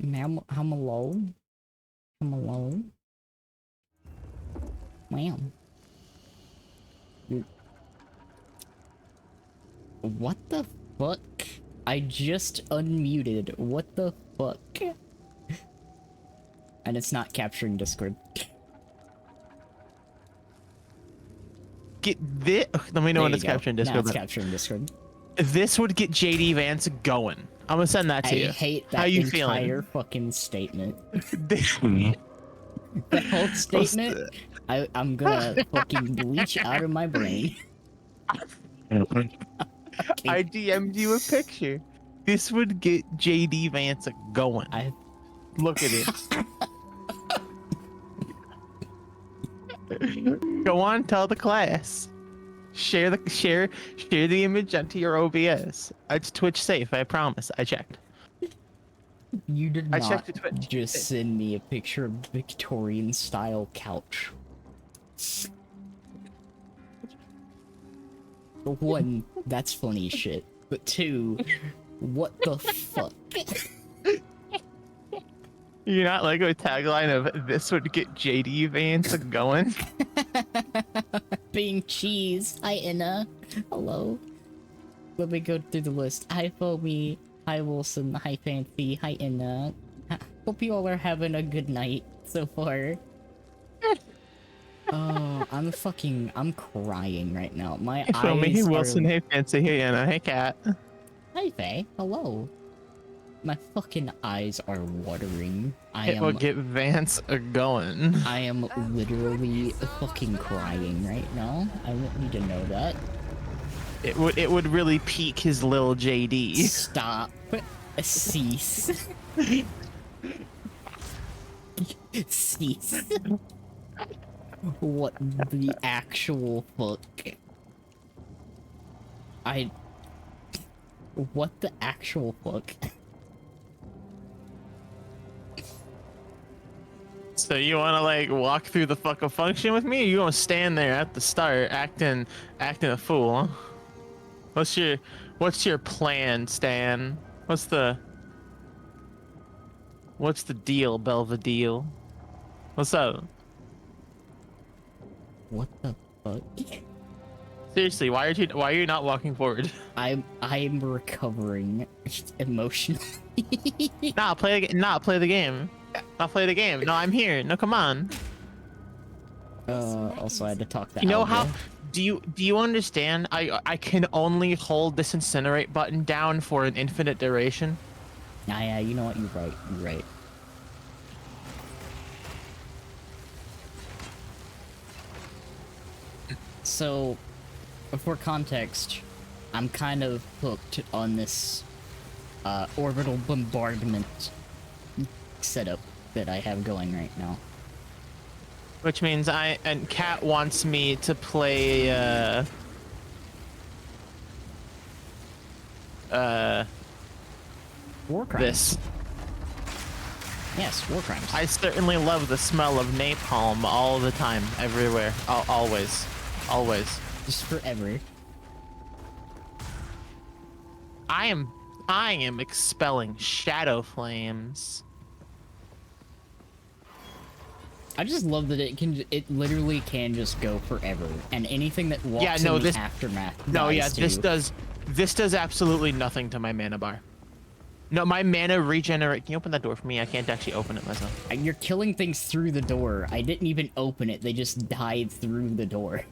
I'm alone. I'm alone. Wow. What the fuck? I just unmuted. What the fuck? And it's not capturing Discord. Get this. Let me know when it's capturing Now Discord. it's capturing Discord. This would get JD Vance going. I'm gonna send that to you. I hate that How you entire feeling? fucking statement. That whole statement, I'm gonna fucking bleach out of my brain. I DM'd you a picture. This would get JD Vance going. Look at it. Go on, tell the class. Share the image onto your OBS. It's Twitch safe, I promise. I checked. You did I not checked the Twitch. just send me a picture of Victorian style couch. For one, that's funny as shit. But two, what the fuck? You're not like a tagline of this would get JD Vance going? Being cheese. Hi, Inna. Hello. Let me go through the list. Hi, Foamy. Hi, Wilson. Hi, Fancy. Hi, Inna. Hope you all are having a good night so far. Oh, I'm crying right now. My eyes Foamy, hey Wilson, are... hey Fancy, hey Anna, hey Cat. Hi, Faye. Hello. My fucking eyes are watering. It will get Vance going. I am literally fucking crying right now. I want you to know that. It would really pique his little JD. Stop. Cease. Cease. What the actual fuck? What the actual fuck? So you want to like walk through the fucking function with me, or you want to stand there at the start acting a fool? Huh? What's your plan, Stan? What's the deal, Belvedere? What's up? What the fuck? Seriously, why are you not walking forward? I'm recovering emotionally. Nah, play the game. Not play the game. No, I'm here. No, come on. Also I had to talk to You know Alva. how? Do you understand? I can only hold this incinerate button down for an infinite duration. Yeah, you know what? You're right. You're right. So, for context, I'm kind of hooked on this orbital bombardment setup that I have going right now. Which means Kat wants me to play War crimes. this. Yes, war crimes. I certainly love the smell of napalm all the time, everywhere, always. Just forever. I am expelling shadow flames. I just love that it literally can just go forever, and anything that walks in the aftermath. No, yeah, too. this does absolutely nothing to my mana bar. No, my mana regenerate. Can you open that door for me? I can't actually open it myself. You're killing things through the door. I didn't even open it. They just died through the door.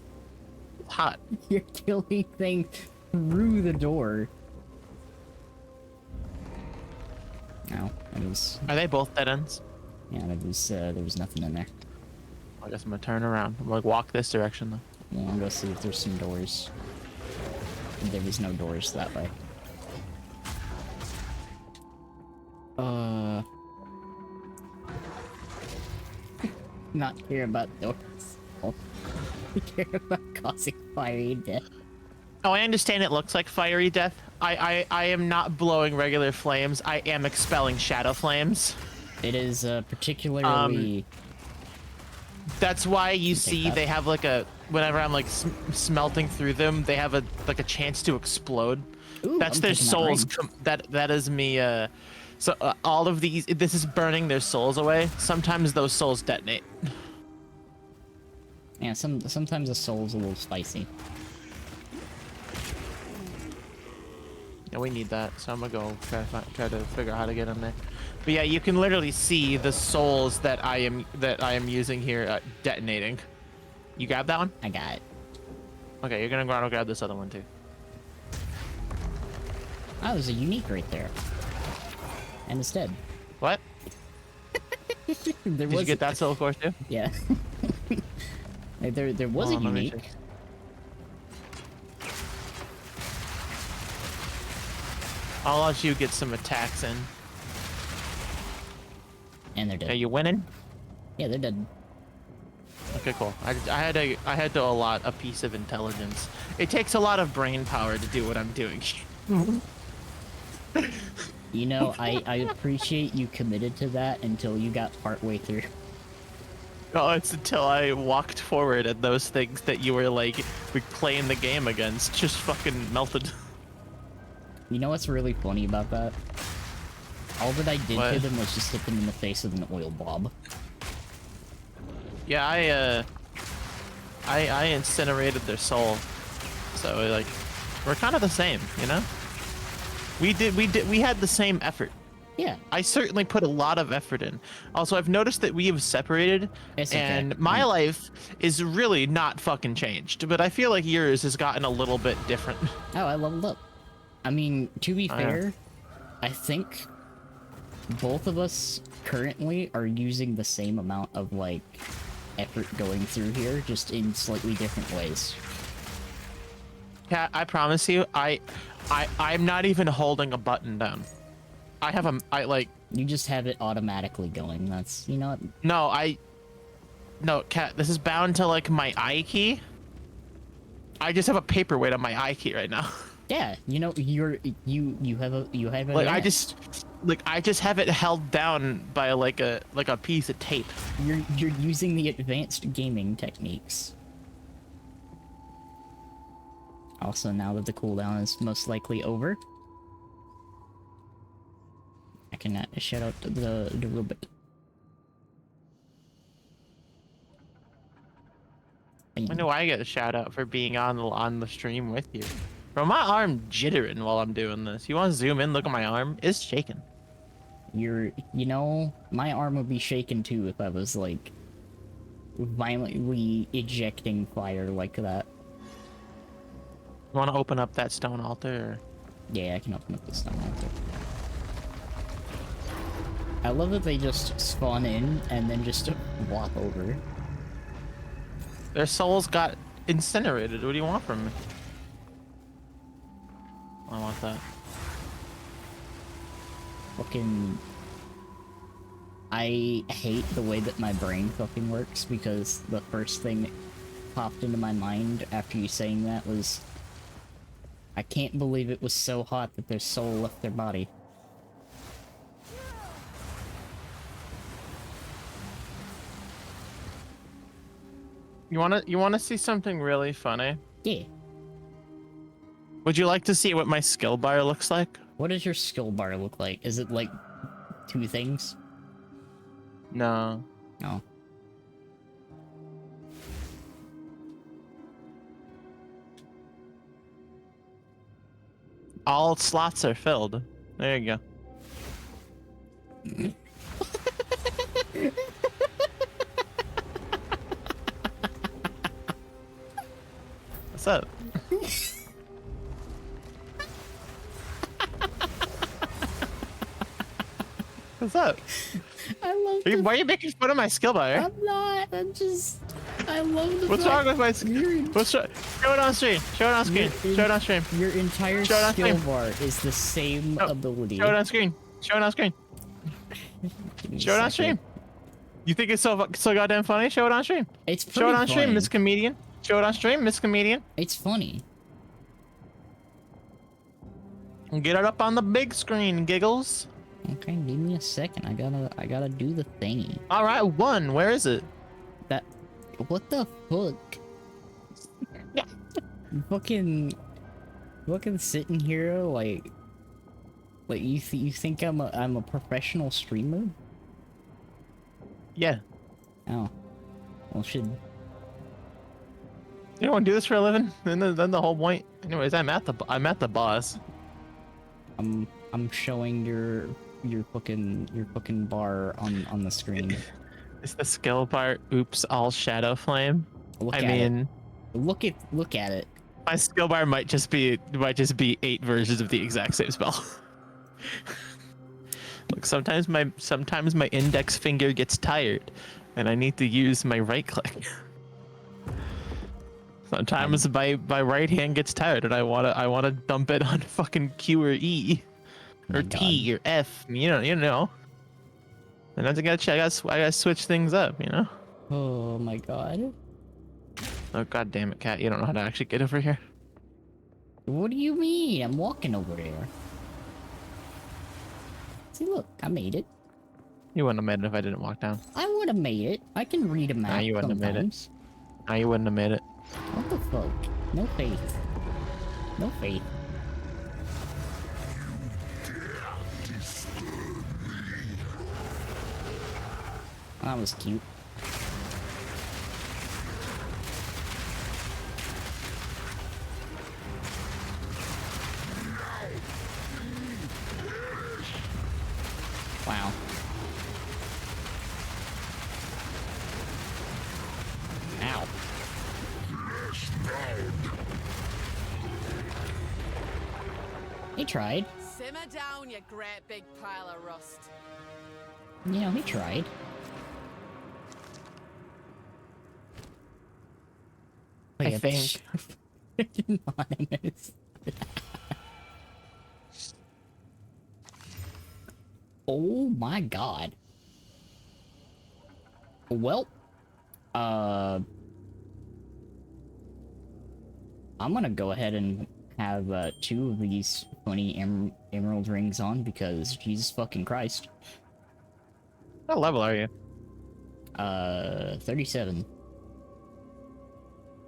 Hot. You're killing things through the door. No, it was... Are they both dead ends? Yeah, there was nothing in there. I guess I'm gonna turn around. I'm gonna walk this direction though. Yeah, I'll go see if there's some doors. There was no doors that way. Not care about doors. I care about causing fiery death. Oh, I understand it looks like fiery death. I am not blowing regular flames. I am expelling shadow flames. It is particularly... That's why you see they have like a... Whenever I'm like smelting through them, they have a chance to explode. Ooh, That's I'm their taking that souls. ring. That is me So all of these, this is burning their souls away. Sometimes those souls detonate. Yeah, sometimes the soul's a little spicy. Yeah, we need that. So I'm gonna go try to figure out how to get in there. But yeah, you can literally see the souls that I am using here detonating. You grab that one? I got it. Okay, you're gonna go out and grab this other one too. Oh, there's a unique right there. And it's dead. What? Did you get that soul core too? Yeah. Like, there was a unique. I'll let you get some attacks in. And they're dead. Are you winning? Yeah, they're dead. Okay, cool. I had to allot a piece of intelligence. It takes a lot of brain power to do what I'm doing. You know, I appreciate you committed to that until you got partway through. No, it's until I walked forward and those things that you were like playing the game against just fucking melted. You know what's really funny about that? All that I did What? to them was just hit them in the face with an oil blob. Yeah, I incinerated their soul. So like, we're kind of the same, you know? We had the same effort. Yeah. I certainly put a lot of effort in. Also, I've noticed that we have separated, It's okay. and my life is really not fucking changed. But I feel like yours has gotten a little bit different. Oh, I leveled up. I mean, to be fair, I think both of us currently are using the same amount of, like, effort going through here, just in slightly different ways. Kat, I promise you, I'm not even holding a button down. I have You just have it automatically going. That's, you know what? No, Kat, this is bound to, like, my I key. I just have a paperweight on my I key right now. Yeah, you know, you have a Like, I advantage. just have it held down by, like a piece of tape. You're using the advanced gaming techniques. Also, now that the cooldown is most likely over, I can shout out to the robot. I know I get a shout out for being on the stream with you. Bro, my arm jittering while I'm doing this. You want to zoom in? Look at my arm. It's shaking. You know, my arm would be shaken too if I was, like, violently ejecting fire like that. You want to open up that stone altar? Or... Yeah, I can open up this stone altar. I love that they just spawn in and then just walk over. Their souls got incinerated. What do you want from me? I want that. Fucking... I hate the way that my brain fucking works, because the first thing that popped into my mind after you saying that was... I can't believe it was so hot that their soul left their body. You wanna see something really funny? Yeah. Would you like to see what my skill bar looks like? What does your skill bar look like? Is it like 2 things? No. No. All slots are filled. There you go. What's up? What's up? I love Why are you making fun of my skill bar? I'm not. I'm just... I love the What's wrong with my skill? Show it on stream. Show it on screen. Show it on stream. Your entire Show it on skill screen. bar is the same ability. Show it on screen. Show it on screen. Give me a Show it on second. stream. You think it's so goddamn funny? Show it on stream. It's Show it on pretty stream, funny. Miss Comedian. Show it on stream, Miss Comedian. It's funny. And get it up on the big screen, giggles. Okay, give me a second. I gotta do the thingy. All right, one. Where is it? That... What the fuck? fucking sitting here, like... Wait, you think I'm a professional streamer? Yeah. Oh, well, should. You don't want to do this for a living? Then the whole point. Anyways, I'm at the boss. I'm showing your fucking bar on the screen. It's the skill part. Oops, all shadow flame. Look I at mean, it. Look at it. my skill bar might just be 8 versions of the exact same spell. Look, sometimes my index finger gets tired, and I need to use my right click. Sometimes my right hand gets tired, and I wanna dump it on fucking Q or E, or T or F. You know. And I gotta switch things up. Oh my god. Oh god damn it, cat! You don't know how to actually get over here. What do you mean? I'm walking over there. See, look, I made it. You wouldn't have made it if I didn't walk down. I would have made it. I can read a map you wouldn't have made it. sometimes. No, you wouldn't have made it. What the fuck? No faith. No faith. That was cute. Wow. Ow. He tried. Simmer down, you great big pile of rust. You know, he tried. I think. Anonymous. Oh my god. Well, I'm gonna go ahead and have 2 of these 20 emerald rings on because Jesus fucking Christ. What level are you? 37.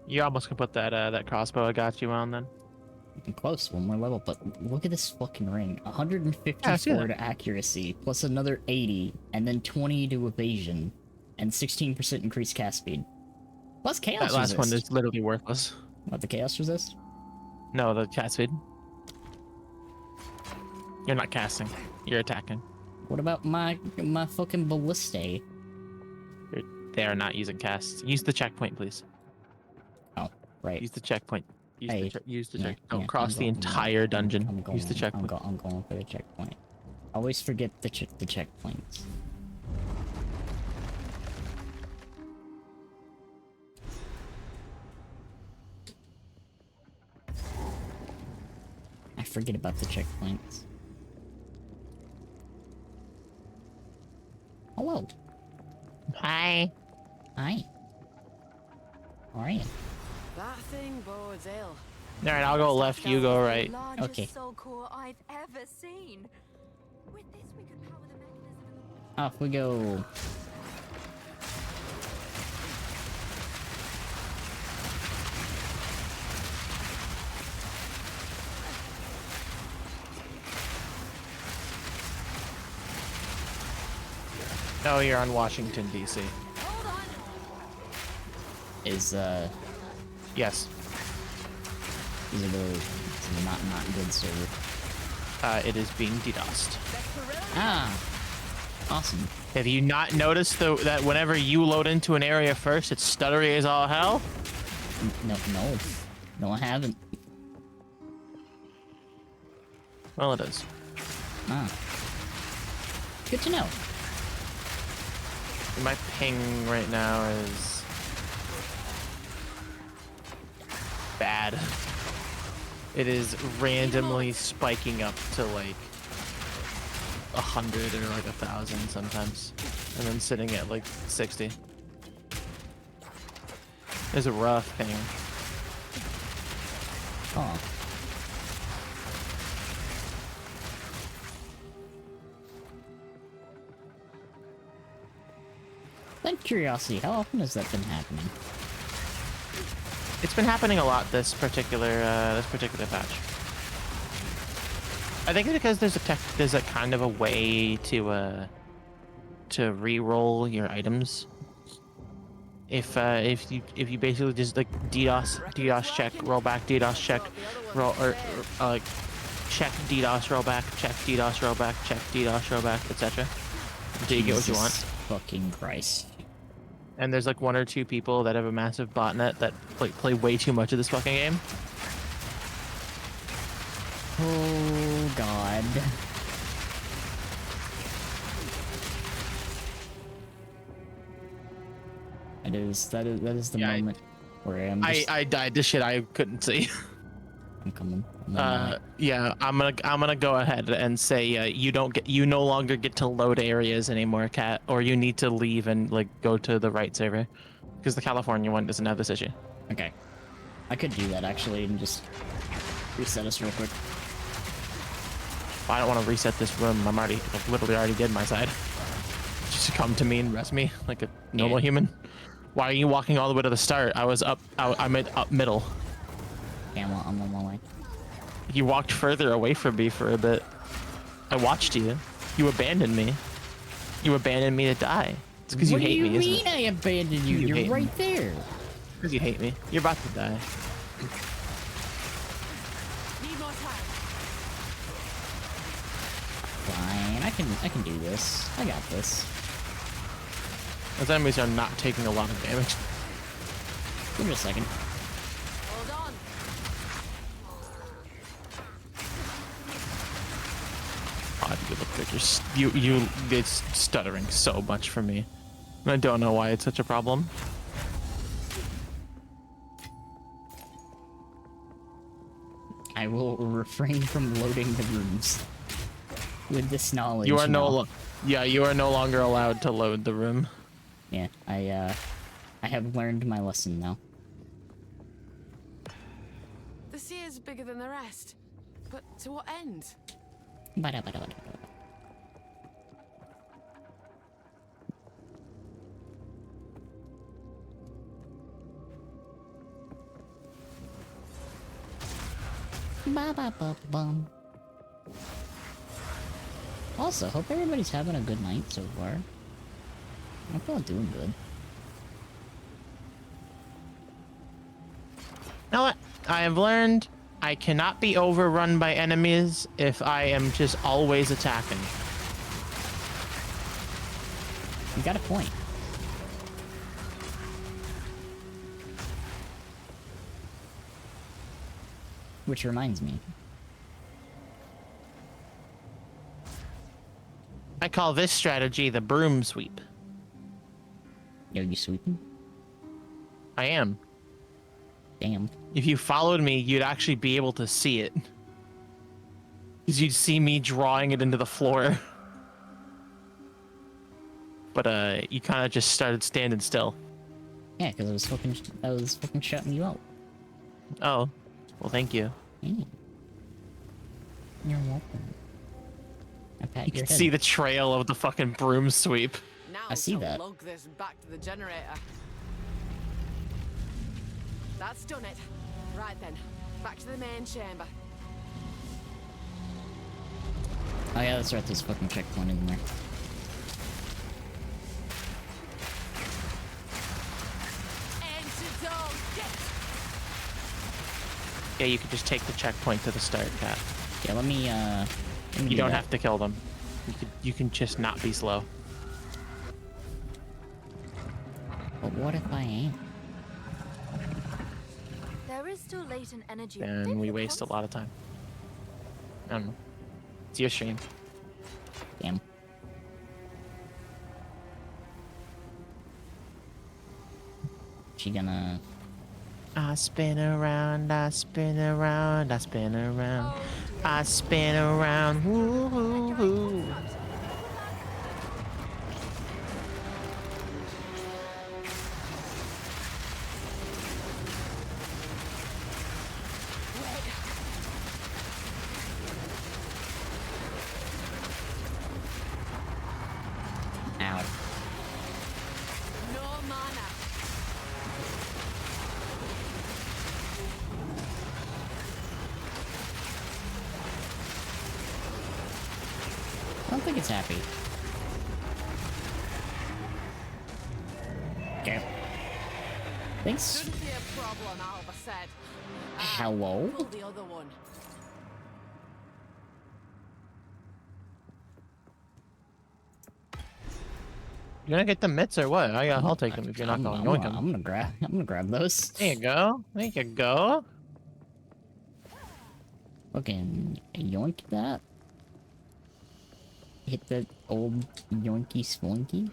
You almost can put that crossbow I got you on then. I'm close, one more level, but look at this fucking ring. 154 to accuracy, plus another 80, and then 20 to evasion, and 16% increased cast speed. Plus chaos resist. That last one is literally worthless. What, the chaos resist? No, the cast speed. You're not casting. You're attacking. What about my fucking ballistae? They are not using casts. Use the checkpoint, please. Oh, right. Use the checkpoint. Use the checkpoint. Don't Yeah, cross the entire dungeon. Use the checkpoint. I'm going for the checkpoint. Always forget the checkpoints. I forget about the checkpoints. Hello. Hi. Hi. How are you? That thing bodes ill. All right, I'll go left. You go right. Largest Okay. soul core I've ever seen. With this, we could power the mechanism in the wall. Off we go. No, you're on Washington, D.C. Hold on. Is Yes. is it a not good server? It is being DDoSed. Ah, awesome. Have you not noticed that whenever you load into an area first, it's stuttery as all hell? No, I haven't. Well, it is. Ah, good to know. My ping right now is bad. It is randomly spiking up to like 100 or like 1,000 sometimes, and then sitting at like 60. It's a rough ping. Oh. Out of curiosity, how often has that been happening? It's been happening a lot this particular patch. I think it's because there's a kind of a way to re-roll your items. If you basically just like DDoS check, roll back, DDoS check, roll or like check DDoS roll back, check DDoS roll back, check DDoS roll back, etc. Until you get what you want. Fucking Christ. And there's like 1 or 2 people that have a massive botnet that like play way too much of this fucking game. Oh God. That is the moment where I'm just, I died to shit I couldn't see. I'm coming. I'm on my way. Yeah, I'm gonna go ahead and say you no longer get to load areas anymore, Cat, or you need to leave and like go to the right server, because the California one doesn't have this issue. Okay. I could do that actually and just reset us real quick. I don't want to reset this room. I'm literally already did my side. Just come to me and rest me like a normal human. Why are you walking all the way to the start? I'm up middle. Yeah, I'm on my way. You walked further away from me for a bit. I watched you. You abandoned me. You abandoned me to die. It's because you hate me, isn't it? What do you mean I abandoned you? You're right there. Because you hate me. You're about to die. Need more time. Fine, I can do this. I got this. Those enemies are not taking a lot of damage. Give me a second. Hold on. God, you look like it's stuttering so much for me. And I don't know why it's such a problem. I will refrain from loading the rooms. With this knowledge. You are now. you are no longer allowed to load the room. Yeah, I have learned my lesson now. The sea is bigger than the rest. But to what end? Bada. Ba-ba-ba-bum. Also, hope everybody's having a good night so far. I feel like doing good. You know what? I have learned I cannot be overrun by enemies if I am just always attacking. You got a point. Which reminds me. I call this strategy the broom sweep. Yo, you sweeping? I am. Damn. If you followed me, you'd actually be able to see it. Because you'd see me drawing it into the floor. But you kind of just started standing still. Yeah, because I was fucking shouting you out. Oh, well, thank you. Yeah. You're welcome. I pat You your can head. see the trail of the fucking broom sweep. Now I see to that. lug this back to the generator. That's done it. Right then, back to the main chamber. Oh yeah, that's right. There's a fucking checkpoint in there. Antidote, get Yeah, you could just take the checkpoint to the start, Cat. Yeah, let me You do don't that. have to kill them. You can just not be slow. But what if I ain't? There is still latent energy. And we waste a lot of time. I don't know. It's your stream. Damn. She gonna... I spin around, I spin around, I spin around, I spin around, woo hoo hoo. Ow. no mana. don't think it's happy. Okay. Thanks. Shouldn't be a problem, Alva said. Hello? Pull the other one. You gonna get the mitts or what? I'll take them if you're not going. Yoink 'em. I'm gonna grab those. There you go. There you go. Fucking yoink that. Hit the old yoinky swoinky.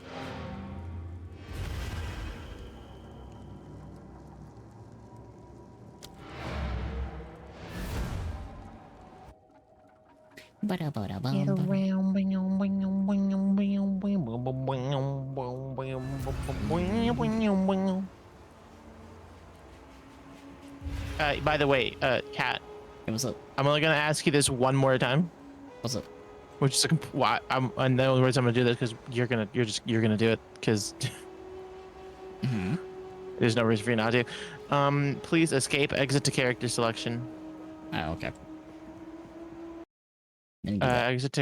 By the way, Kat, Hey, what's up? I'm only gonna ask you this one more time. What's up? Which is and the only reason I'm gonna do this because you're gonna do it because there's no reason for you not to. Please escape, exit to character selection. Oh, okay. Let me do that. Exit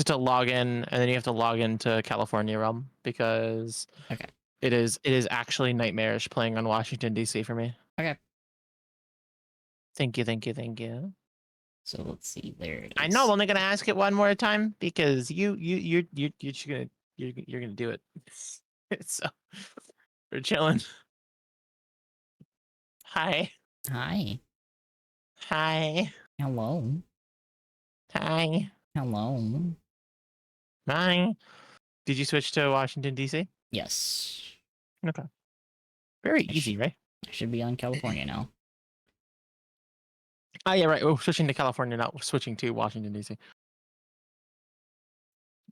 to login, and then you have to log into California Realm because Okay. it is actually nightmarish playing on Washington DC for me. Okay. Thank you. So let's see. There it is. I know I'm only gonna ask it one more time because you're just gonna do it. So we're chilling. Hi. Hi. Hi. Hello. Hi. Hello. Hi. Did you switch to Washington DC? Yes. Okay. Very easy, right? I should be on California now. Oh yeah, right. Oh, switching to California, not switching to Washington DC.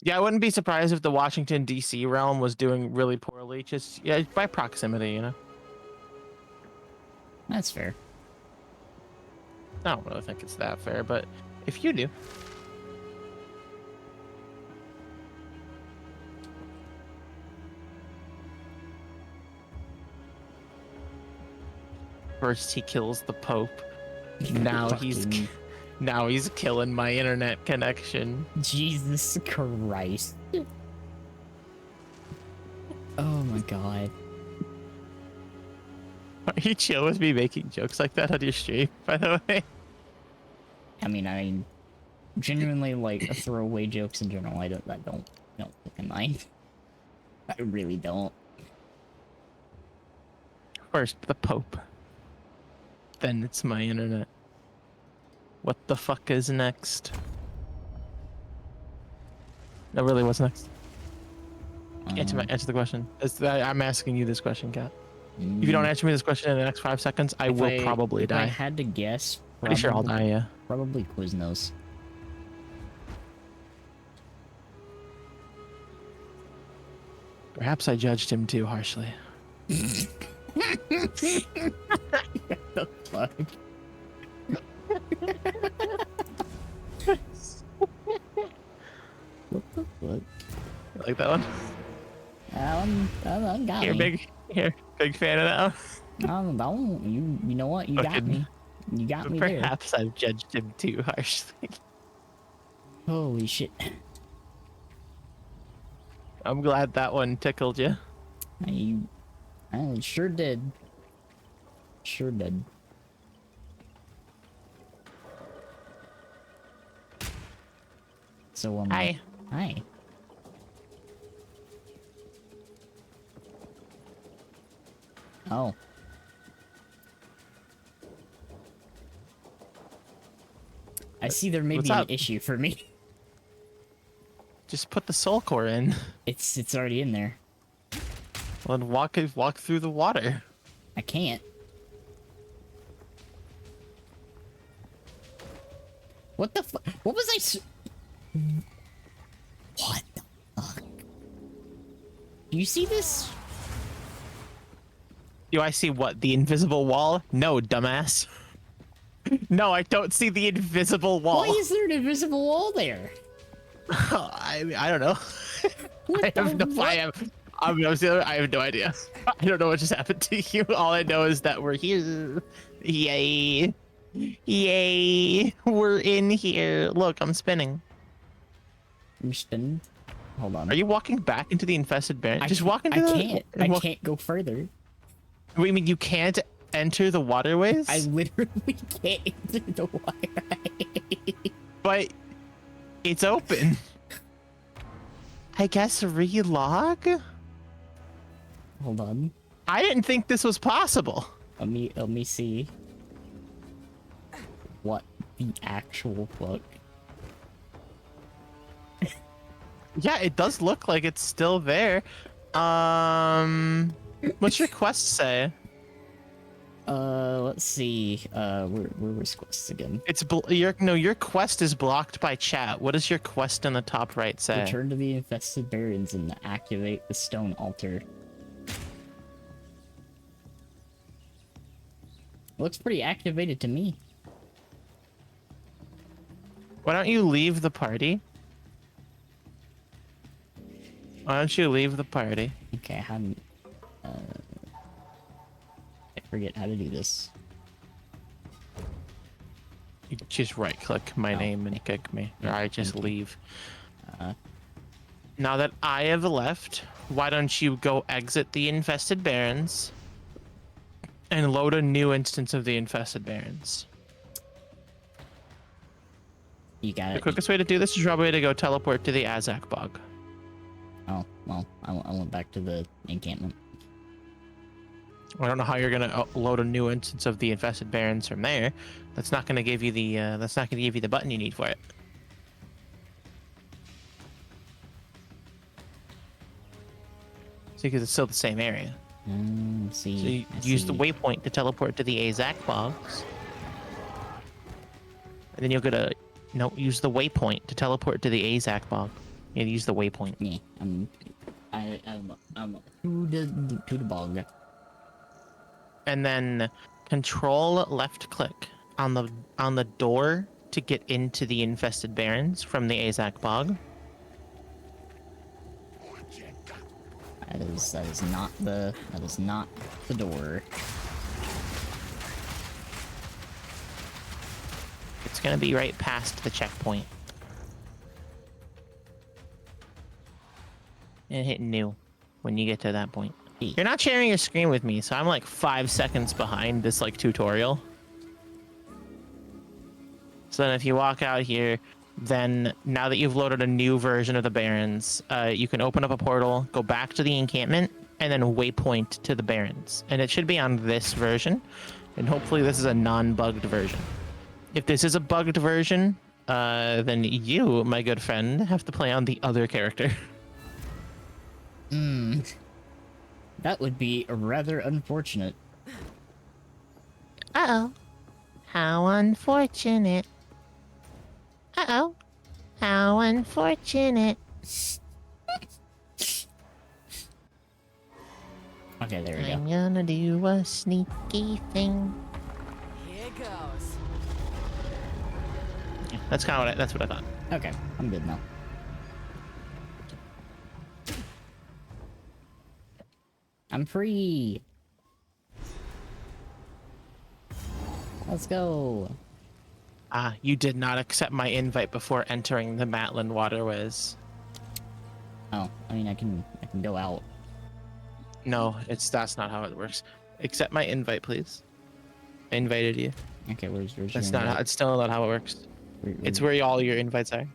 Yeah, I wouldn't be surprised if the Washington DC realm was doing really poorly, just by proximity, you know. That's fair. I don't really think it's that fair, but if you do. First he kills the Pope. Now he's killing my internet connection. Jesus Christ. Oh my god. Are you chill with me making jokes like that on your stream, by the way? I mean, genuinely like throwaway jokes in general. I don't fucking mind. I really don't. First the Pope. Then it's my internet. What the fuck is next? No, really, what's next? Answer the question. I'm asking you this question, Kat. If you don't answer me this question in the next 5 seconds, I will probably die. If I had to guess, pretty sure I'll die, yeah. Probably Quiznos. Perhaps I judged him too harshly. What the fuck? What the fuck? You like that one? That got You're me. big fan of that one? Don't. You know what? You got me. You got me there. Perhaps I've judged him too harshly. Holy shit. I'm glad that one tickled you. I sure did. Sure did. So Hi. Hi. Oh. I see there may What's be an up? issue for me. Just put the soul core in. It's already in there. Well, then walk through the water. I can't. What the fuck? What was what the fuck? Do you see this? Do I see what? The invisible wall? No, dumbass. No, I don't see the invisible wall. Why is there an invisible wall there? I don't know. What I have the no. what? I have no idea. I don't know what just happened to you. All I know is that we're here. Yay! Yay! We're in here. Look, I'm spinning. I'm spinning. Hold on. Are you walking back into the infested barren? Just I, walk into I can't go further. What, you mean you can't enter the waterways? I literally can't enter the water. But it's open. I guess relog? Hold on. I didn't think this was possible. Let me see. What the actual fuck? Yeah, it does look like it's still there. What's your quest say? Let's see. Where was quests again? It's your quest is blocked by chat. What does your quest in the top right say? Return to the infested barrens and activate the stone altar. Looks pretty activated to me. Why don't you leave the party? Why don't you leave the party? Okay, I haven't. I forget how to do this. You just right click my name and kick me. Or I just thank you. leave. Now that I have left, why don't you go exit the infested barrens and load a new instance of the infested barrens? You got The it. quickest way to do this is probably to go teleport to the Azak bog. Oh, well, I went back to the encampment. I don't know how you're gonna load a new instance of the infested barrens from there. That's not gonna give you the button you need for it. See, because it's still the same area. See. So you use the waypoint to teleport to the Azak bogs, and then you'll get a use the waypoint to teleport to the Azak bog. You use the waypoint. Yeah, I'm to the bog. And then control left click on the door to get into the infested barrens from the Azak bog. That is not the door. It's gonna be right past the checkpoint. And hit new when you get to that point. You're not sharing your screen with me, so I'm like 5 seconds behind this like tutorial. So then if you walk out here, then now that you've loaded a new version of the Barrens, you can open up a portal, go back to the encampment, and then waypoint to the Barrens. And it should be on this version, and hopefully this is a non-bugged version. If this is a bugged version, then you, my good friend, have to play on the other character. That would be rather unfortunate. Uh-oh. How unfortunate. Uh-oh. How unfortunate. Okay, there we go. I'm gonna do a sneaky thing. Here goes. Yeah, that's kind of that's what I thought. Okay, I'm good now. I'm free. Let's go. Ah, you did not accept my invite before entering the Matland waterways. Oh, I mean, I can go out. No, that's not how it works. Accept my invite, please. I invited you. Okay, where's That's your not. invite? It's still not how it works. Where- It's where all your invites are.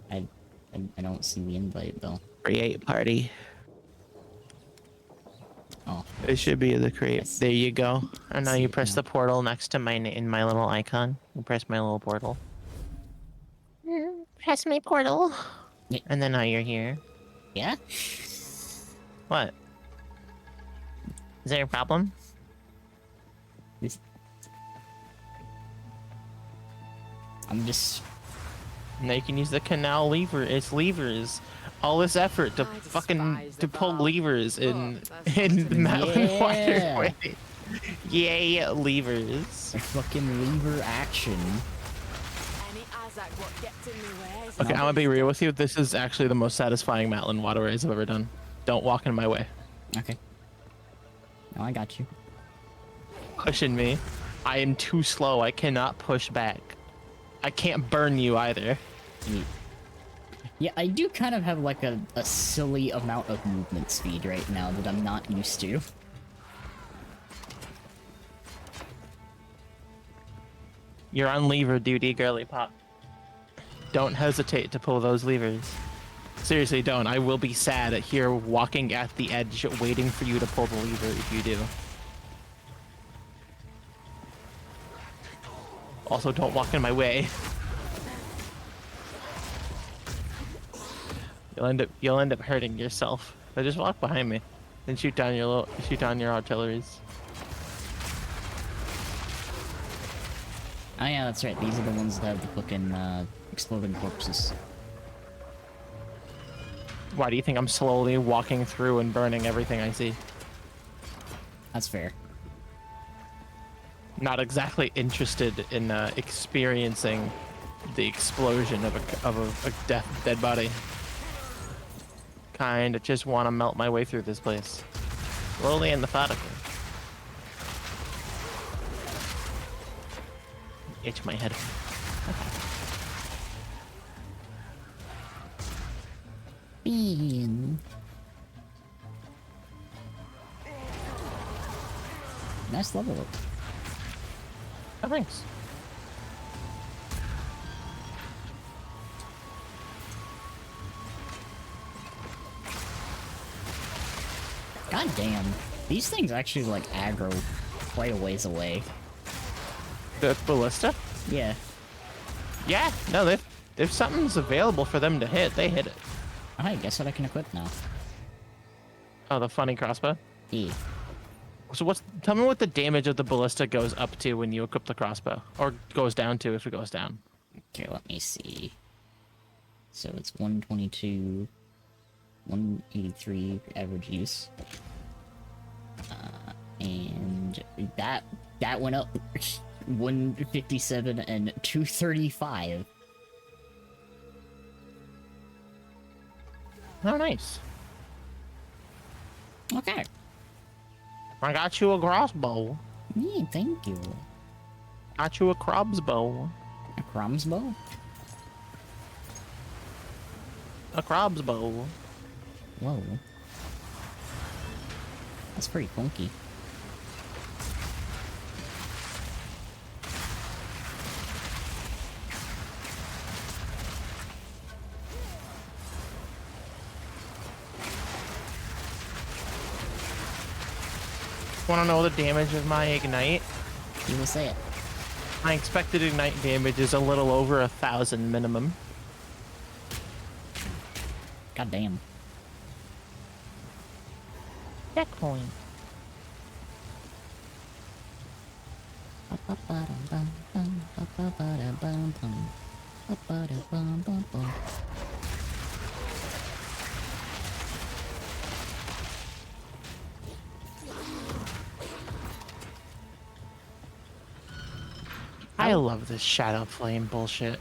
I don't see the invite though. Create party. Oh, It should be the create. Yes. There you go. And now See you it press now. the portal next to in my little icon. You press my little portal. Press my portal. Yeah. And then now you're here. yeah. What? Is there a problem? This- I'm just. Now you can use the canal lever. It's levers. All this effort to I fucking despise the pull bar. levers Oh, in that's in the Mountain Yeah. Waterway. Yay, levers. A fucking lever action. Any Azak what gets in the way. is Okay, I'm not gonna be good real stuff. with you. This is actually the most satisfying Matland waterways I've ever done. Don't walk in my way. Okay. No, I got you. Pushing me. I am too slow. I cannot push back. I can't burn you either. Sweet. Yeah, I do kind of have like a silly amount of movement speed right now that I'm not used to. You're on lever duty, girly pop. Don't hesitate to pull those levers. Seriously, don't. I will be sad at here walking at the edge waiting for you to pull the lever if you do. Also, don't walk in my way. You'll end up hurting yourself. But just walk behind me and shoot down your artilleries. Oh yeah, that's right. These are the ones that have the fucking exploding corpses. Why do you think I'm slowly walking through and burning everything I see? That's fair. Not exactly interested in experiencing the explosion of a dead body. Kind of just want to melt my way through this place, slowly and methodically. Itch my head. Bean. Nice level up. Oh, thanks. God damn. These things actually like aggro quite a ways away. The ballista? Yeah. Yeah. No, if something's available for them to hit, they hit it. Alright, guess what I can equip now? Oh, the funny crossbow. E. So tell me what the damage of the ballista goes up to when you equip the crossbow, or goes down to if it goes down. Okay, let me see. So it's 122, 183 average use. And that went up 157 and 235. Oh, nice. Okay. I got you a crossbow. Yeah, thank you. Got you a crossbow. A crumbs bow? A crossbow. Whoa. That's pretty funky. Want to know the damage of my ignite? You will say it. My expected ignite damage is a little over 1,000 minimum. God damn. Checkpoint. I love this shadow flame bullshit.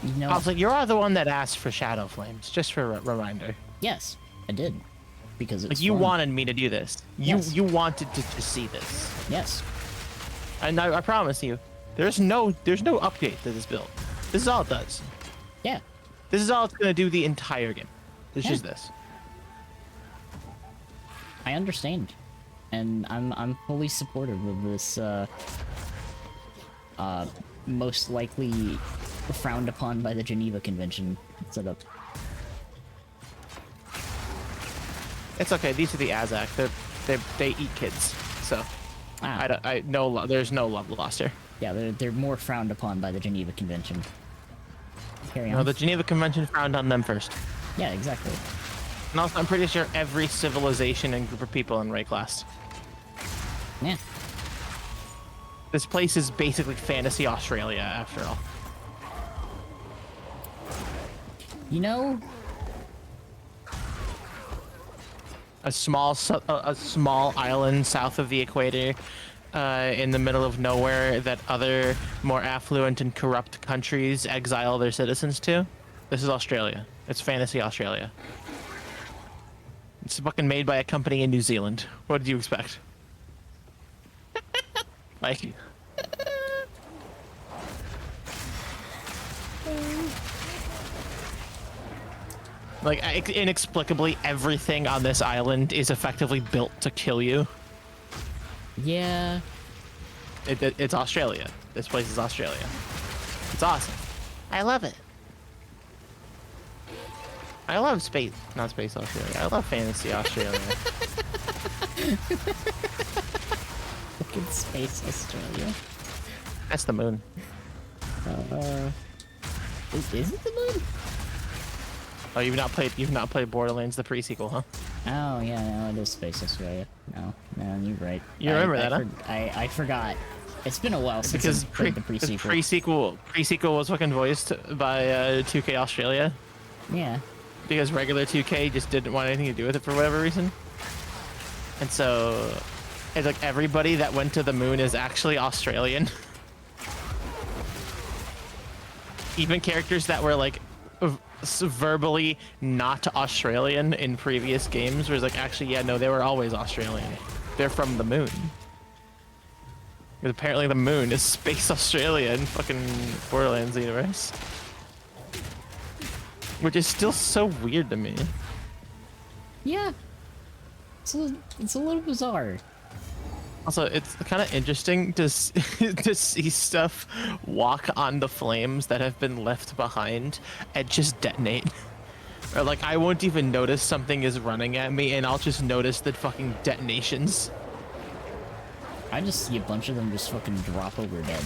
You know, Also, you're the one that asked for shadow flames, just for a reminder. yes, I did. Because it's Like, you fun. wanted me to do this. Yes. You wanted to see this. Yes. And I promise you, there's no update to this build. This is all it does. Yeah. This is all it's gonna do the entire game. It's Yeah. just this. I understand. And I'm fully supportive of this most likely frowned upon by the Geneva Convention setup. It's okay. These are the Azak. They eat kids. So Ah, there's no love lost here. yeah, they're more frowned upon by the Geneva Convention. Carry on. No, the Geneva Convention frowned on them first. Yeah, exactly. And also, I'm pretty sure every civilization and group of people in Rayclast. Yeah. This place is basically fantasy Australia, after all. You know, A small island south of the equator, in the middle of nowhere that other more affluent and corrupt countries exile their citizens to. This is Australia. It's fantasy Australia. It's fucking made by a company in New Zealand. What did you expect? Like, Like inexplicably, everything on this island is effectively built to kill you. Yeah. It's Australia. This place is Australia. It's awesome. I love it. I love space, not space Australia. I love fantasy Australia. Fucking space Australia. That's the moon. Is it the moon? Oh, you've not played Borderlands the pre-sequel, huh? Oh yeah, no, it is space Australia. No, you're right. You remember that, huh? I forgot. It's been a while since I played the pre-sequel. Pre-sequel was fucking voiced by 2K Australia. Yeah. Because regular 2K just didn't want anything to do with it for whatever reason. And so it's like everybody that went to the moon is actually Australian. Even characters that were like verbally not Australian in previous games was like, actually, yeah, no, they were always Australian. They're from the moon. Because apparently the moon is space Australia in fucking Borderlands universe. Which is still so weird to me. Yeah. It's a little bizarre. Also, it's kind of interesting to to see stuff walk on the flames that have been left behind and just detonate. Or like, I won't even notice something is running at me and I'll just notice the fucking detonations. I just see a bunch of them just fucking drop over dead.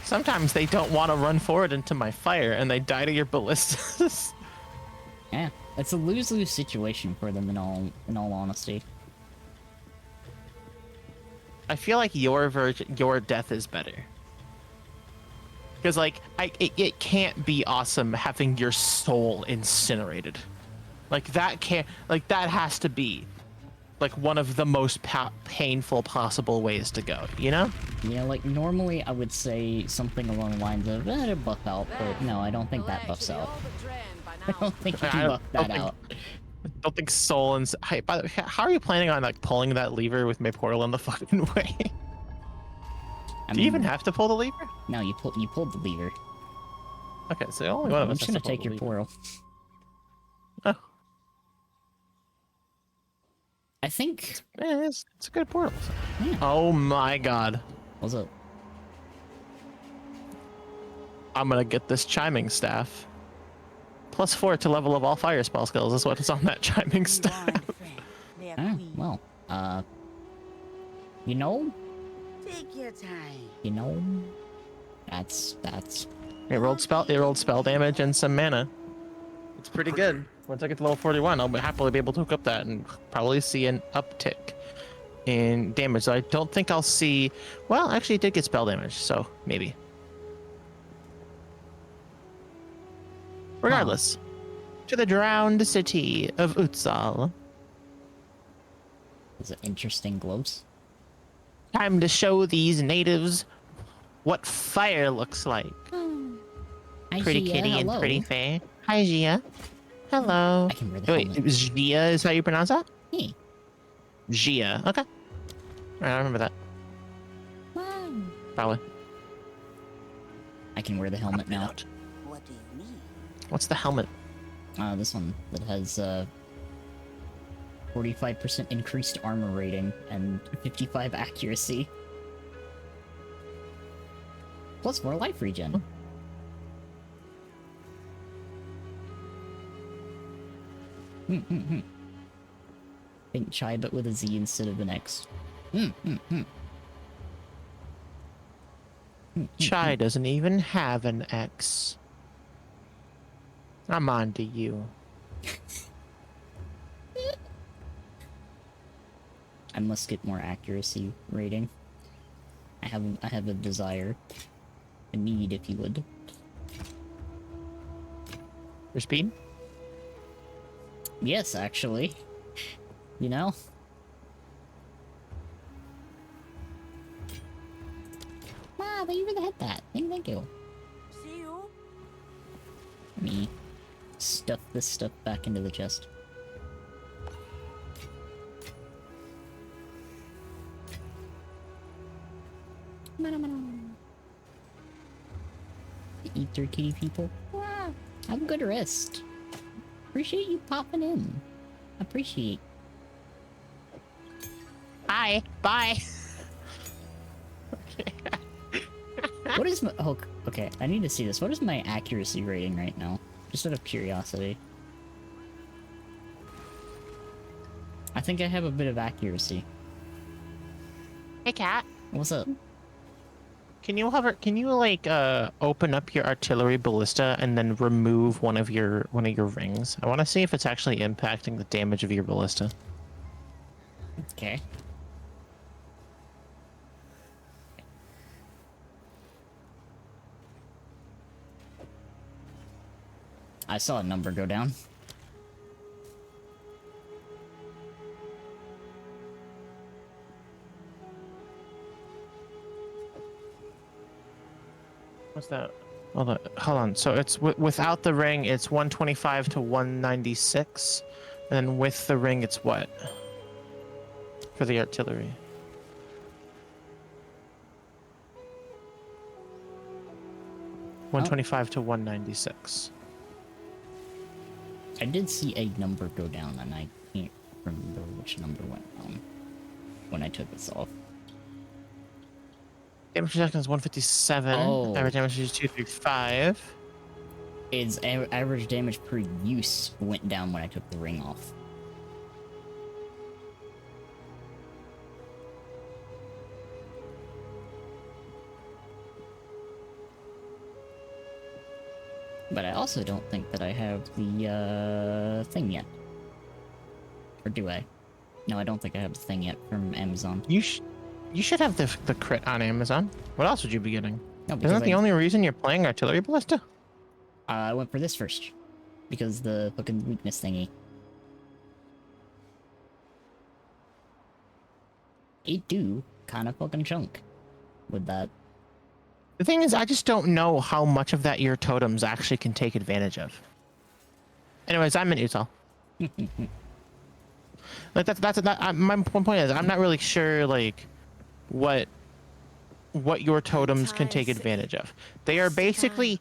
Sometimes they don't want to run forward into my fire and they die to your ballistas. Yeah, it's a lose-lose situation for them in all honesty. I feel like your death is better. Because like it can't be awesome having your soul incinerated. Like that has to be like one of the most painful possible ways to go, you know? Yeah, like normally I would say something along the lines of to buff out, but no, I don't think that buffs out. I don't think you can buff that out. I don't think soul and hey, by the way, how are you planning on like pulling that lever with my portal in the fucking way? Do you even have to pull the lever? No, you pulled the lever. Okay, so only one of us. I'm just gonna take your portal. Oh. I think Yeah, it's a good portal. Yeah. Oh my god. What's up? I'm gonna get this chiming staff. +4 to level of all fire spell skills is what is on that chiming staff. Oh, well, you know? Take your time. You know? That's... It rolled spell damage and some mana. It's pretty good. Once I get to level 41, I'll happily be able to hook up that and probably see an uptick in damage. So I don't think I'll see... Well, actually, it did get spell damage, so maybe. Regardless, to the drowned city of Utsal. Is it interesting gloves? Time to show these natives what fire looks like. Hi, Pretty Gia, kitty hello. and pretty fair. Hi, Gia. Hello. I can wear the Wait, helmet. Gia is how you pronounce that? Hey. Gia. Okay. I remember that. Wow. Probably. I can wear the helmet now. What do you mean? What's the helmet? This one that has 45% increased armor rating and 55 accuracy. Plus more life regen. Think chai but with a Z instead of an X. Chai doesn't even have an X. I'm on to you. I must get more accuracy rating. I have a desire. A need, if you would. For speed? Yes, actually. You know? Wow, they even had that. Thank you. See you. Let me stuff this stuff back into the chest. eat their kitty people. Wow, have a good rest. Appreciate you popping in. Appreciate. Bye. Bye. What is my... Oh, okay, I need to see this. What is my accuracy rating right now? Just out of curiosity. I think I have a bit of accuracy. Hey, cat. What's up? Can you like open up your artillery ballista and then remove one of your rings? I want to see if it's actually impacting the damage of your ballista. Okay. I saw a number go down. What's that? Hold on. So it's without the ring, it's 125 to 196, and then with the ring, it's what? For the artillery. Oh. 125 to 196. I did see a number go down, and I can't remember which number went down when I took this off. Damage per second is 157. Oh. Average damage is 235. Its average damage per use went down when I took the ring off. But I also don't think that I have the thing yet. Or do I? No, I don't think I have the thing yet from Amazon. You should have the crit on Amazon. What else would you be getting? No, Isn't that the only reason you're playing artillery ballista? I went for this first. Because the fucking weakness thingy. It do kind of fucking chunk with that. The thing is, I just don't know how much of that your totems actually can take advantage of. Anyways, I'm an Utal. Like my point is, I'm not really sure like what your totems can take advantage of. They are basically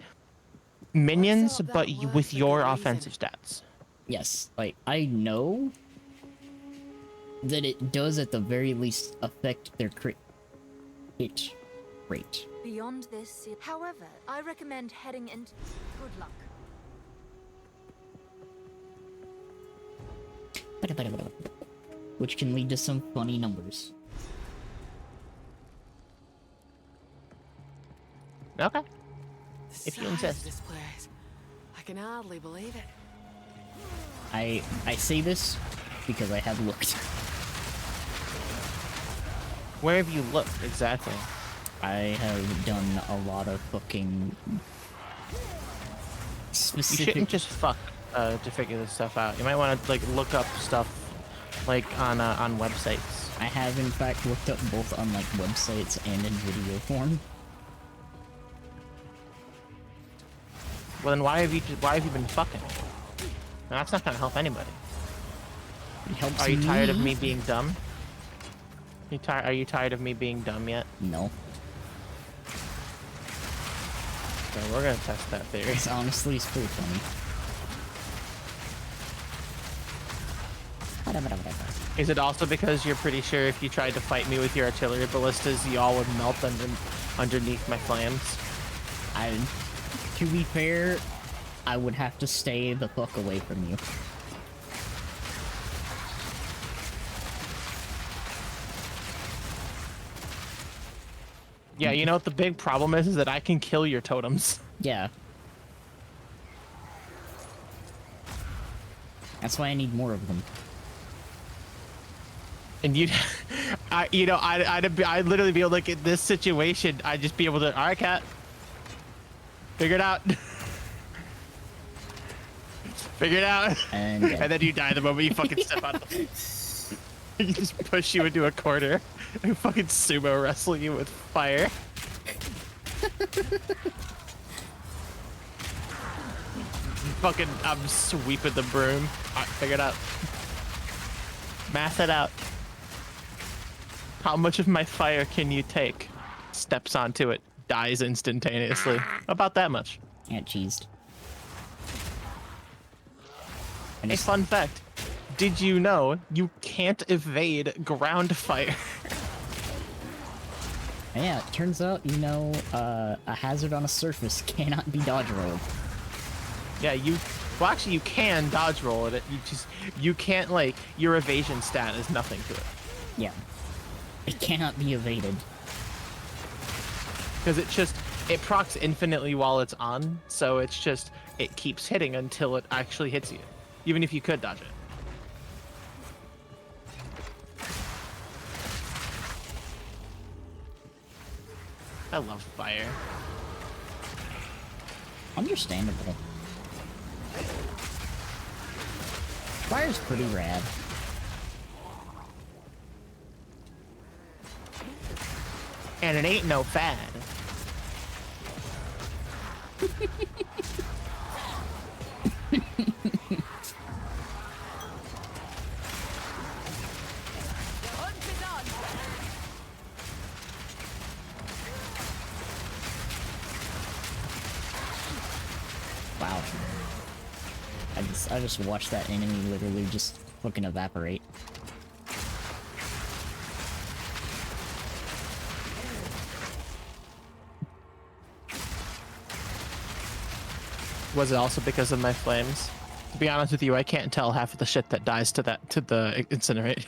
minions, but with your offensive stats. Yes, like I know that it does at the very least affect their crit hit rate. Beyond this, however, I recommend heading into good luck. Which can lead to some funny numbers. Okay. The If you size of insist. This place. I can hardly believe it. I say this because I have looked. Where have you looked exactly? I have done a lot of fucking You specific. shouldn't just fuck to figure this stuff out. You might want to like look up stuff like on websites. I have in fact looked up both on like websites and in video form. Well, then why have you been fucking? Now, that's not gonna help anybody. It helps Are you tired of me me being dumb? Are you tired of me being dumb yet? No. Okay, we're gonna test that theory. It's honestly it's pretty funny. Is it also because you're pretty sure if you tried to fight me with your artillery ballistas, y'all would melt underneath my flames? To be fair, I would have to stay the fuck away from you. Yeah, you know what the big problem is that I can kill your totems. Yeah. That's why I need more of them. And I'd literally be able to look at this situation. I'd just be able to, all right, cat, figure it out. Figure it out. And then you die the moment you fucking step out of the You just push you into a corner and fucking sumo wrestle you with fire. Fucking, I'm sweeping the broom. Alright, figure it out. Math it out. How much of my fire can you take? Steps onto it. dies instantaneously. About that much. Yeah, cheesed. I A just, fun fact. Did you know you can't evade ground fire? yeah, it turns out, you know, a hazard on a surface cannot be dodge rolled. Yeah, well, actually, you can dodge roll it. You can't, like, your evasion stat is nothing to it. Yeah. It cannot be evaded. Because it procs infinitely while it's on, so it keeps hitting until it actually hits you. Even if you could dodge it. I love fire. Understandable. Fire's pretty rad. And it ain't no fad. Wow. I just watched that enemy literally just fucking evaporate. Was it also because of my flames? To be honest with you, I can't tell half of the shit that dies to the incinerate.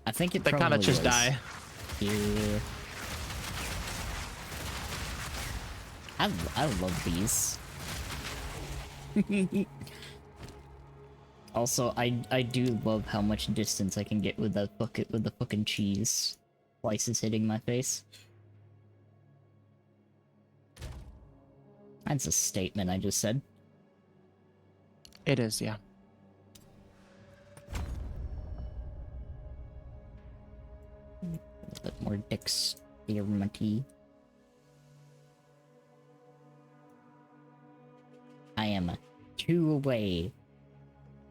I think it they kind of just was. die. Yeah. I love these. Also, I do love how much distance I can get with the fucking cheese slices hitting my face. That's a statement I just said. It is, yeah. A bit more dexterity. I am 2 away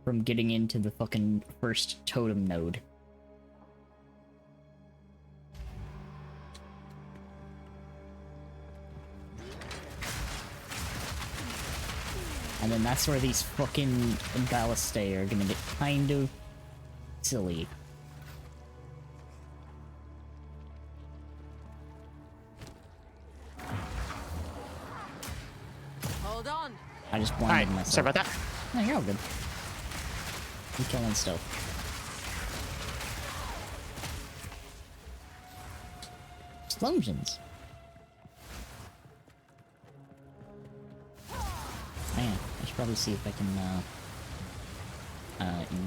from getting into the fucking first totem node. And then that's where these fucking ballistae are gonna get kind of silly. Hold on. I just blinded Alright, myself. sorry about that. No, you're all good. I'm killing stuff. Explosions. Man, I should probably see if I can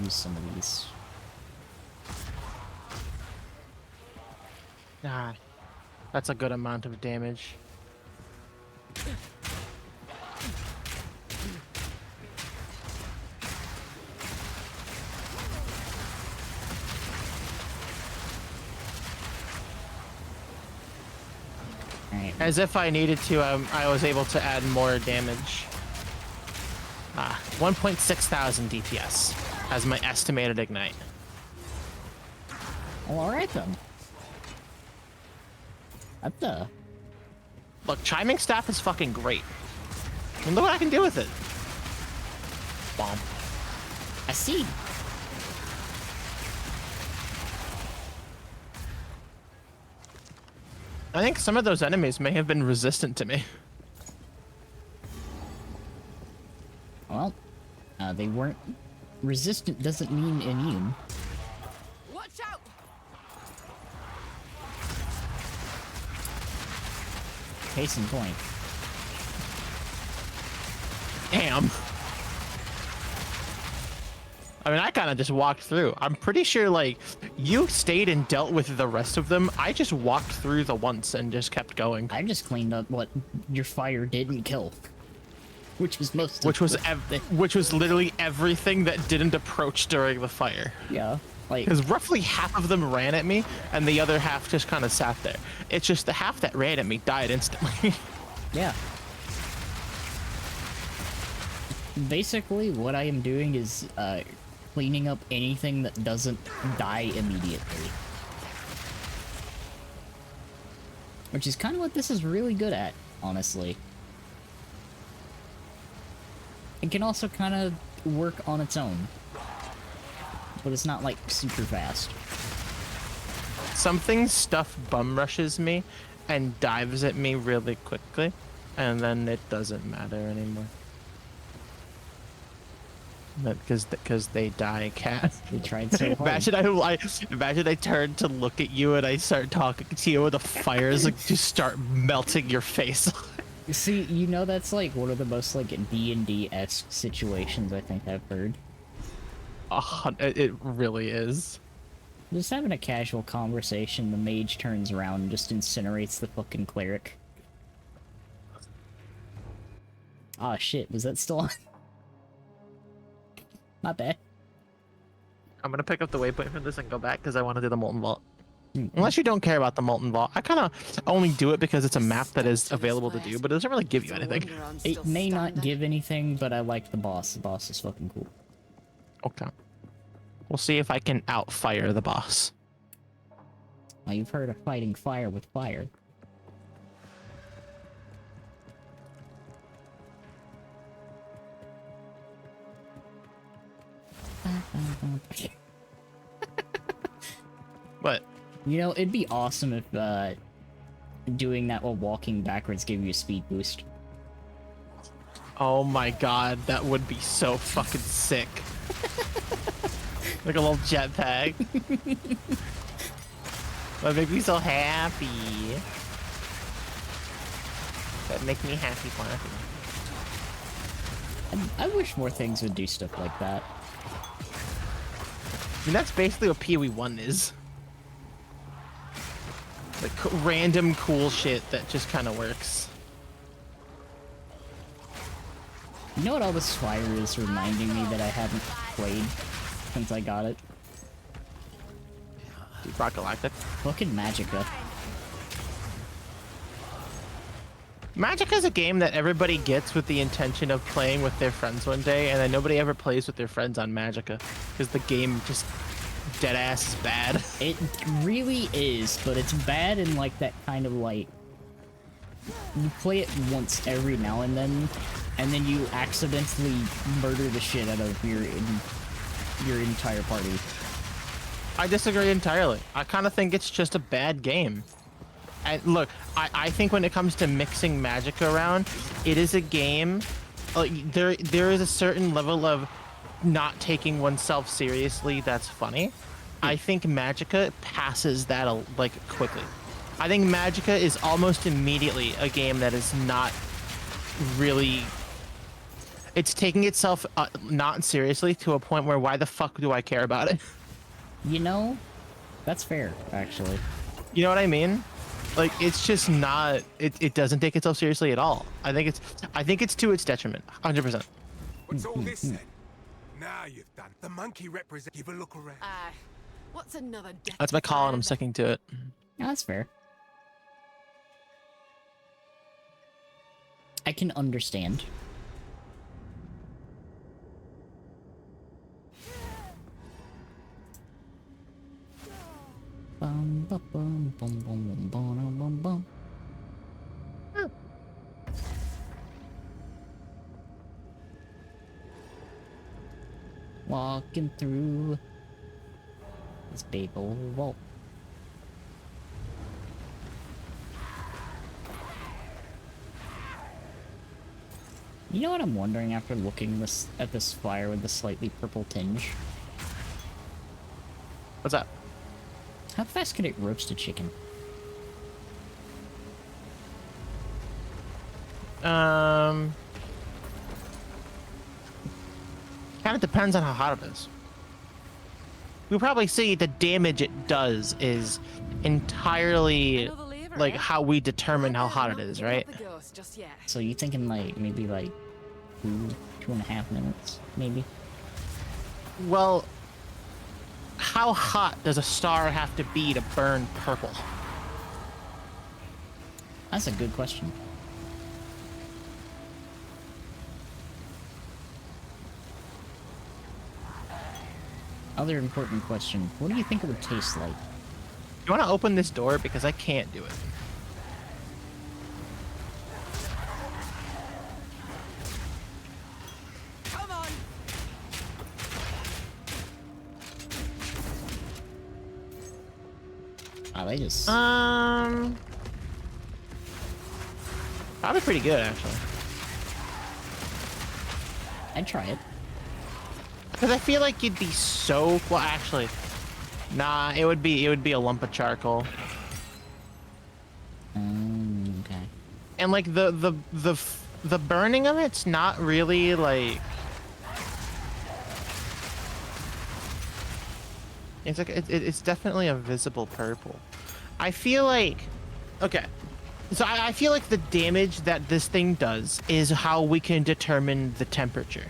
use some of these. Ah, that's a good amount of damage. Alright. As if I needed to, I was able to add more damage. 1,600 DPS as my estimated ignite. Well, alright then. What the? Look, chiming staff is fucking great. And look what I can do with it. Bomb. I see. I think some of those enemies may have been resistant to me. Well, they weren't. Resistant doesn't mean immune. Watch out! Case in point. Damn. I mean, I kind of just walked through. I'm pretty sure, like, you stayed and dealt with the rest of them. I just walked through the once and just kept going. I just cleaned up what your fire didn't kill. Which was most Which was literally everything that didn't approach during the fire. yeah, like Because roughly half of them ran at me, and the other half just kind of sat there. It's just the half that ran at me died instantly. yeah. Basically, what I am doing is cleaning up anything that doesn't die immediately. Which is kind of what this is really good at, honestly. It can also kind of work on its own. But it's not, like, super fast. Something stuff bum rushes me and dives at me really quickly, and then it doesn't matter anymore. Because they die, cat. They tried so hard. Imagine I turn to look at you and I start talking to you, and the fires like just start melting your face. See, you know that's like one of the most like D&D-esque situations I think I've heard. It really is. Just having a casual conversation, the mage turns around and just incinerates the fucking cleric. Ah, shit, was that still on? Not bad. I'm gonna pick up the waypoint from this and go back because I want to do the Molten Vault. Unless you don't care about the Molten Vault. I kind of only do it because it's a map that is available to do, but it doesn't really give you anything. It may not give anything, but I like the boss. The boss is fucking cool. Okay. We'll see if I can outfire the boss. Well, you've heard of fighting fire with fire. What? You know, it'd be awesome if doing that while walking backwards gave you a speed boost. Oh my god, that would be so fucking sick. Like a little jetpack. That make me so happy. That make me happy, happy. I wish more things would do stuff like that. I mean, that's basically what PoE1 is. Like random cool shit that just kind of works. You know what all this fire is reminding me that I haven't played since I got it? Deep Rock Galactic. Fucking Magicka. Magic is a game that everybody gets with the intention of playing with their friends one day, and then nobody ever plays with their friends on Magica because the game just dead ass is bad. It really is, but it's bad in like that kind of like you play it once every now and then you accidentally murder the shit out of your entire party. I disagree entirely. I kind of think it's just a bad game. And look, I think when it comes to mixing magic around, it is a game. Like there is a certain level of not taking oneself seriously that's funny. I think Magica passes that like quickly. I think Magica is almost immediately a game that is not really. It's taking itself not seriously to a point where why the fuck do I care about it? You know, that's fair, actually. You know what I mean? Like it's just not. It doesn't take itself seriously at all. I think it's to its detriment, 100%. What's all this then? Now you've done. The monkey represent. Give a look around. What's another death That's my call, and I'm bird? sticking to it. Yeah, that's fair. I can understand. Bum, bum, bum, bum, bum, bum, bum, bum. Walking through this big old vault. You know what I'm wondering after looking at this fire with the slightly purple tinge? What's that? How fast could it roast a chicken? Kind of depends on how hot it is. We probably see the damage it does is entirely Another lever, like eh? how we determine how hot it Not is, giving right? up the ghost just yet. So you thinking like maybe like 2.5 minutes, maybe? Well, how hot does a star have to be to burn purple? That's a good question. Other important question. What do you think it would taste like? You want to open this door because I can't do it. Oh, they just... Probably pretty good, actually. I'd try it. Because I feel like you'd be so... Well, actually... Nah, it would be a lump of charcoal. Okay. And, like, the burning of it's not really, like... It's like it's definitely a visible purple. I feel like, okay, so I feel like the damage that this thing does is how we can determine the temperature.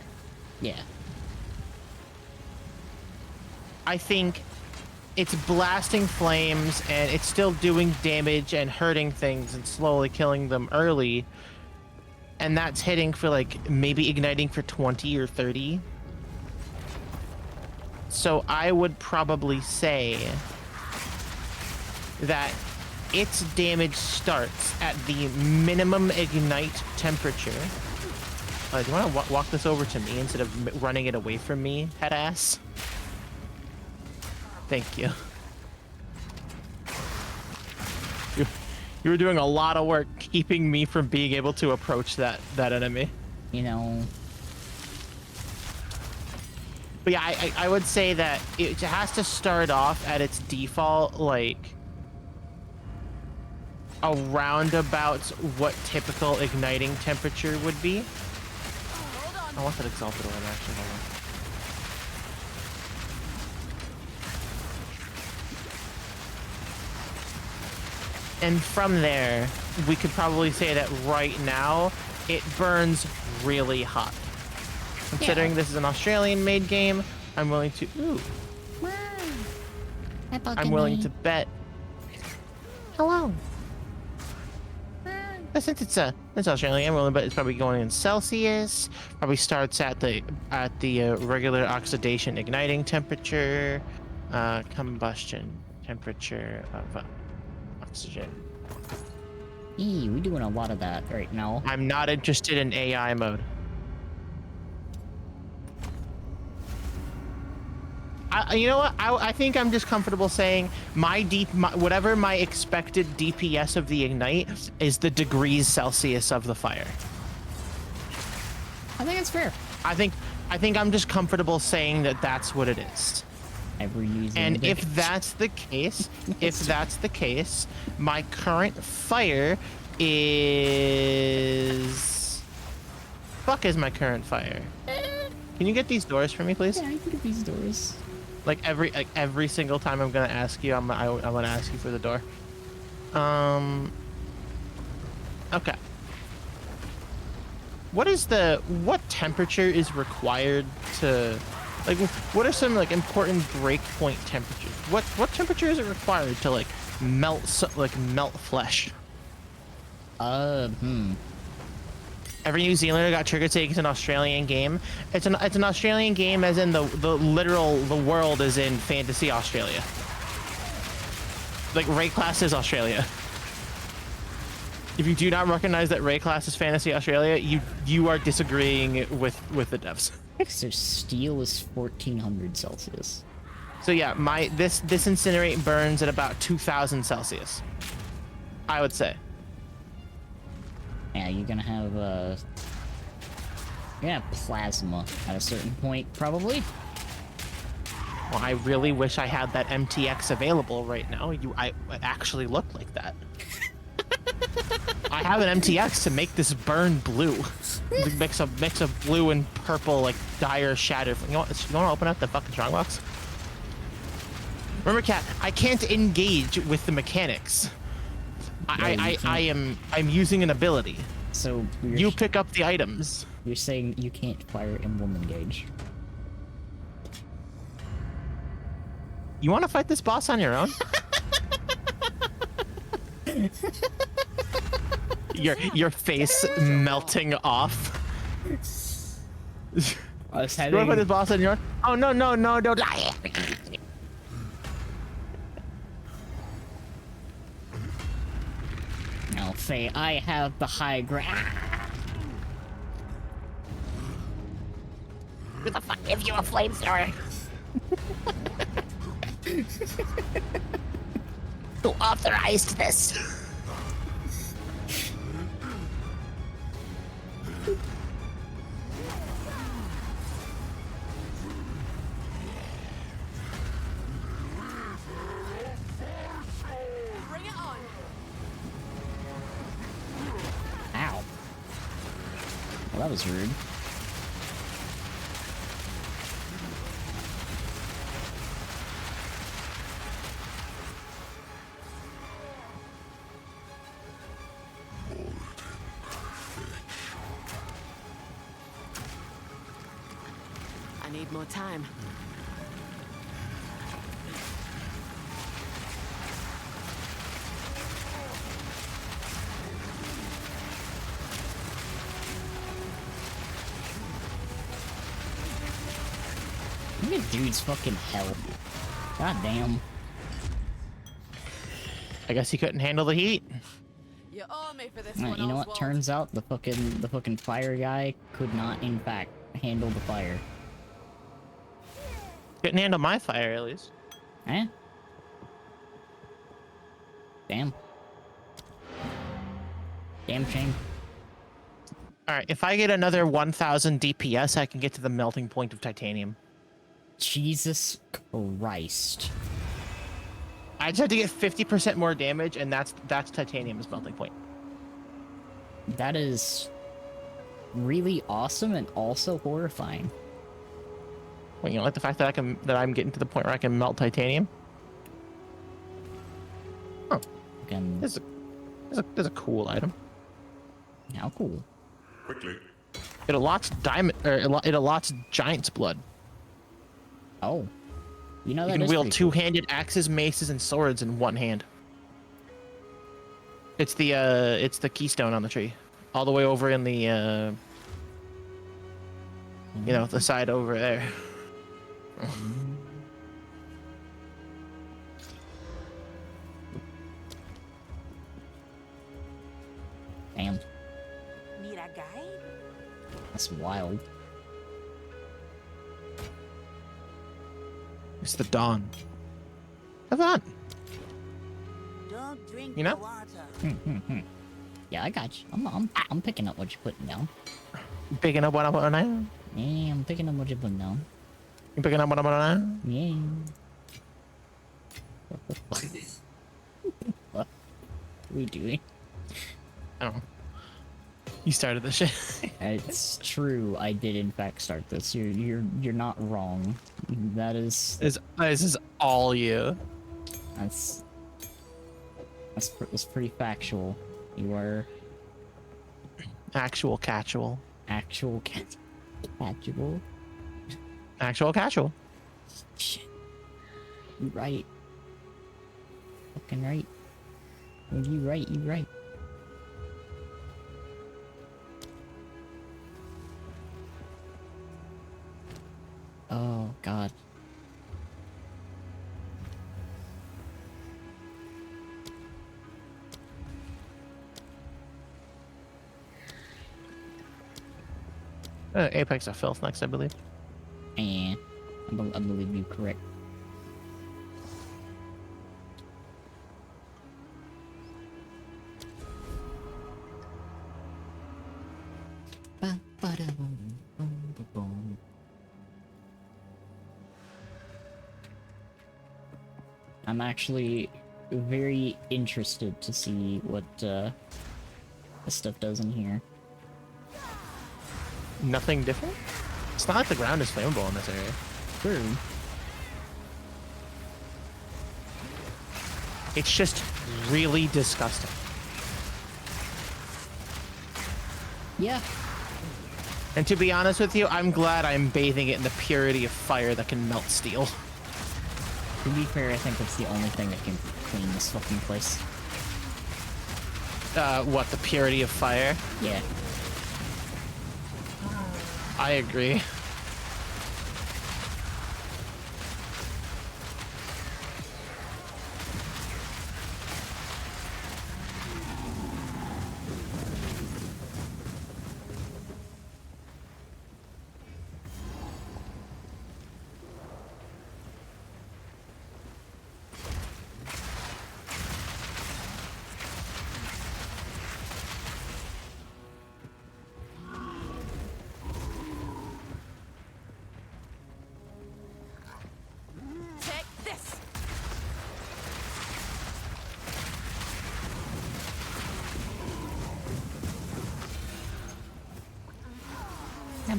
Yeah. I think it's blasting flames and it's still doing damage and hurting things and slowly killing them early, and that's hitting for like maybe igniting for 20 or 30. So I would probably say that its damage starts at the minimum ignite temperature. Do you want to walk this over to me instead of running it away from me, head ass? Thank you. You were doing a lot of work keeping me from being able to approach that enemy. You know... But yeah, I would say that it has to start off at its default, like, around about what typical igniting temperature would be. I want that exalted one, actually. Hold on. And from there, we could probably say that right now, it burns really hot. Considering this is an Australian-made game, I'm willing to... Ooh. I'm willing to bet... Hello. Since it's Australian, I'm willing to bet it's probably going in Celsius. Probably starts at the regular oxidation igniting temperature, combustion temperature of oxygen. We're doing a lot of that right now. I'm not interested in AI mode. You know what? I think I'm just comfortable saying whatever my expected DPS of the ignite is the degrees Celsius of the fire. I think it's fair. I think I'm just comfortable saying that that's what it is. And if that's the case, my current fire is... Fuck is my current fire? Can you get these doors for me, please? Yeah, I can get these doors. Like every single time I'm gonna ask you, I'm gonna ask you for the door. Okay. What temperature is required to, like, what are some like important breakpoint temperatures? What temperature is it required to like melt flesh? Every New Zealander got triggered saying it's an Australian game. It's an Australian game as in the world is in fantasy Australia. Like Ray Class is Australia. If you do not recognize that Ray Class is fantasy Australia, you are disagreeing with the devs. So steel is 1400 Celsius. So yeah, this incinerate burns at about 2000 Celsius. I would say. Yeah, you're gonna have plasma at a certain point, probably. Well, I really wish I had that MTX available right now. It actually looked like that. I have an MTX to make this burn blue. Mix of blue and purple, like dire shatter. You want to open up the fucking strongbox? Remember, Cat, I can't engage with the mechanics. I'm using an ability. So you pick up the items. You're saying you can't fire emblem engage. You want to fight this boss on your own? your face melting off. You want to fight this boss on your own? Oh no, don't. No, Faye, I have the high ground. Who the fuck gives you a flamethrower? Who authorized this? Bring it on. Ow. Well, that was rude. I need more time. Look at dude's fucking health. God damn. I guess he couldn't handle the heat. You owe me for this Alright, one, you know what? Oswald. Turns out the fucking fire guy could not, in fact, handle the fire. Couldn't handle my fire, at least. Eh? Damn. Damn shame. All right, if I get another 1,000 DPS, I can get to the melting point of titanium. Jesus Christ. I just have to get 50% more damage, and that's titanium's melting point. That is really awesome and also horrifying. Well, you know, like the fact that I'm getting to the point where I can melt titanium. Oh, Fucking, this is a cool item. how cool. Quickly. It allots diamond, or it allots giant's blood. Oh. You know You that can is wield pretty cool. two-handed axes, maces, and swords in one hand. It's the keystone on the tree, all the way over in the you know, the side over there. Damn. Need a guide? That's wild. It's the dawn. Have fun. Don't drink You know? the water. Yeah, I got you. I'm picking up what you're putting down. You picking up what I'm putting down? Yeah, I'm picking up what you're putting down. You picking up what I'm putting down? Yeah. What are we doing? I don't know. You started this shit. It's true. I did in fact start this. You're not wrong. That is This is all you. that's pretty factual. You are Actual catchual. actual catchable. Actual catchual. Shit. You right. Fucking right. You right. You right. Oh God. Apex of Filth next, I believe. And I believe you correct. I'm actually very interested to see what this stuff does in here. Nothing different? It's not like the ground is flammable in this area. True. It's just really disgusting. Yeah. And to be honest with you, I'm glad I'm bathing it in the purity of fire that can melt steel. To be fair, I think that's the only thing that can clean this fucking place. What, the purity of fire? Yeah. I agree.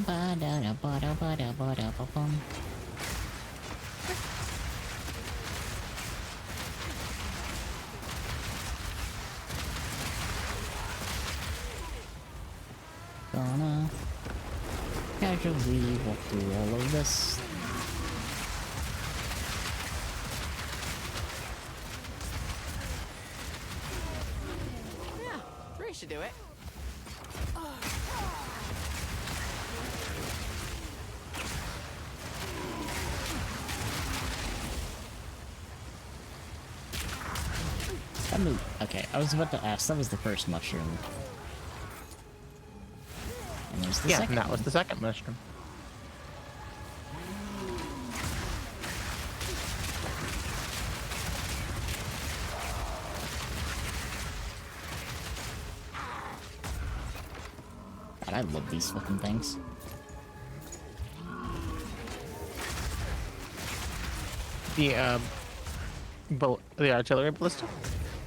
Ba-da-da-ba-da-ba-da-ba-da-ba-bum. Gonna casually walk through all of this. Yeah, three should do it. Okay, I was about to ask, that was the first mushroom. And there's the Yeah, second and that was one. the second mushroom. God, I love these fucking things. The artillery ballista.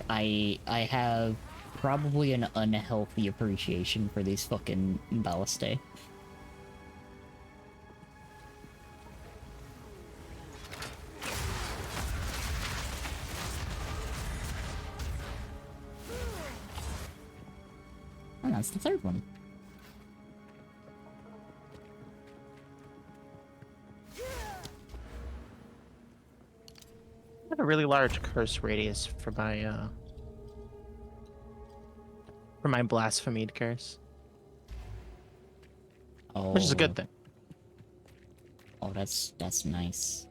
I have probably an unhealthy appreciation for these fucking ballistae. And that's the third one. I have a really large curse radius for my blasphemed curse, Oh, which is a good thing. Oh, that's nice.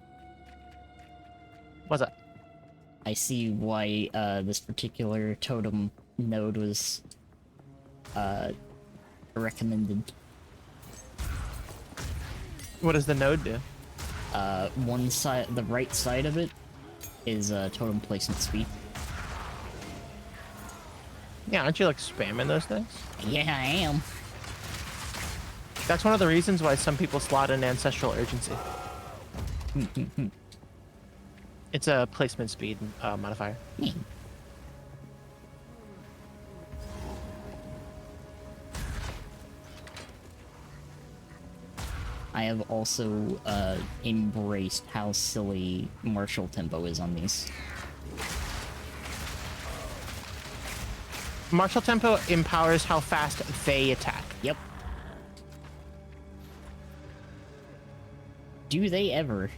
What's that? I see why this particular totem node was recommended. What does the node do? One side, the right side of it is totem placement speed. Yeah, aren't you like spamming those things? Yeah, I am. That's one of the reasons why some people slot in ancestral urgency. It's a placement speed modifier. I have also embraced how silly martial tempo is on these. Martial tempo empowers how fast they attack. Yep. Do they ever?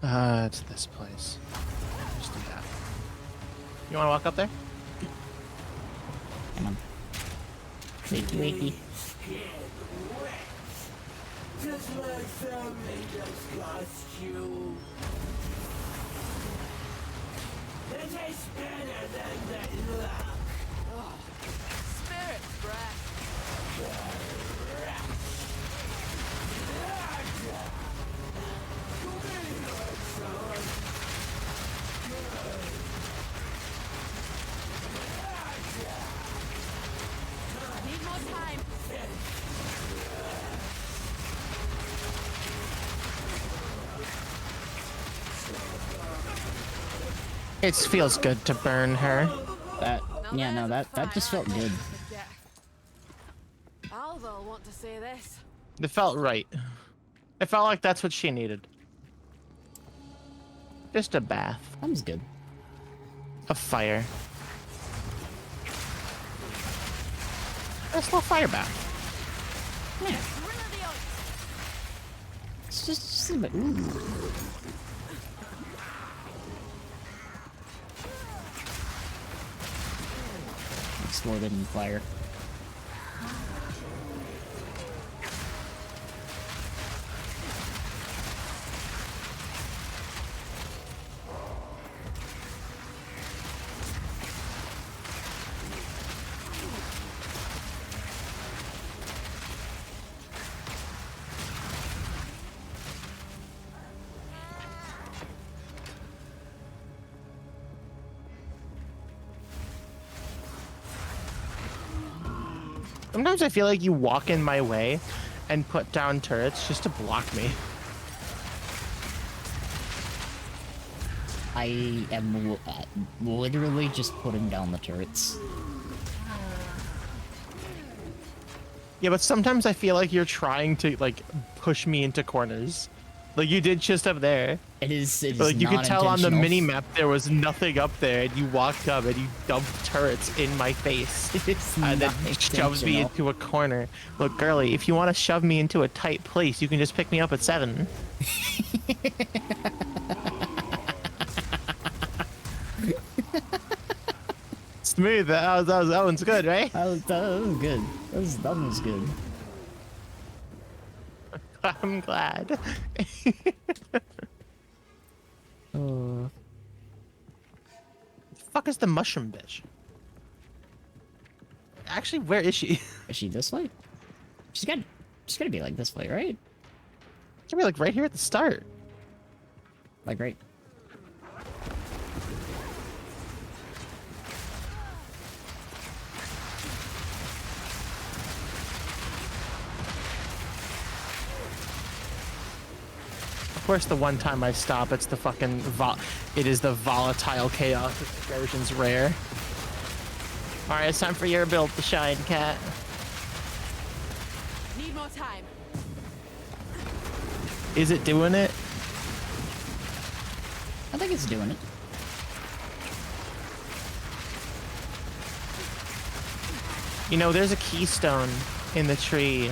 It's this place. Just do that. You want to walk up there? Come on. Wakey, wakey. Just like family just lost you. They taste better than they look. Spirit breath. Need more time. It feels good to burn her. That, yeah, no, that just felt good. Yeah. Alva'll want to say this. It felt right. It felt like that's what she needed. Just a bath. That was good. A fire. Nice little fire bath. Yeah. It's just a bit. Ooh. Exploded in fire. Sometimes I feel like you walk in my way and put down turrets just to block me. I am literally just putting down the turrets. Yeah, but sometimes I feel like you're trying to like push me into corners. Like you did just up there. It is But, like you could not tell on the intentional. mini map there was nothing up there, and you walked up and you dumped turrets in my face, It's and then not shoves me intentional. into a corner. Look, girly, if you want to shove me into a tight place, you can just pick me up at 7. Smooth. That one's good, right? That was good. That was good. I'm glad. Oh. The fuck is the mushroom bitch? Actually, where is she? Is she this way? She's gotta be like this way, right? She'll be like right here at the start. Like right. Of course, the one time I stop, it's the fucking it is the volatile chaos explosion's rare. All right, it's time for your build to shine, cat. Need more time. Is it doing it? I think it's doing it. You know, there's a keystone in the tree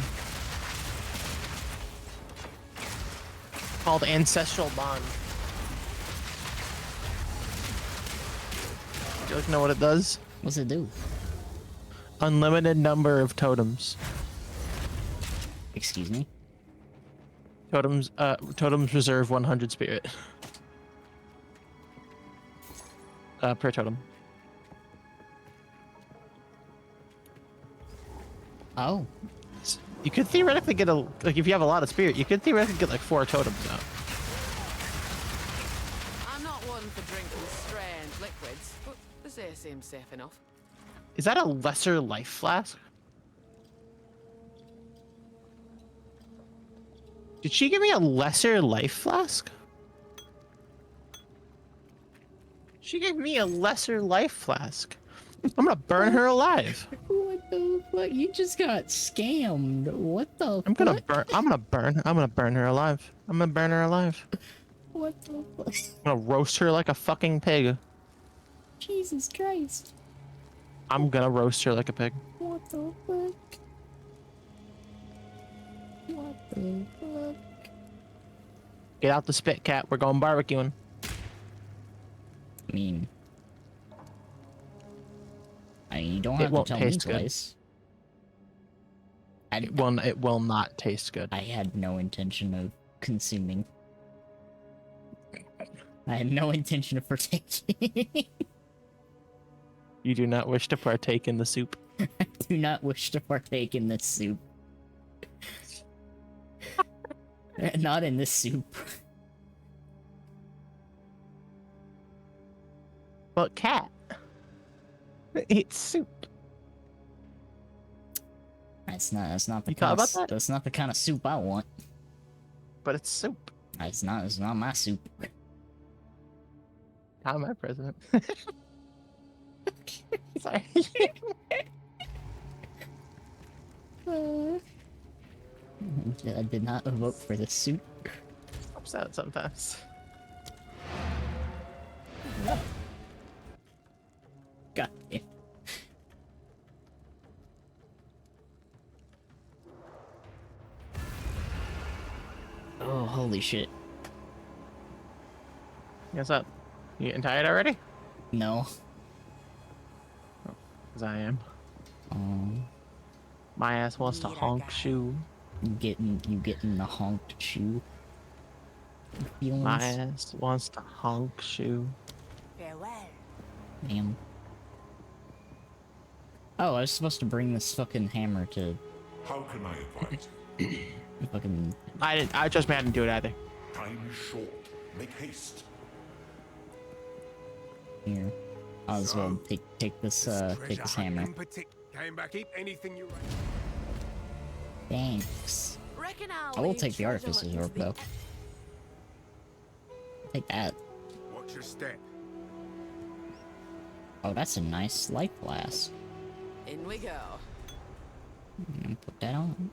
called Ancestral Bond. Do you like know what it does? What's it do? Unlimited number of totems. Excuse me? Totems reserve 100 spirit. Per totem. Oh. You could theoretically get if you have a lot of spirit, you could theoretically get like 4 totems out. I'm not one for drinking strange liquids, but this air seems safe enough. Is that a lesser life flask? Did she give me a lesser life flask? She gave me a lesser life flask. I'm gonna burn her alive. What the fuck? You just got scammed. What the I'm gonna burn her alive. I'm gonna burn her alive. What the fuck? I'm gonna roast her like a fucking pig. Jesus Christ. I'm gonna roast her like a pig. What the fuck? What the fuck? Get out the spit, cat. We're going barbecuing. I mean, you don't have to won't tell me taste good. twice. It will not taste good. I had no intention of consuming. I had no intention of partaking. You do not wish to partake in the soup. I do not wish to partake in this soup. Not in this soup. But cat, it's soup. That's not the You thought kind about of, that? that's not the kind of soup I want. But it's soup. It's not my soup. I'm my president. Sorry. I did not vote for this soup. Upset sometimes. God damn. Oh, holy shit. What's up? You getting tired already? No. Cause I am. Um, My ass wants to honk shoe. you getting the honked shoe. Feelings? My ass wants to honk shoe. Farewell. Damn. Oh, I was supposed to bring this fucking hammer to How can I advise? fucking. I just didn't do it either. Time is short. Make haste. Here. I'll as well take this Treasure hammer. hunt in partic- Came back, keep anything you like. Thanks. Reckon I will leave take the treasure artificer's hunters orb though. Take that. Watch your step. Oh, that's a nice life glass. In we go. I'm gonna put that on.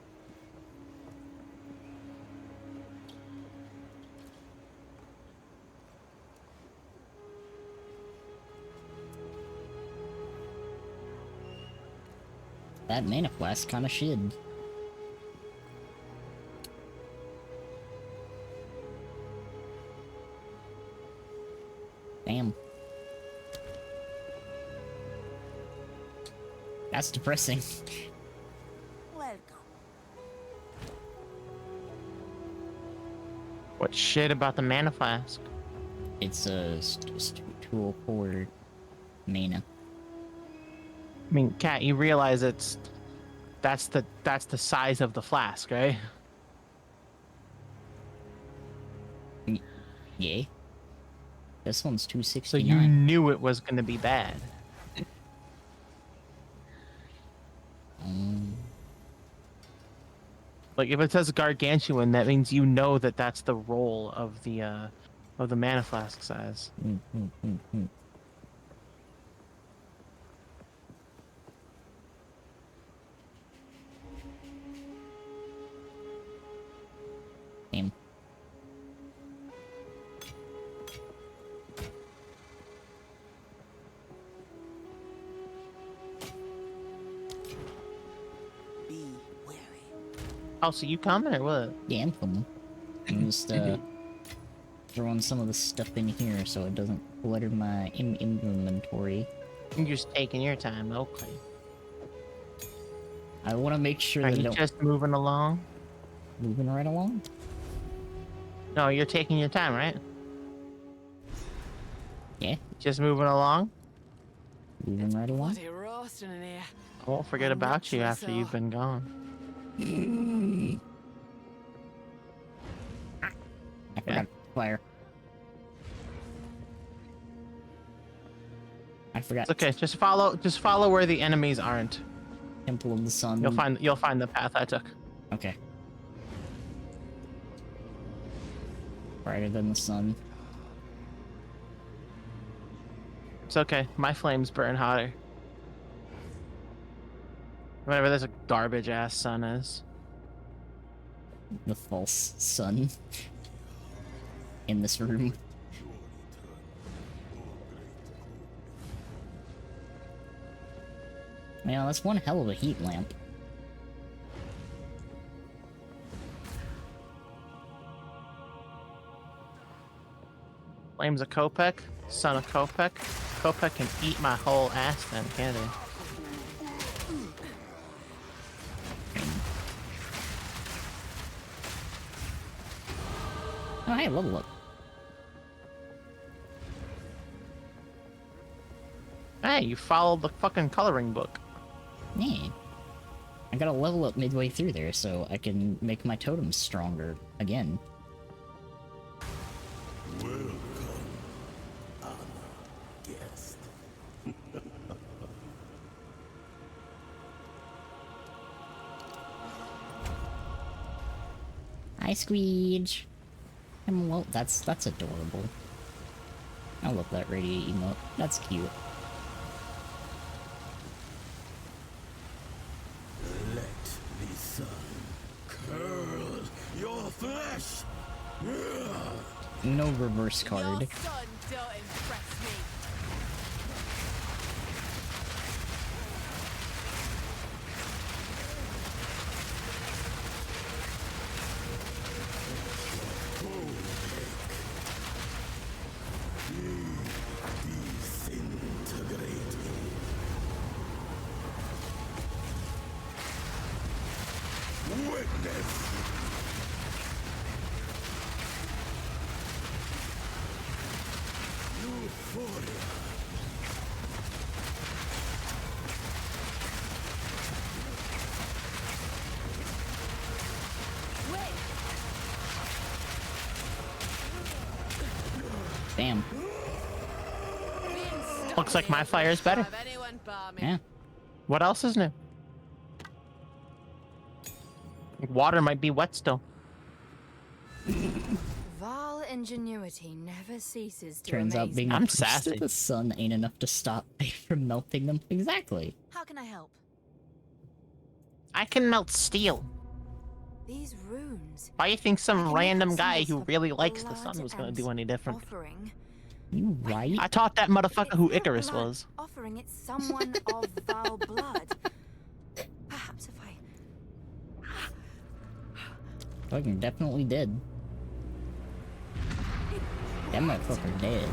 That mana flask kinda shid. Damn. That's depressing. Welcome. What shit about the mana flask? It's a tool for mana. I mean, Cat, you realize that's the size of the flask, right? Yeah. This one's So 269. you knew it was gonna be bad. Like if it says gargantuan, that means you know that that's the roll of the mana flask size. Damn. Be wary. Oh, so you coming or what? Yeah, I'm coming. I'm just throwing some of the stuff in here so it doesn't clutter my inventory. You're just taking your time, okay. I want to make sure Are that I you don't just moving along? moving right along. No, you're taking your time, right? Yeah, Just moving along? moving right along. Bloody roasting in here. I won't forget about you after Naturally you've so. been gone. I forgot fire. I forgot. It's okay. Just follow where the enemies aren't. Temple of the Sun. You'll find the path I took. Okay. Brighter than the sun. It's okay. My flames burn hotter. Whatever this garbage ass sun is. The false sun. In this room. Man, that's one hell of a heat lamp. Flames of Kopek, son of Kopek. Kopek can eat my whole ass then, can't he? Oh, hey, level up. Hey, you followed the fucking coloring book. Yeah. I gotta level up midway through there so I can make my totems stronger again. Welcome, honored guest. Hi, Squeege. Well, that's adorable. I love that radiate emote. That's cute. Let the sun curl your flesh. No reverse Your card. son don't impress me. Disintegrating. Witness. Euphoria. Wait, Damn. being stuck Looks like here my fire's better. drive anyone bar me. Yeah. What else is new? Water might be wet still. Val ingenuity never ceases to Turns out amaze being me. a I'm priest of sassy. the sun ain't enough to stop me from melting them. Exactly. How can I help? I can melt steel. These runes. Why do you think I some can make random up guy symbols who for really likes the blood sun was gonna and do any different? Offering. You right? I taught that motherfucker It's who not Icarus blood was. Offering it's someone of vile blood. Perhaps if I. Fucking definitely did. That motherfucker dead.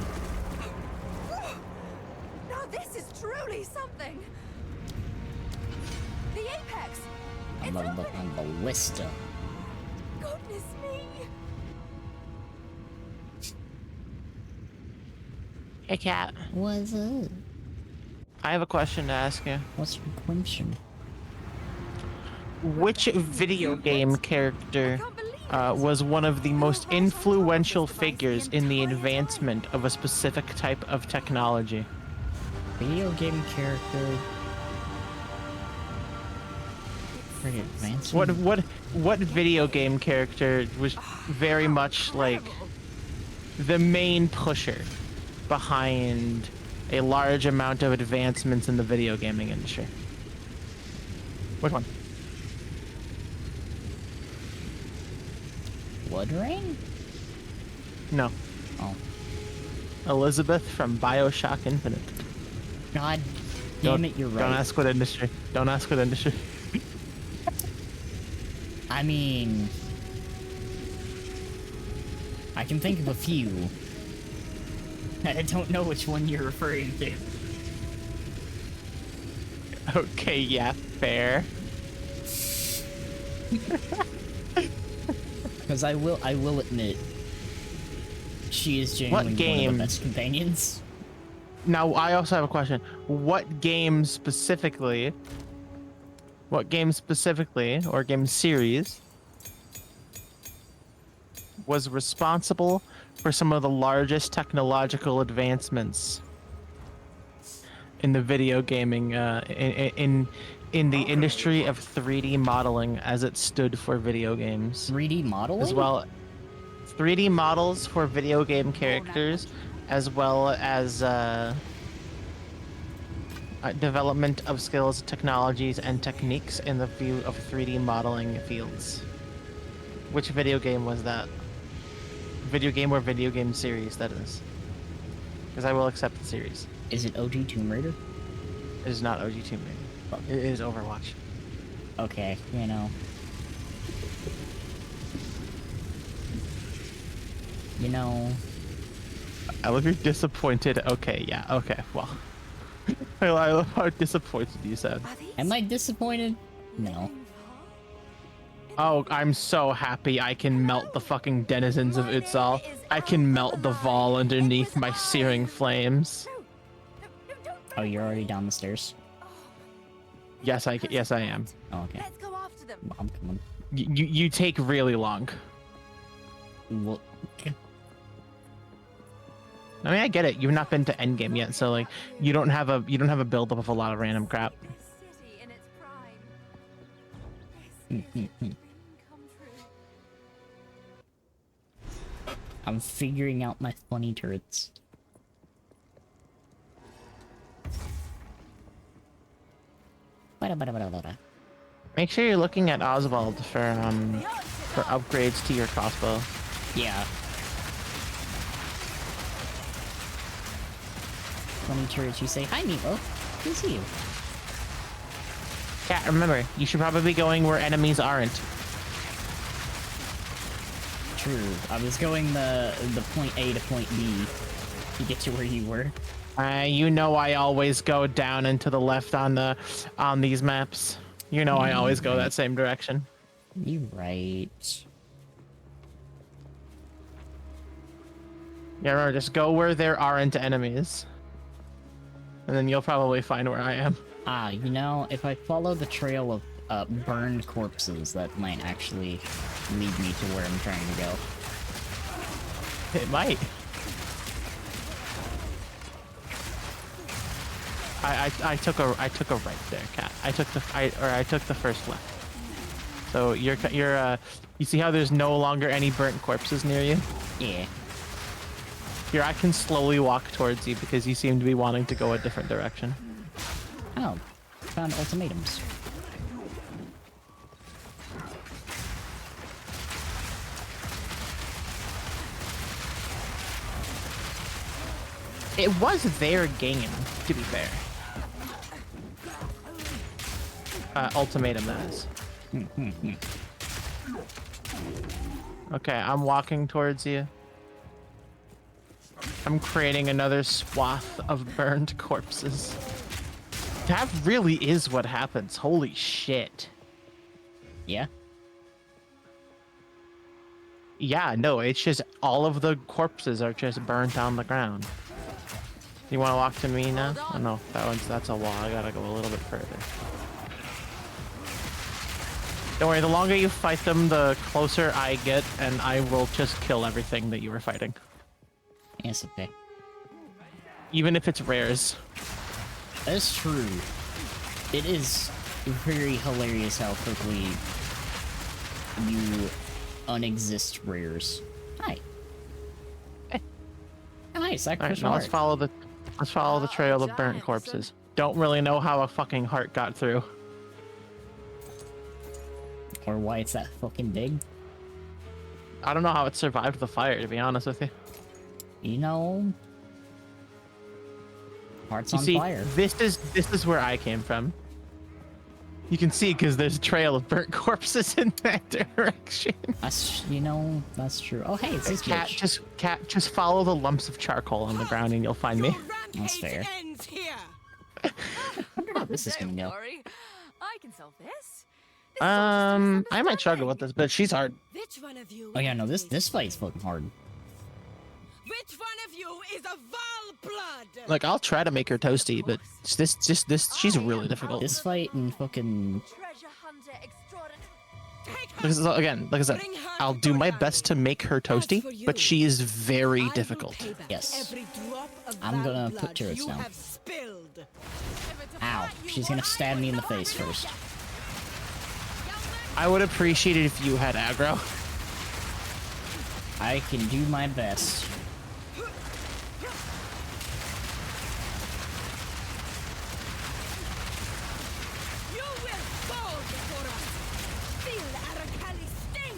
Now this is truly something. The apex. I'm It's a opening. ballista. Goodness me. Hey, cat. What's up? I have a question to ask you. What's your question? Which video game character I can't believe it. was one of the most right on top of influential this device the figures in the entire advancement of a specific type of technology? Video game character. Pretty advanced. What video game character was very much like the main pusher behind a large amount of advancements in the video gaming industry? Which one? Blood Rain? No. Oh. Elizabeth from BioShock Infinite. God damn it, you're right. Don't ask what industry. Don't ask what industry. I mean, I can think of a few. I don't know which one you're referring to. Okay, yeah, fair. Because I will admit, she is genuinely one of game? the best companions. Now, I also have a question. What game specifically, or game series, was responsible for some of the largest technological advancements in the video gaming, in the industry of 3D modeling as it stood for video games? 3D modeling? As well, 3D models for video game characters, as well as development of skills, technologies, and techniques in the view of 3D modeling fields. Which video game was that? Video game or video game series, that is. Because I will accept the series. Is it OG Tomb Raider? It is not OG Tomb Raider. It is Overwatch. Okay, you know. You know. I love you're disappointed. Okay, yeah, okay, well. I love how disappointed you said. Am I disappointed? No. Oh, I'm so happy I can melt the fucking denizens of Utsal. I can melt the Vol underneath my searing flames. Oh, you're already down the stairs? Yes, I am. Oh, okay. Let's go after them. I'm coming. You take really long. Well, I mean, I get it. You've not been to endgame yet, so like you don't have a buildup of a lot of random crap. This city in its prime. This dream come true. I'm figuring out my funny turrets. Bada. Make sure you're looking at Oswald for upgrades to your crossbow. Yeah. Funny turrets, you say, hi, Meatloaf. Good to see you. Cat, remember, you should probably be going where enemies aren't. True. I was going the point A to point B to get to where you were. You know I always go down and to the left on these maps. You know I always go that same direction. You right. Yeah, remember, just go where there aren't enemies. And then you'll probably find where I am. Ah, you know, if I follow the trail of burned corpses, that might actually lead me to where I'm trying to go. It might. I took a right there, Cat. I took the first left. So you see how there's no longer any burnt corpses near you? Yeah. Here, I can slowly walk towards you because you seem to be wanting to go a different direction. Oh, found ultimatums. It was their game, to be fair. Ultimatum, that is. Okay, I'm walking towards you. I'm creating another swath of burned corpses. That really is what happens. Holy shit. Yeah. Yeah, no, it's just all of the corpses are just burnt on the ground. You want to walk to me now? Oh no, that's a wall. I gotta go a little bit further. Don't worry, the longer you fight them, the closer I get, and I will just kill everything that you were fighting. Yes, okay. Even if it's rares. That's true. It is very hilarious how quickly you unexist rares. Hi. Nice, I Alright, now let's follow the trail of burnt corpses. Don't really know how a fucking heart got through. Or why it's that fucking big. I don't know how it survived the fire, to be honest with you. You know, hearts You on see, fire. this is where I came from. You can see because there's a trail of burnt corpses in that direction. That's, you know, that's true. Oh, hey, it's this Cat, bitch. just follow the lumps of charcoal on the ground and you'll find me. That's fair. Ends here. I wonder how this is gonna Don't go. worry. I can solve this. This is all just I might struggle with this, but she's hard. Which one of you? Oh yeah, no, this fight's fucking hard. Which one of you is a Val blood? Like, I'll try to make her toasty, but this, she's really difficult. This fight and fucking treasure hunter extraordinary. Because, again, like I said, I'll do my best to make her toasty, but she is very difficult. Yes. I'm gonna put turrets down. Ow, she's gonna stab me in the face first. I would appreciate it if you had aggro. I can do my best.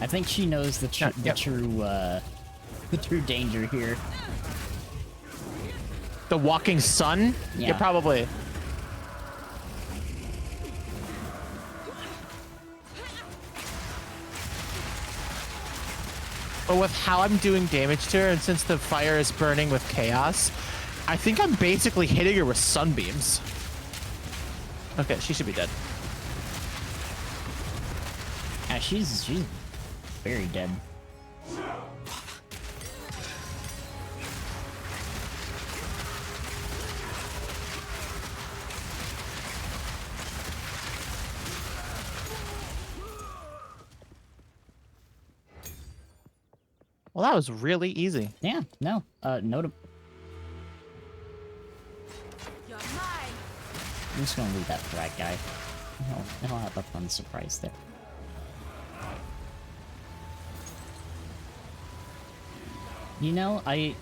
I think she knows the true danger here. The walking sun? Yeah. Probably. But with how I'm doing damage to her, and since the fire is burning with chaos, I think I'm basically hitting her with sunbeams. Okay, she should be dead. Yeah, she's very dead. Well, that was really easy. Yeah, no, I'm just gonna leave that for that guy. He'll have a fun surprise there. You know, I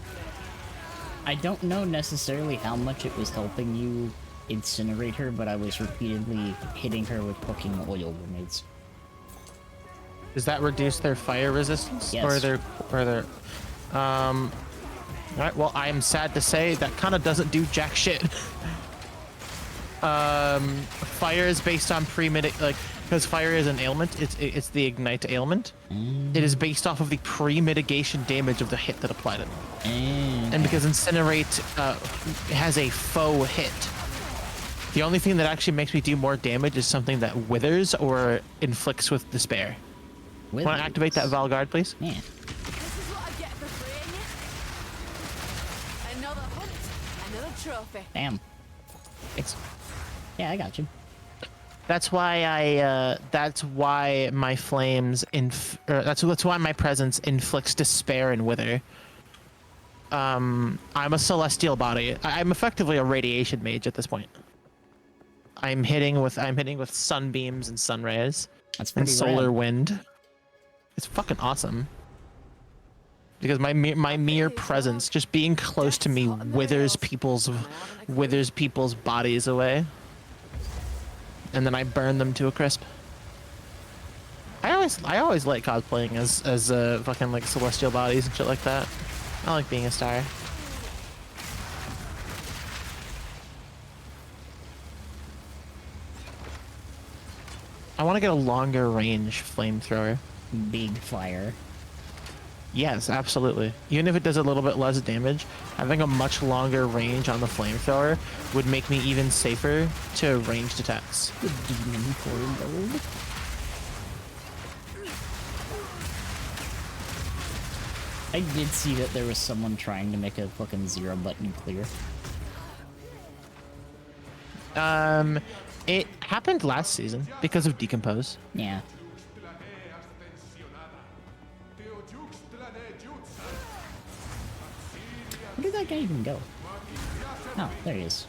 don't know necessarily how much it was helping you incinerate her, but I was repeatedly hitting her with fucking oil grenades. Does that reduce their fire resistance? Yes. Or their alright, well, I am sad to say that kind of doesn't do jack shit. Fire is based on because fire is an ailment, it's the ignite ailment. It is based off of the pre-mitigation damage of the hit that applied it. And because incinerate has a faux hit. The only thing that actually makes me do more damage is something that withers or inflicts with despair. Want to activate that Valguard, please? Yeah. This is what I get for freeing you. Another hunt, another trophy. Damn. Thanks. Yeah, I got you. That's why that's why my flames that's why my presence inflicts despair and wither. I'm a celestial body. I'm effectively a radiation mage at this point. I'm hitting with sunbeams and sun rays That's and pretty solar rad. wind. It's fucking awesome. because my mere presence, just being close to me, withers people's bodies away, and then I burn them to a crisp. I always like cosplaying as fucking like celestial bodies and shit like that. I like being a star. I want to get a longer range flamethrower. Big fire. Yes, absolutely. Even if it does a little bit less damage, having a much longer range on the flamethrower would make me even safer to ranged attacks. The demon core gold. I did see that there was someone trying to make a fucking 0 button clear. It happened last season because of Decompose. Yeah. Where did that guy even go? Oh, there he is.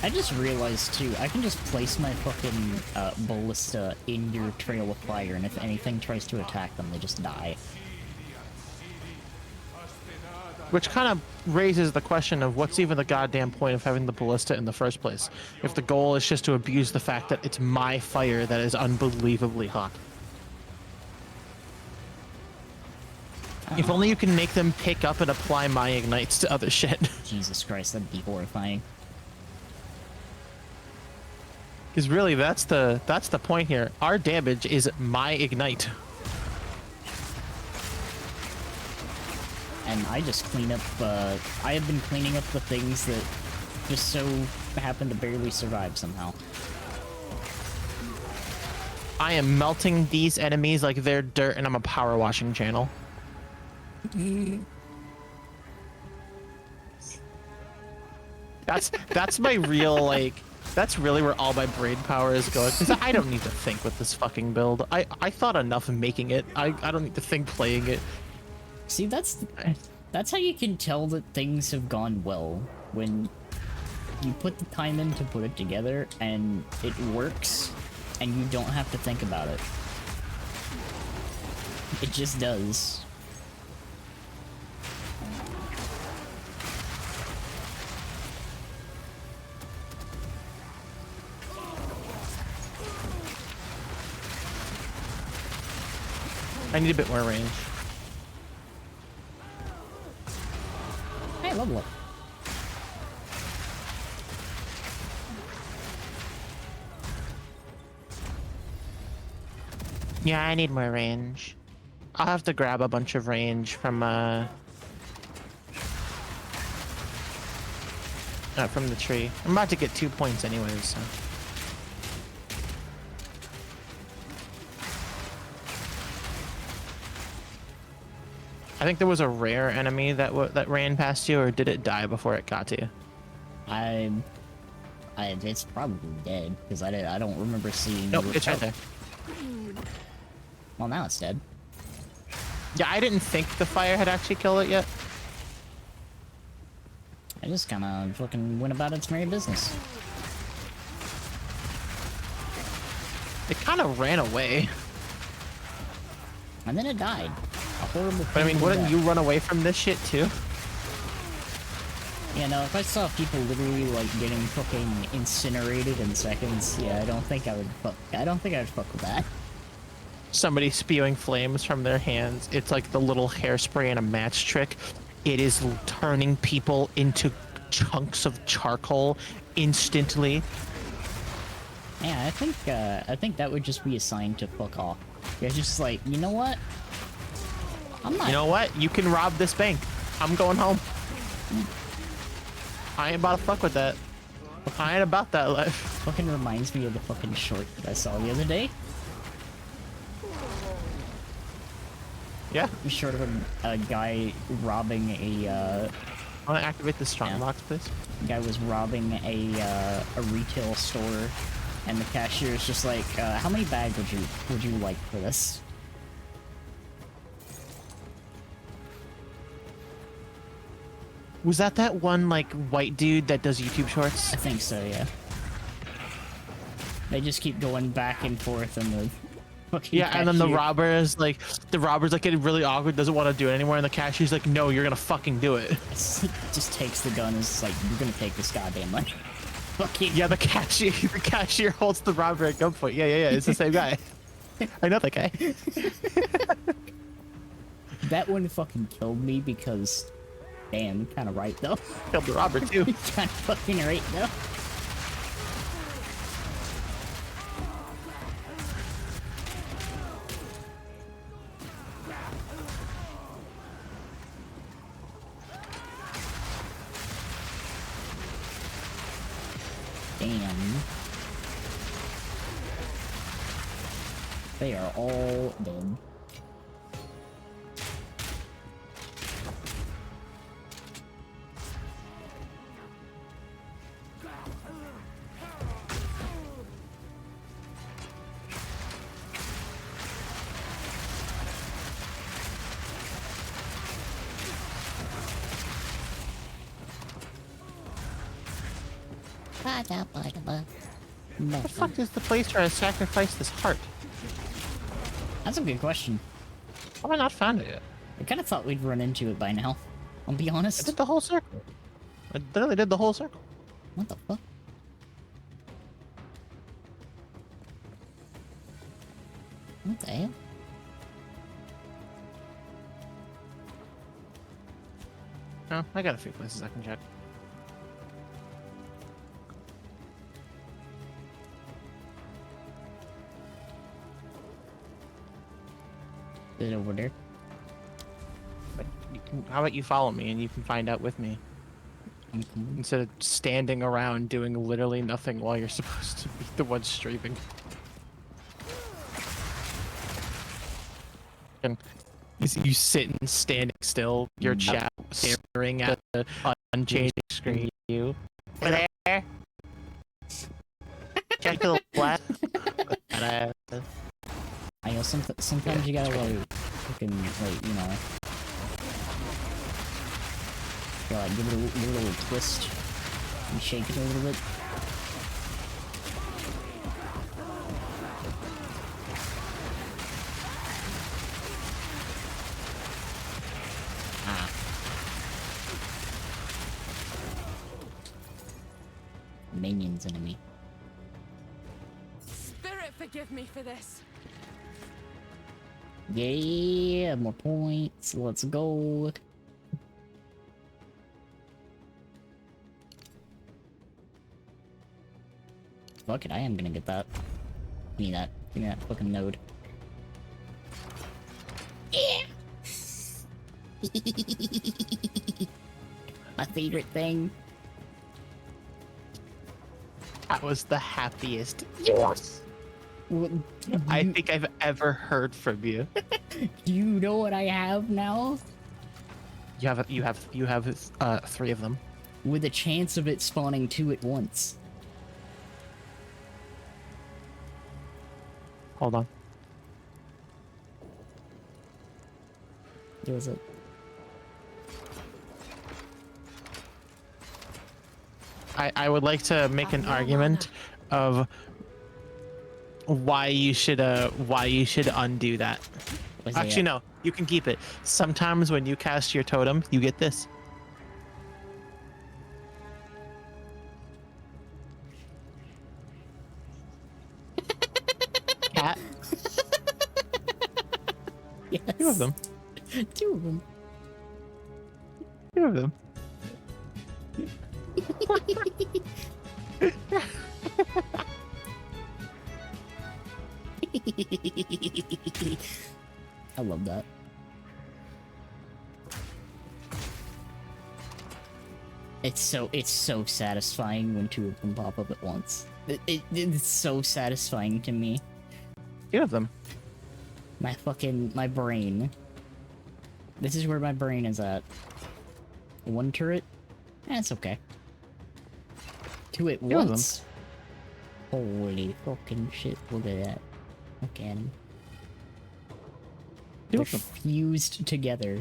I just realized too, I can just place my fucking ballista in your trail of fire, and if anything tries to attack them, they just die. Which kind of raises the question of what's even the goddamn point of having the ballista in the first place, if the goal is just to abuse the fact that it's my fire that is unbelievably hot. If only you can make them pick up and apply my ignites to other shit. Jesus Christ, that'd be horrifying. Because really, that's the point here. Our damage is my ignite. And I just clean up, I have been cleaning up the things that just so happen to barely survive somehow. I am melting these enemies like they're dirt, and I'm a power washing channel. That's my real, like, that's really where all my brain power is going. Because I don't need to think with this fucking build. I thought enough of making it. I don't need to think playing it. See, that's how you can tell that things have gone well, when you put the time in to put it together and it works and you don't have to think about it. It just does. I need a bit more range. Hey, level up. Yeah, I need more range. I'll have to grab a bunch of range from the tree. I'm about to get 2 points anyways, so. I think there was a rare enemy that ran past you, or did it die before it got to you? It's probably dead, because I don't remember seeing. Nope, it's right there. Well, now it's dead. Yeah, I didn't think the fire had actually killed it yet. I just kind of fucking went about its merry business. It kind of ran away. And then it died. A horrible. But I mean, wouldn't you run away from this shit too? Yeah, no, if I saw people literally like getting fucking incinerated in seconds, yeah, I don't think I would fuck with that. Somebody spewing flames from their hands. It's like the little hairspray in a match trick. It is turning people into chunks of charcoal instantly. Yeah, I think that would just be a sign to fuck off. You're just like, you know what? I'm not. You know what? You can rob this bank. I'm going home. I ain't about to fuck with that. I ain't about that life. Fucking reminds me of the fucking short that I saw the other day. Yeah. Short of a guy robbing a. I want to activate the strong box, please. The guy was robbing a retail store, and the cashier is just like, "How many bags would you like for this?" Was that one like white dude that does YouTube shorts? I think so, yeah. They just keep going back and forth and the fucking Yeah, and then the cashier- robber's like getting really awkward, doesn't want to do it anymore, and the cashier's like, no, you're gonna fucking do it. just takes the gun and is like, you're gonna take this goddamn money. Fucking Yeah, the cashier holds the robber at gunpoint. Yeah, it's the same guy. I know that guy. that one fucking killed me because, damn, kind of right though. Killed the robber too. Kind of fucking right though. Damn. They are all dead. What the fuck is the place where I sacrifice this heart? That's a good question. How have I not found it yet? I kind of thought we'd run into it by now. I'll be I honest. did the whole circle. I literally did the whole circle. What the fuck? What the hell? No, I got a few places I can check. Is it over there? But how about you follow me and you can find out with me Mm-hmm. instead of standing around doing literally nothing while you're supposed to be the one streaming. And you sitting standing still, your chat staring at the unchanging screen. You over there? Check to the left. I know sometimes you gotta like fucking like gotta like give it a little twist and shake it a little bit. Ah. Minions enemy. Spirit, forgive me for this. Yeah, more points. Let's go. Fuck it, I am gonna get that. Give me that. Give me that fucking node. Yeah! My favorite thing. That was the happiest Well, I think I've ever heard from you. do you know what I have now? You have 3 of them. With a chance of it spawning 2 at once. Hold on. What was it? I would like to make an argument of why you should undo that. Was Actually, it? no, you can keep it. Sometimes when you cast your totem, you get this. Cat. Yes. 2 of them. 2 of them. 2 of them. I love that. It's so satisfying when 2 of them pop up at once. It's so satisfying to me. 2 of them. My brain. This is where my brain is at. 1 turret? That's okay. 2 at of them. once? Holy fucking shit, look at that. Look at him. 2 They're of them. fused together.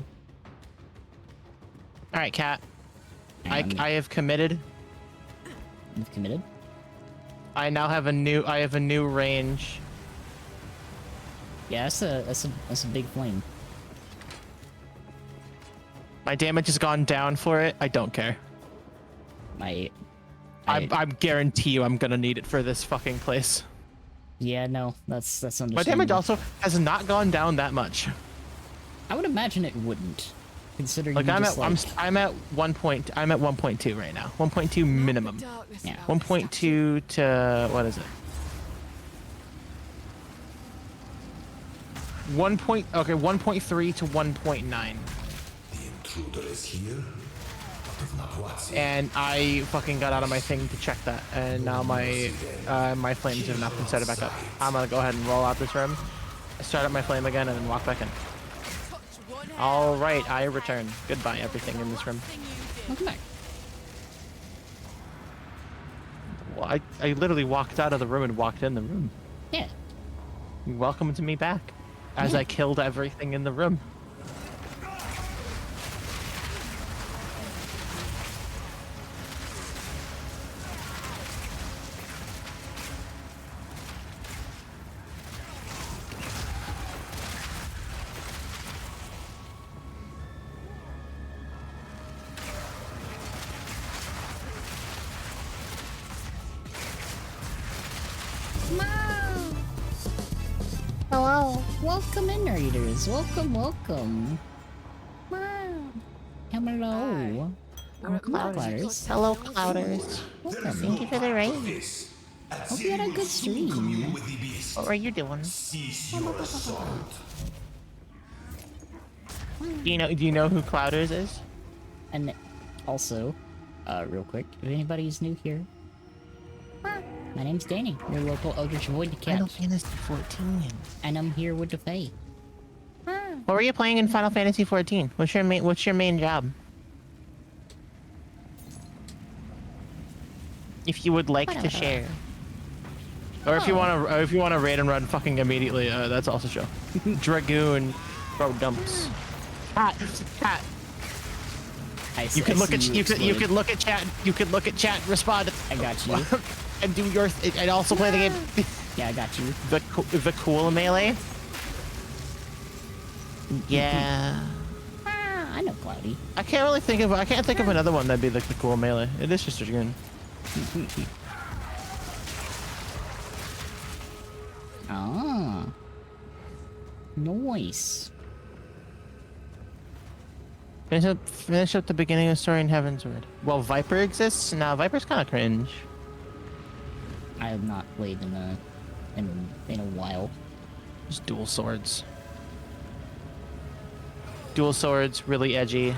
Alright, Cat. And I have committed. You've committed? I now have a new range. Yeah, that's a big flame. My damage has gone down for it. I don't care. I I guarantee you I'm gonna need it for this fucking place. Yeah, no, that's understandable. My damage also has not gone down that much. I would imagine it wouldn't, considering Like you I'm just, at I'm at 1.2 right now. 1.2 minimum. Yeah. 1.2 to what is it? 1.3 to 1.9. The intruder is here, but if not what's it? And I fucking got out of my thing to check that, and now my my flames have not been started back up. I'm gonna go ahead and roll out this room, start up my flame again, and then walk back in. All right, I return. Goodbye, everything in this room. Welcome back. Well, I literally walked out of the room and walked in the room. Yeah. Welcome to me back, as Yeah. I killed everything in the room. Hello. Welcome in, readers. Welcome. Wow. Hello. We're at Clouders. Hello, Clouders. Welcome. Thank you for the rain. Hope you had a good stream. What were you doing? Do you know who Clouders is? And also, real quick, if anybody's new here, my name's Danny, your local Eldritch Void Final Cat, Fantasy 14. and I'm here with the Fae. What were you playing in Final Fantasy 14? What's your main job? If you would like to share. Or if you want to raid and run fucking immediately, that's also show. Dragoon, bro dumps. Cat. You could look at chat. You could look at chat. Respond. I got you. And do your and also play the game. Yeah, I got you. The cool melee. Yeah. I know Cloudy. I can't think of another one that'd be like the cool melee. It is just Dragoon. Ah. Nice. Finish up the beginning of the story in Heavensward. Well, Viper exists? Nah, Viper's kind of cringe. I have not played in a while. Just dual swords. Dual swords, really edgy.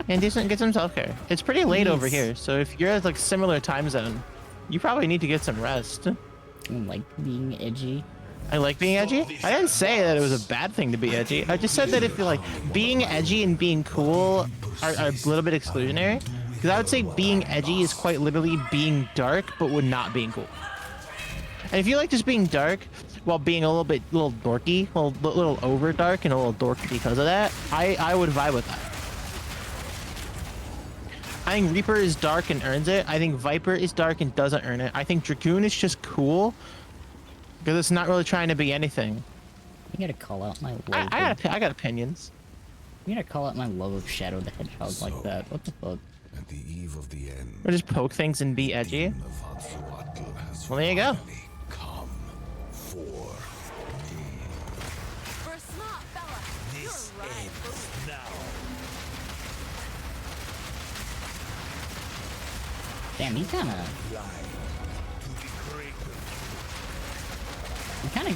And decent, get some self-care. It's pretty late over here, so if you're at like similar time zone, you probably need to get some rest. I like being edgy. I like being edgy. I didn't say that it was a bad thing to be edgy. I just said that if you're like being edgy and being cool are a little bit exclusionary. Because I would say being edgy is quite literally being dark, but would not being cool. And if you like just being dark while being a little dorky, a little over dark and a little dorky because of that, I would vibe with that. I think Reaper is dark and earns it. I think Viper is dark and doesn't earn it. I think Dragoon is just cool because it's not really trying to be anything. You gotta call out my love. I got opinions. You gotta call out my love of Shadow the Hedgehog like that. What the fuck? At the eve of the end, Or just poke things and be edgy. of Hatsuatl has Well, there you go. finally come for For a smart fella. this You're right. ends now. Damn, you kinda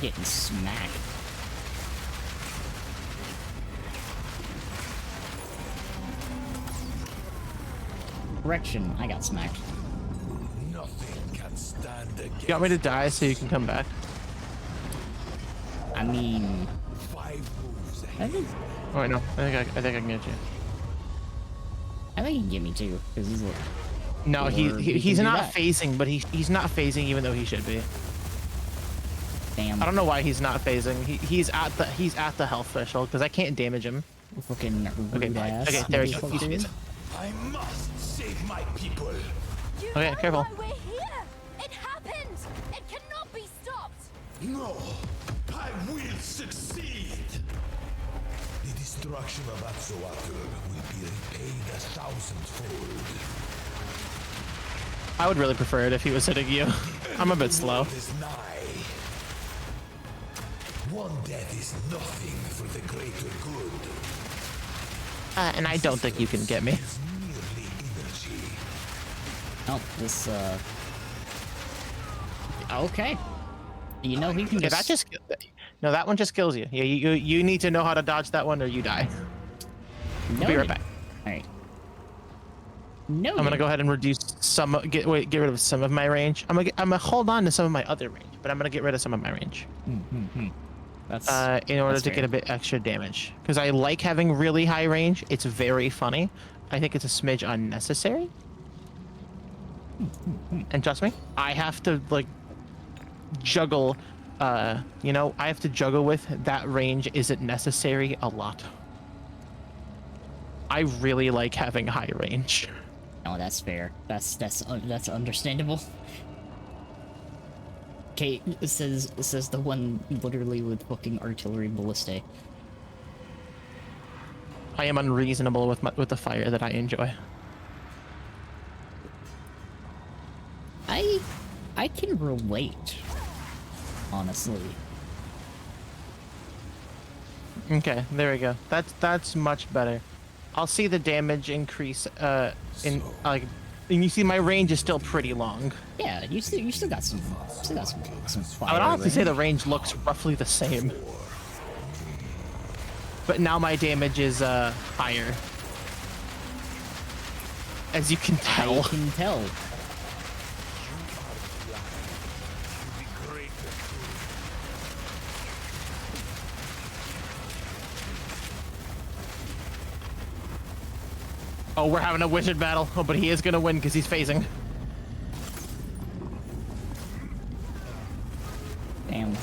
getting smacked. Correction, I got smacked. Nothing can stand against You want me to die so you can come back? I mean, 5 moves I ahead. think Oh wait, no. I think I can get you. he can get me too, because he's like, No, Or he he's can do not that. phasing, but he's not phasing even though he should be. damn, I don't know why he's not phasing. He's at the health threshold because I can't damage him. fucking Okay, rude ass. okay, there we go. motherfucker. He's phasing. I must save my people. You Okay, know careful. why we're here. It happened. It cannot be stopped. No, I will succeed. The destruction of Atzoatl will be repaid 1,000-fold. I would really prefer it if he was hitting you. I'm a bit slow. Is nigh. One death is nothing for the greater good. And I don't think you can get me. It's merely energy. Oh, this, Okay. You know, he can Yeah, that just no, that one just kills you. Yeah, you need to know how to dodge that one or you die. I'll be right back. Alright. No. I'm gonna go ahead and reduce some, get rid of some of my range. I'm gonna hold on to some of my other range, but I'm gonna get rid of some of my range. That's In order that's to fair. get a bit extra damage, because I like having really high range. It's very funny. I think it's a smidge unnecessary. And trust me, I have to like juggle. You know, I have to juggle with that range isn't necessary a lot. I really like having high range. Oh, that's fair. That's understandable. Kate says the one literally with fucking artillery ballistae. I am unreasonable with the fire that I enjoy. I can relate, honestly. Okay, there we go. That's much better. I'll see the damage increase in like, and you see my range is still pretty long. Yeah, you still got some fire. I would honestly say range. the range looks roughly the same. But now my damage is higher. As you can tell. I can tell. Oh, we're having a wizard battle. Oh, but he is gonna win because he's phasing. Damn.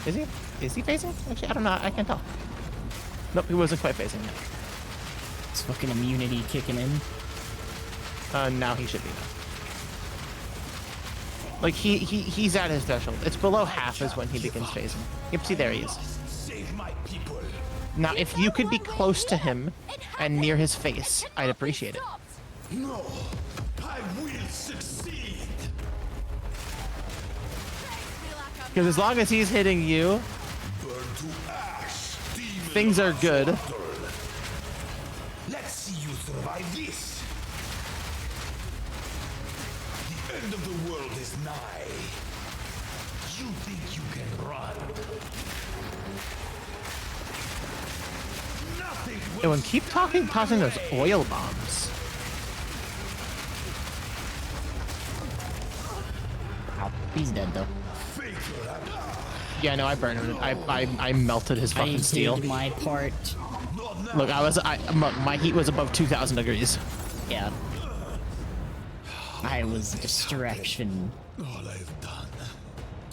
Is he? Is he phasing? Actually, I don't know. I can't tell. Nope, he wasn't quite phasing yet. It's fucking immunity kicking in. Now he should be. Like he's at his threshold. It's below half is when he begins phasing. Yep, see there he is. Save my people. Now, if you could be close to him and near his face, I'd appreciate it. No, I will succeed. Because as long as he's hitting you, Burn to ash, demon things are good. Let's see you survive this. The end of the world is nigh. You think you can run? Nothing will. And keep tossing those oil bombs. Ow, he's dead though. Yeah, no, I burned him. I melted his fucking I steel. did my part. Look, my heat was above 2,000 degrees. Yeah. I was a distraction. All I've done,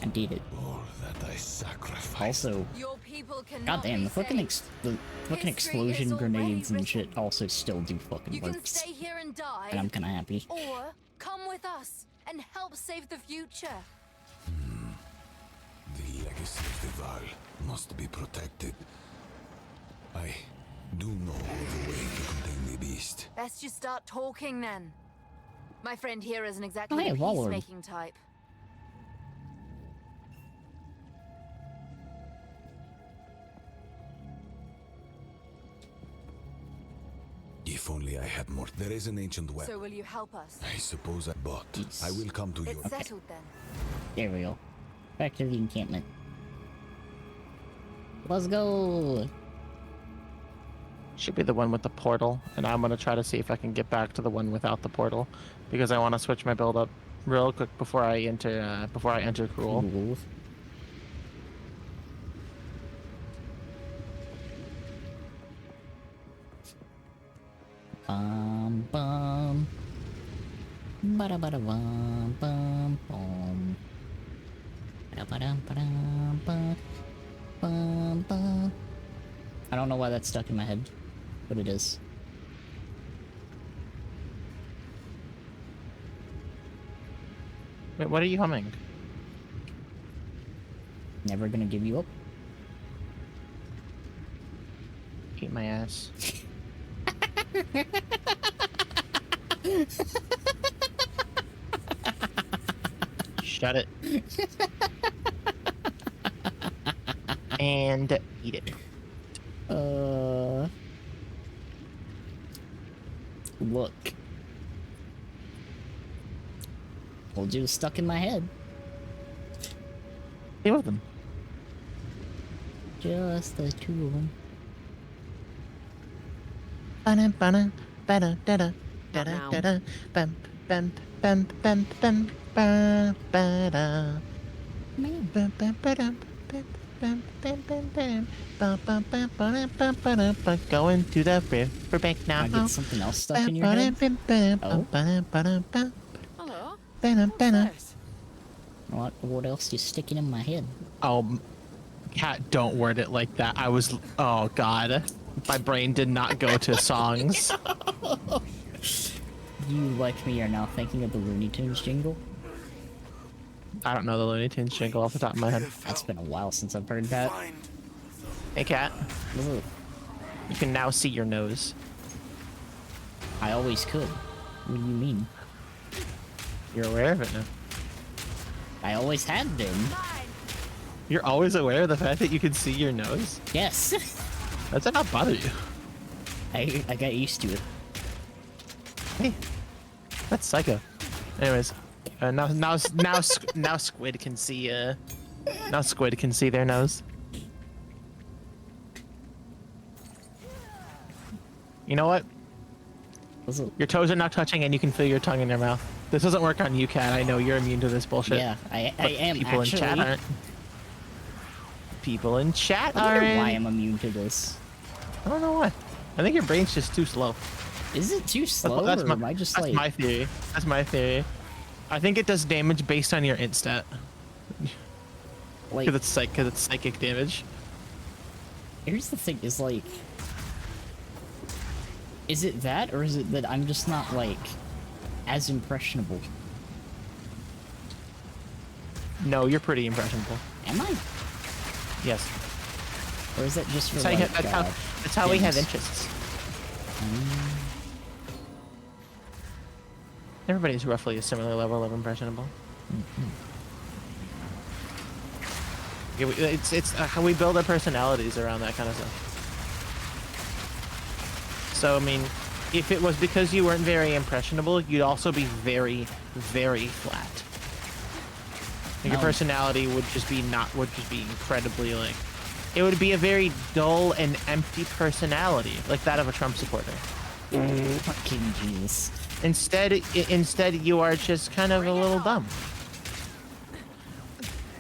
I did it. all that I sacrificed. Also, Your people cannot goddamn, be the fucking saved. the fucking History explosion is already grenades and written. shit also still do fucking You can works. stay here and die, And I'm kinda happy. or come with us and help save the future. The legacy of the Val must be protected. I do know of a way to contain the beast. Best you start talking then. My friend here isn't exactly Oh, hey, the Warlord. peacemaking type. If only I had more. There is an ancient weapon. So will you help us? I suppose but Yes. I will come to you. It's settled then. There we go. Back to the encampment. Let's go. Should be the one with the portal, and I'm gonna try to see if I can get back to the one without the portal, because I want to switch my build up real quick before I enter Cruel. Ooh. Bum. Bada bada bum bum bum. Bada bada bada bum bum bum. I don't know why that's stuck in my head, but it is. Wait, what are you humming? Never gonna give you up. Eat my ass. Shut it. And eat it. Look. Told you it was stuck in my head. Stay with them. Just the two of them. Going to the riverbank now. I get something else stuck in your head? Oh? Hello? What's this? What else you sticking in my head? Oh, Cat, don't word it like that. Oh God. My brain did not go to songs. You, like me, are now thinking of the Looney Tunes jingle? I don't know the Looney Tunes jingle off the top of my head. That's been a while since I've heard that. Hey, Cat. Ugh. You can now see your nose. I always could. What do you mean? You're aware of it now. I always had been. You're always aware of the fact that you can see your nose? Yes. Does that not bother you? I got used to it. Hey, that's psycho. Anyways, now Squid can see. Now Squid can see their nose. You know what? Your toes are not touching, and you can feel your tongue in your mouth. This doesn't work on you, Cat. I know you're immune to this bullshit. Yeah, I am people actually. in chat aren't. People in chat I wonder aren't. why I'm immune to this. I don't know why. I think your brain's just too slow. Is it too slow, or am I just that's my theory. That's my theory. I think it does damage based on your instat. Like, Because it's psychic damage. here's the thing: is like, is it that, or is it that I'm just not like as impressionable? No, you're pretty impressionable. Am I? Yes. Or is that just for That's like, how, that's how we have games? interests. Everybody's roughly a similar level of impressionable. Yeah, it's how we build our personalities around that kind of stuff. So I mean, if it was because you weren't very impressionable, you'd also be very, very flat. Like, your personality would just be incredibly like, it would be a very dull and empty personality, like that of a Trump supporter. Fucking Jesus. Instead, you are just kind of a little dumb.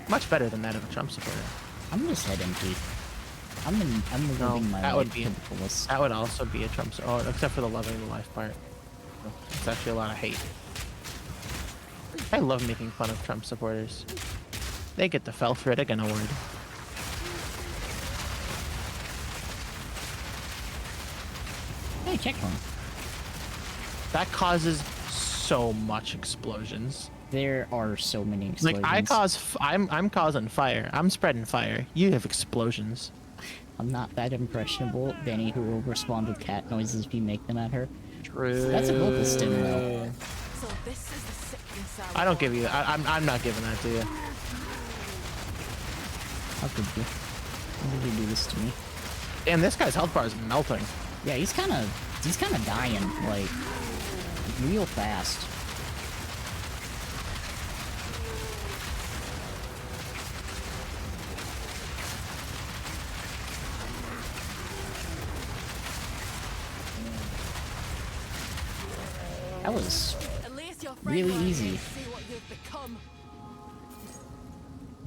Much better than that of a Trump supporter. I'm just head empty. I'm living my that life would be to the fullest. that would also be a Trump supporter, except for the loving the life part. It's actually a lot of hate. I love making fun of Trump supporters. They get the Felfridigan award. Hey, check one. That causes so much explosions. There are so many explosions. Like I'm causing fire. I'm spreading fire. You have explosions. I'm not that impressionable. Benny, who will respond with cat noises if you make them at her. True. That's a vocal stim, though. So this is the sickness I don't give you that. I'm not giving that to you. How could you? How did you do this to me? Damn, this guy's health bar is melting. Yeah, he's kind of dying, like, real fast. That was At least your really friend easy. can see what you've become.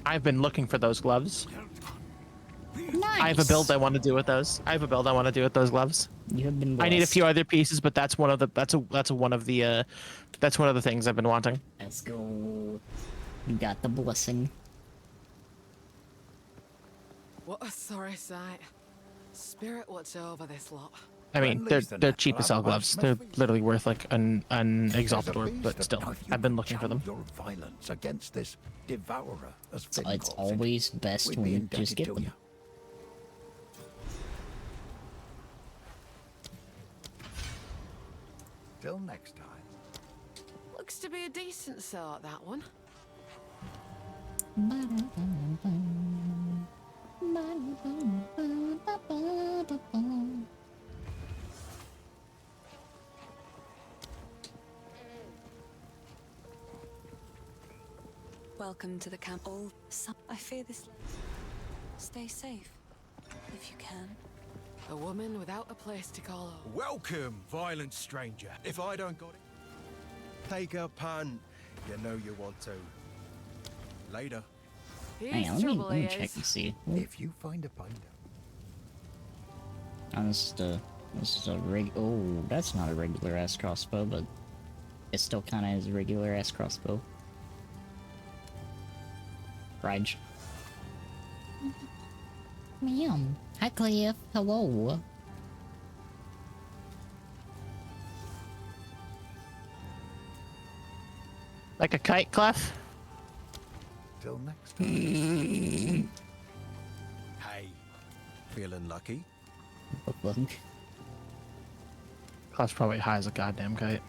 I've been looking for those gloves. Nice. I have a build I want to do with those. Gloves. You have been I need a blessed. few other pieces, but that's one of the things I've been wanting. Let's go. You got the blessing. What a sorry sight. Spirit watch over this lot. I mean, they're cheap as hell gloves. They're literally worth like an exalted orb, but still, I've been looking for them. Your violence against this devourer, as So Finn it's calls it. always best We'd when be you indebted just get to them. you. Till next time. Looks to be a decent sort, that one. Welcome to the camp. I fear this. Stay safe, if you can. A woman without a place to call home. Welcome, violent stranger. If I don't got it, take a punt. You know you want to. Later. Hang on, He's let trouble me he check is. and see. If you find a binder. Oh, this is a oh, that's not a regular ass crossbow, but it still kind of is a regular ass crossbow. Raj. Ma'am. Hi, Cliff. Hello. Like a kite, Clef? Till next time. Hey, feeling lucky? What the fuck? Clef's probably high as a goddamn kite.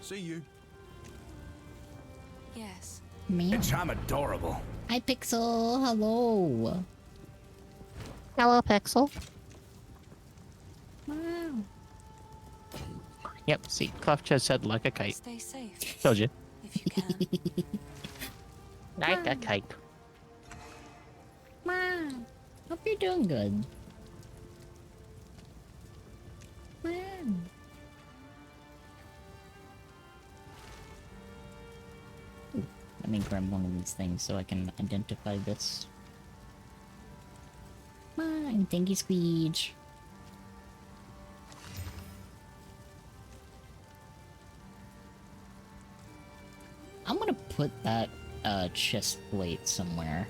See you. Yes. Ma'am. I'm adorable. Hi, Pixel. Hello. Hello, Pixel. Wow. Yep, see, Clef just said like a kite. Stay safe, Told you. if you can. Like a kite. Mom. Hope you're doing good. Mom. Ooh, let me grab one of these things so I can identify this. Mine, thank you, Squeege. I'm gonna put that chest plate somewhere.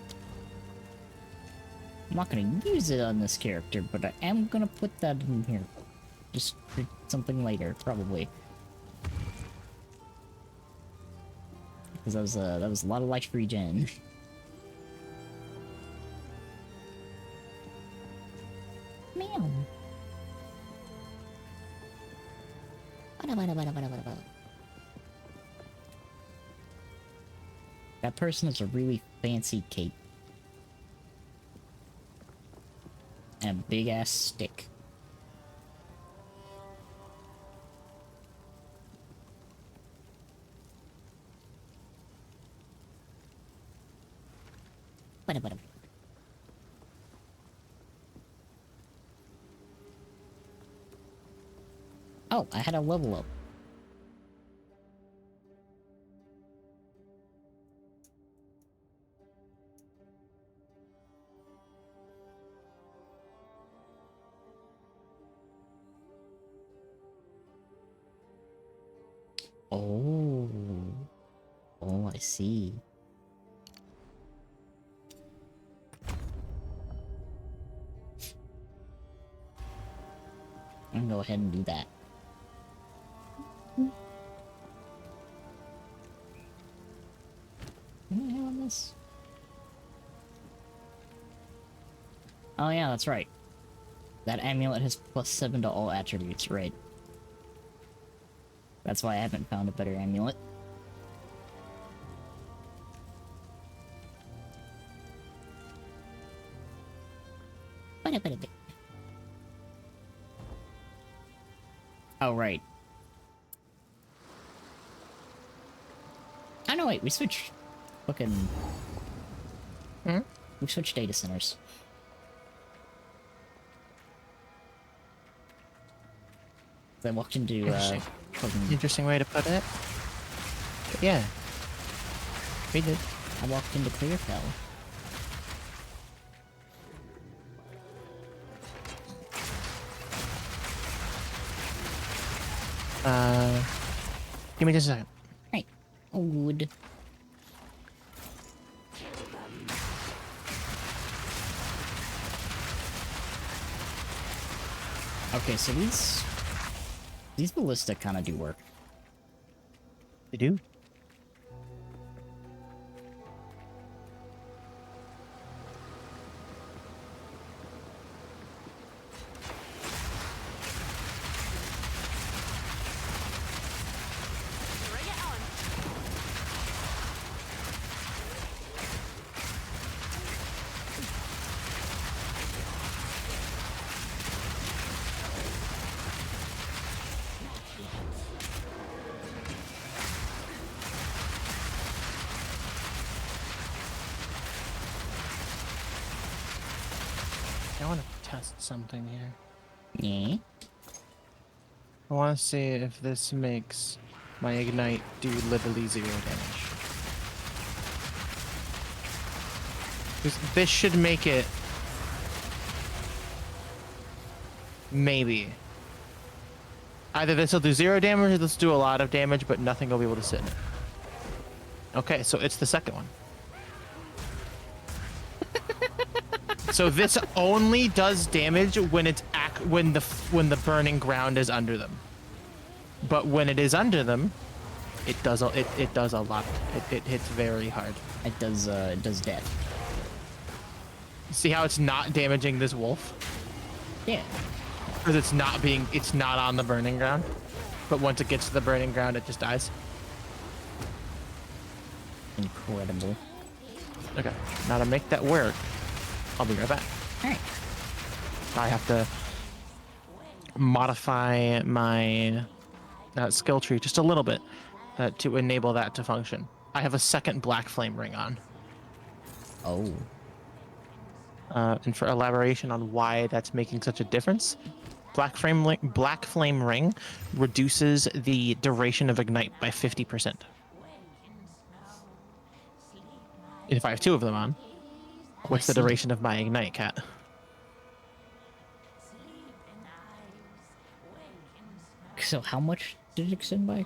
I'm not gonna use it on this character, but I am gonna put that in here. Just for something later, probably. Because that was a lot of life regen. Meow. That person has a really fancy cape. And a big ass stick. Oh, I had a level up. Oh. Oh, I see. I'm gonna go ahead and do that. What the hell on this? Oh yeah, that's right. That amulet has +7 to all attributes, right? That's why I haven't found a better amulet. Oh, right. Oh, no, wait, we switched... Fucking... Hmm? We switched data centers. I walked into, Interesting. fucking... Interesting way to put it. But yeah. We did. I walked into Clearfell. Give me just a second. Right. Oh, good. Okay, so these ballista kind of do work. They do. Bring it on. I want to test something here. Yeah. I want to see if this makes my ignite do literally 0 damage. 'Cause this should make it... Maybe. Either this will do 0 damage or this will do a lot of damage, but nothing will be able to sit in it. Okay, so it's the second one. So this only does damage when it's when the burning ground is under them. But when it is under them, it does a lot. It hits very hard. It does death. See how it's not damaging this wolf? Yeah. Because it's not on the burning ground. But once it gets to the burning ground, it just dies. Incredible. Okay, now to make that work, I'll be right back. Alright. I have to modify my skill tree just a little bit to enable that to function. I have a second black flame ring on. Oh. And for elaboration on why that's making such a difference, black flame ring reduces the duration of ignite by 50%. If I have 2 of them on, what's the duration of my ignite, Cat? So how much did it extend by?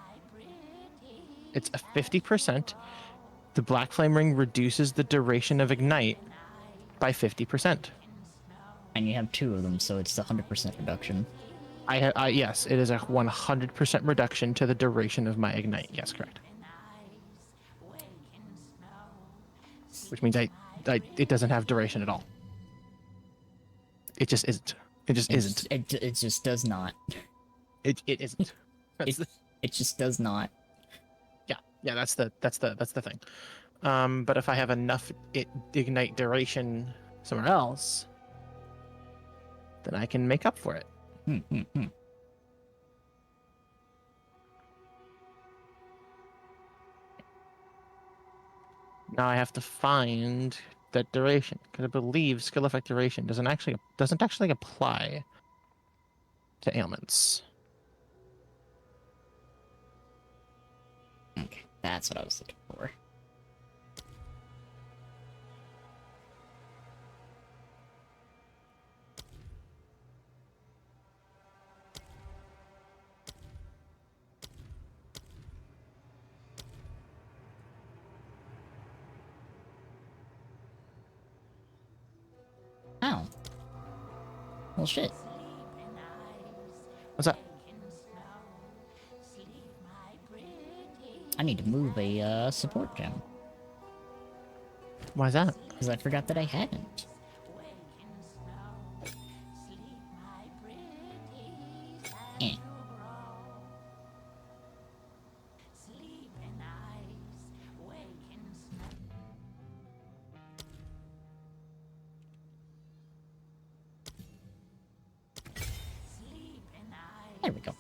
It's a 50%. The black flame ring reduces the duration of ignite by 50%. And you have 2 of them, so it's the 100% reduction. Yes, it is a 100% reduction to the duration of my ignite. Yes, correct. Which means it doesn't have duration at all. It just isn't. It just isn't. It just does not. It isn't. It just does not. Yeah. That's the thing. But if I have enough ignite duration somewhere else, then I can make up for it. Now I have to find that duration because I believe skill effect duration doesn't actually apply to ailments. Okay, that's what I was looking for. Oh. Well, shit. What's that? I need to move a support gem. Why is that? Because I forgot that I hadn't. Eh. There we go.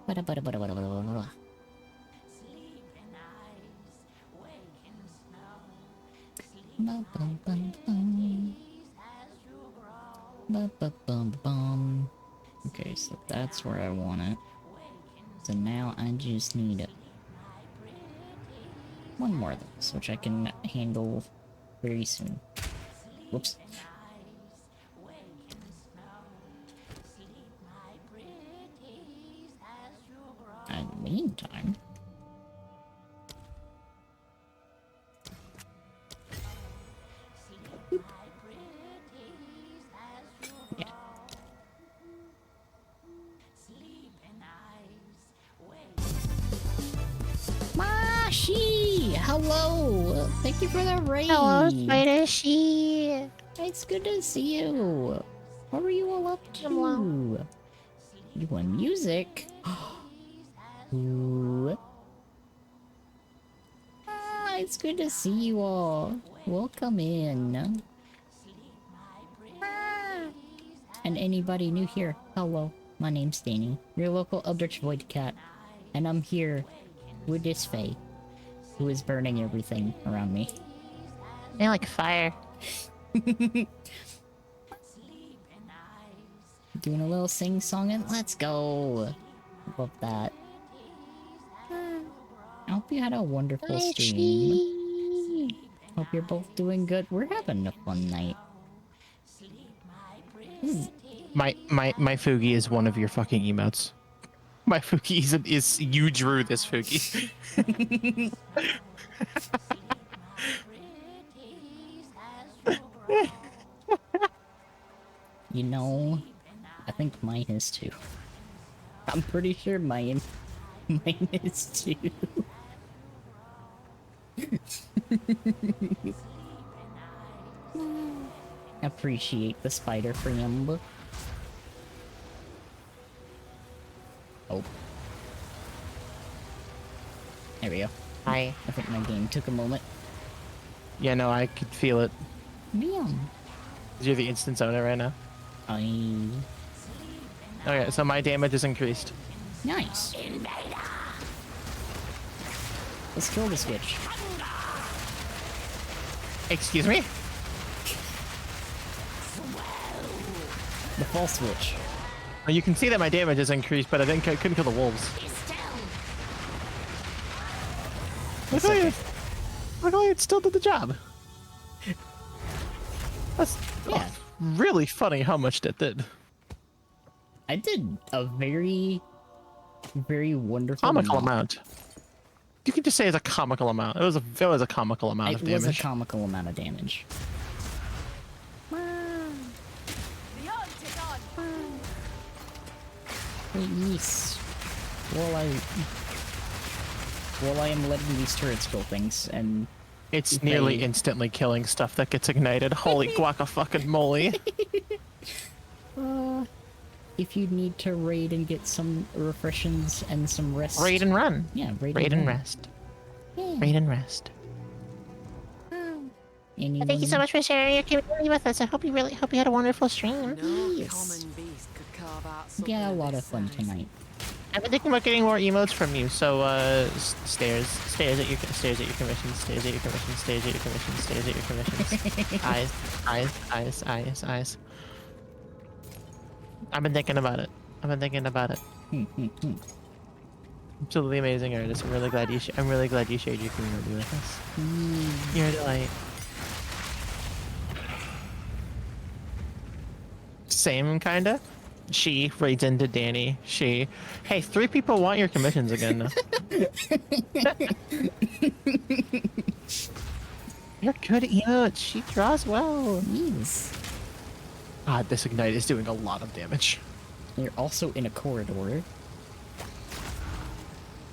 Ba-da-ba-da-ba-da-ba-da-ba-da-ba. Ba-bum-bum-bum. Ba-ba-bum-bum. Okay, so that's where I want it. So now I just need one more of those, which I can handle very soon. Whoops. In the meantime... Yeah. Mashi! Hello! Thank you for the raid! Hello, Spider She. It's good to see you! What were you all up to? Hello. You want music? Ooh. Ah, it's good to see you all. Welcome in. Ah. And anybody new here, hello. My name's Danny, your local Eldritch Void Cat. And I'm here with this Fae, who is burning everything around me. I like fire. Doing a little sing-song and let's go! Love that. I hope you had a wonderful stream. Hope you're both doing good. We're having a fun night. My Fugi is one of your fucking emotes. My Fugi is you drew this Fugi. You know, I think mine is too. I'm pretty sure mine is too. Appreciate the spider friend. Oh. There we go. Hi. I think my game took a moment. Yeah, no, I could feel it. Yeah. You're the instance owner right now. Okay, so my damage is increased. Nice. Let's kill the switch. Excuse me? The fall switch. Well, you can see that my damage is increased, but I couldn't kill the wolves. Luckily, it still did the job. That's really funny how much that did. I did a very, very wonderful Comical amount. You could just say it's a comical amount. It was a comical amount of damage. It was a comical amount of damage. Yes. While I am letting these turrets kill things, and it's nearly instantly killing stuff that gets ignited. Holy guaca-fucking-moly. If you need to raid and get some refreshings and some rest. Raid and run. Yeah, raid and rest. Yeah. Raid and rest. Anyone? Thank you so much for sharing your community with us. I hope you had a wonderful stream. No common beast could carve out something Yeah, a of lot this of fun size. tonight. I've been thinking about getting more emotes from you. So stairs at your commissions, stairs at your commissions, stairs at your commissions, stairs at your commissions. eyes. I've been thinking about it. Absolutely amazing artist. I'm really glad you shared your community with us. You're a delight. Same kinda. She raids into Danny. Hey, 3 people want your commissions again. You're good at emotes. She draws well. Yes. God, this ignite is doing a lot of damage. You're also in a corridor.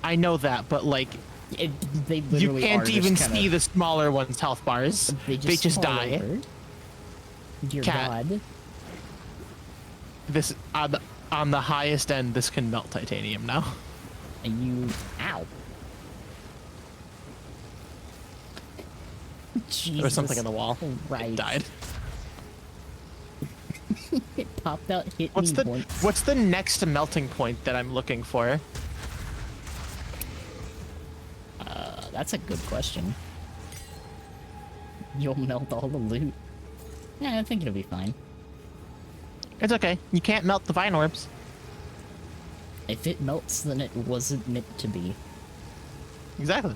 I know that, but like, They you literally can't are even just kinda, see the smaller one's health bars. They just fall die. over. Dear Cat. God. This on the highest end, this can melt titanium now. And you... Ow. There was something in the wall. Right. It died. It popped out, hit What's me the once. what's the next melting point that I'm looking for? That's a good question. You'll melt all the loot. Yeah, I think it'll be fine. It's okay. You can't melt the vine orbs. If it melts, then it wasn't meant to be. Exactly.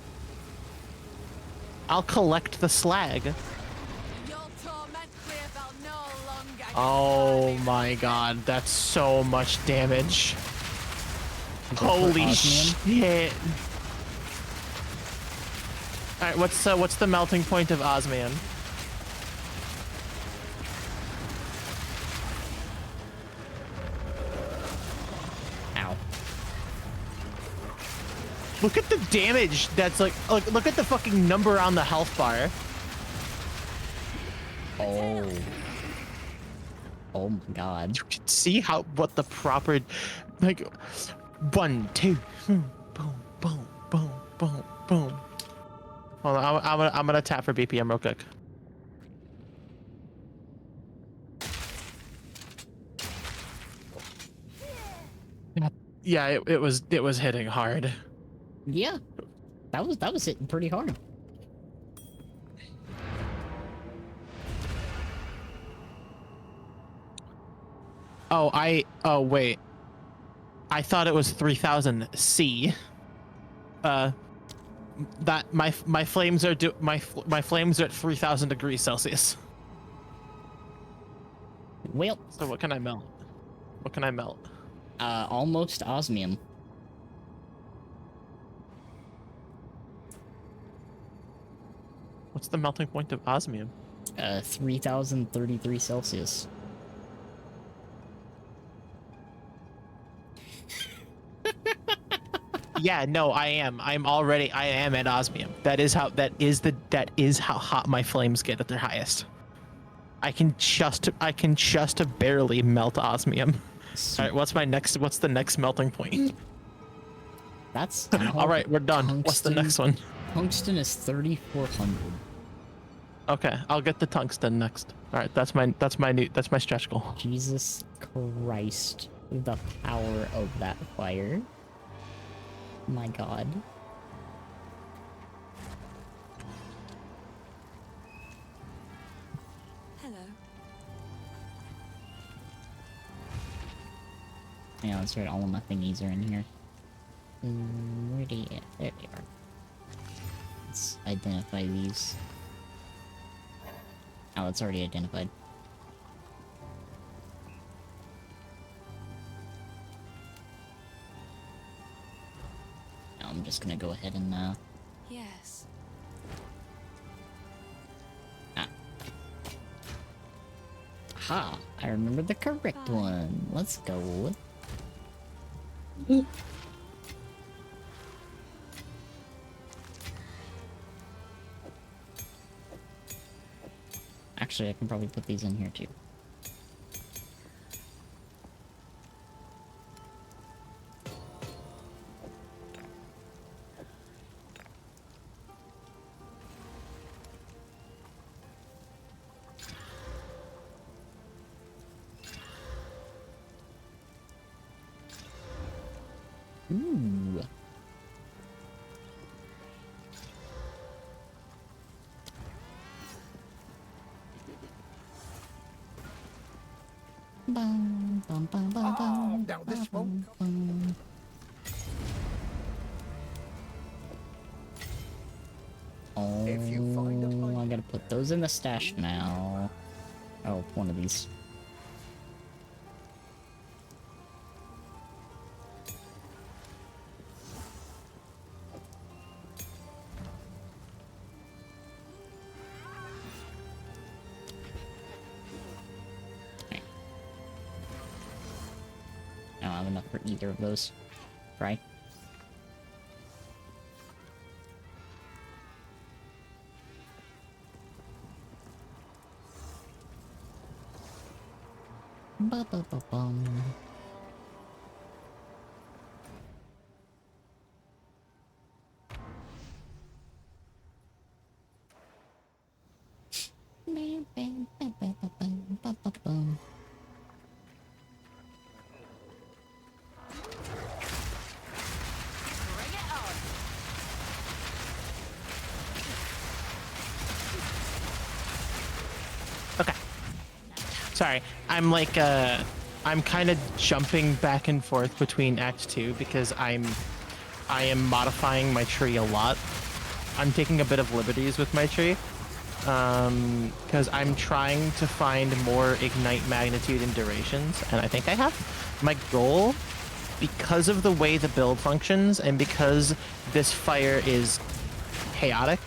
I'll collect the slag. Your torment Clearfell no longer Oh can my god, that's so much damage. Holy osmium. shit! All right, what's the melting point of osmium? Ow. Look at the damage that's like look at the fucking number on the health bar. Oh. Oh my god. You can see what the proper, like, 1, 2, boom, boom, boom, boom, boom. Hold on, I'm gonna tap for BPM real quick. Yeah, it was hitting hard. Yeah. That was hitting pretty hard. Oh wait. I thought it was 3000 C. That my flames are my flames are at 3000 degrees Celsius. Well, So what can I melt? What can I melt? almost osmium. What's the melting point of osmium? 3033 Celsius. Yeah, no, I am at osmium. That is how hot my flames get at their highest. I can just barely melt osmium. All right, what's the next melting point? That's all right, we're done. What's the next one? Tungsten is 3400. Okay, I'll get the tungsten next. All right, that's my stretch goal. Jesus Christ, the power of that fire. My god. Hello. Yeah, that's right, all of my thingies are in here. Where do you... There they are. Let's identify these. Oh, it's already identified. Now I'm just gonna go ahead and, Yes. Ha! I remember the correct one. Let's go. Actually, I can probably put these in here too. Ooh. Bum, bum, bum, bum, bum, now this won't bum. Oh, If you find a pipe- I gotta put those in the stash now. Oh, one of these. I don't have enough for either of those. Right? Ba-ba-ba-bum. Ba-ba-ba-bum. Bring it on. Okay. Sorry, I'm like I'm kind of jumping back and forth between Act 2 because I am modifying my tree a lot. I'm taking a bit of liberties with my tree because I'm trying to find more ignite magnitude and durations, and I think I have. My goal because of the way the build functions and because this fire is chaotic,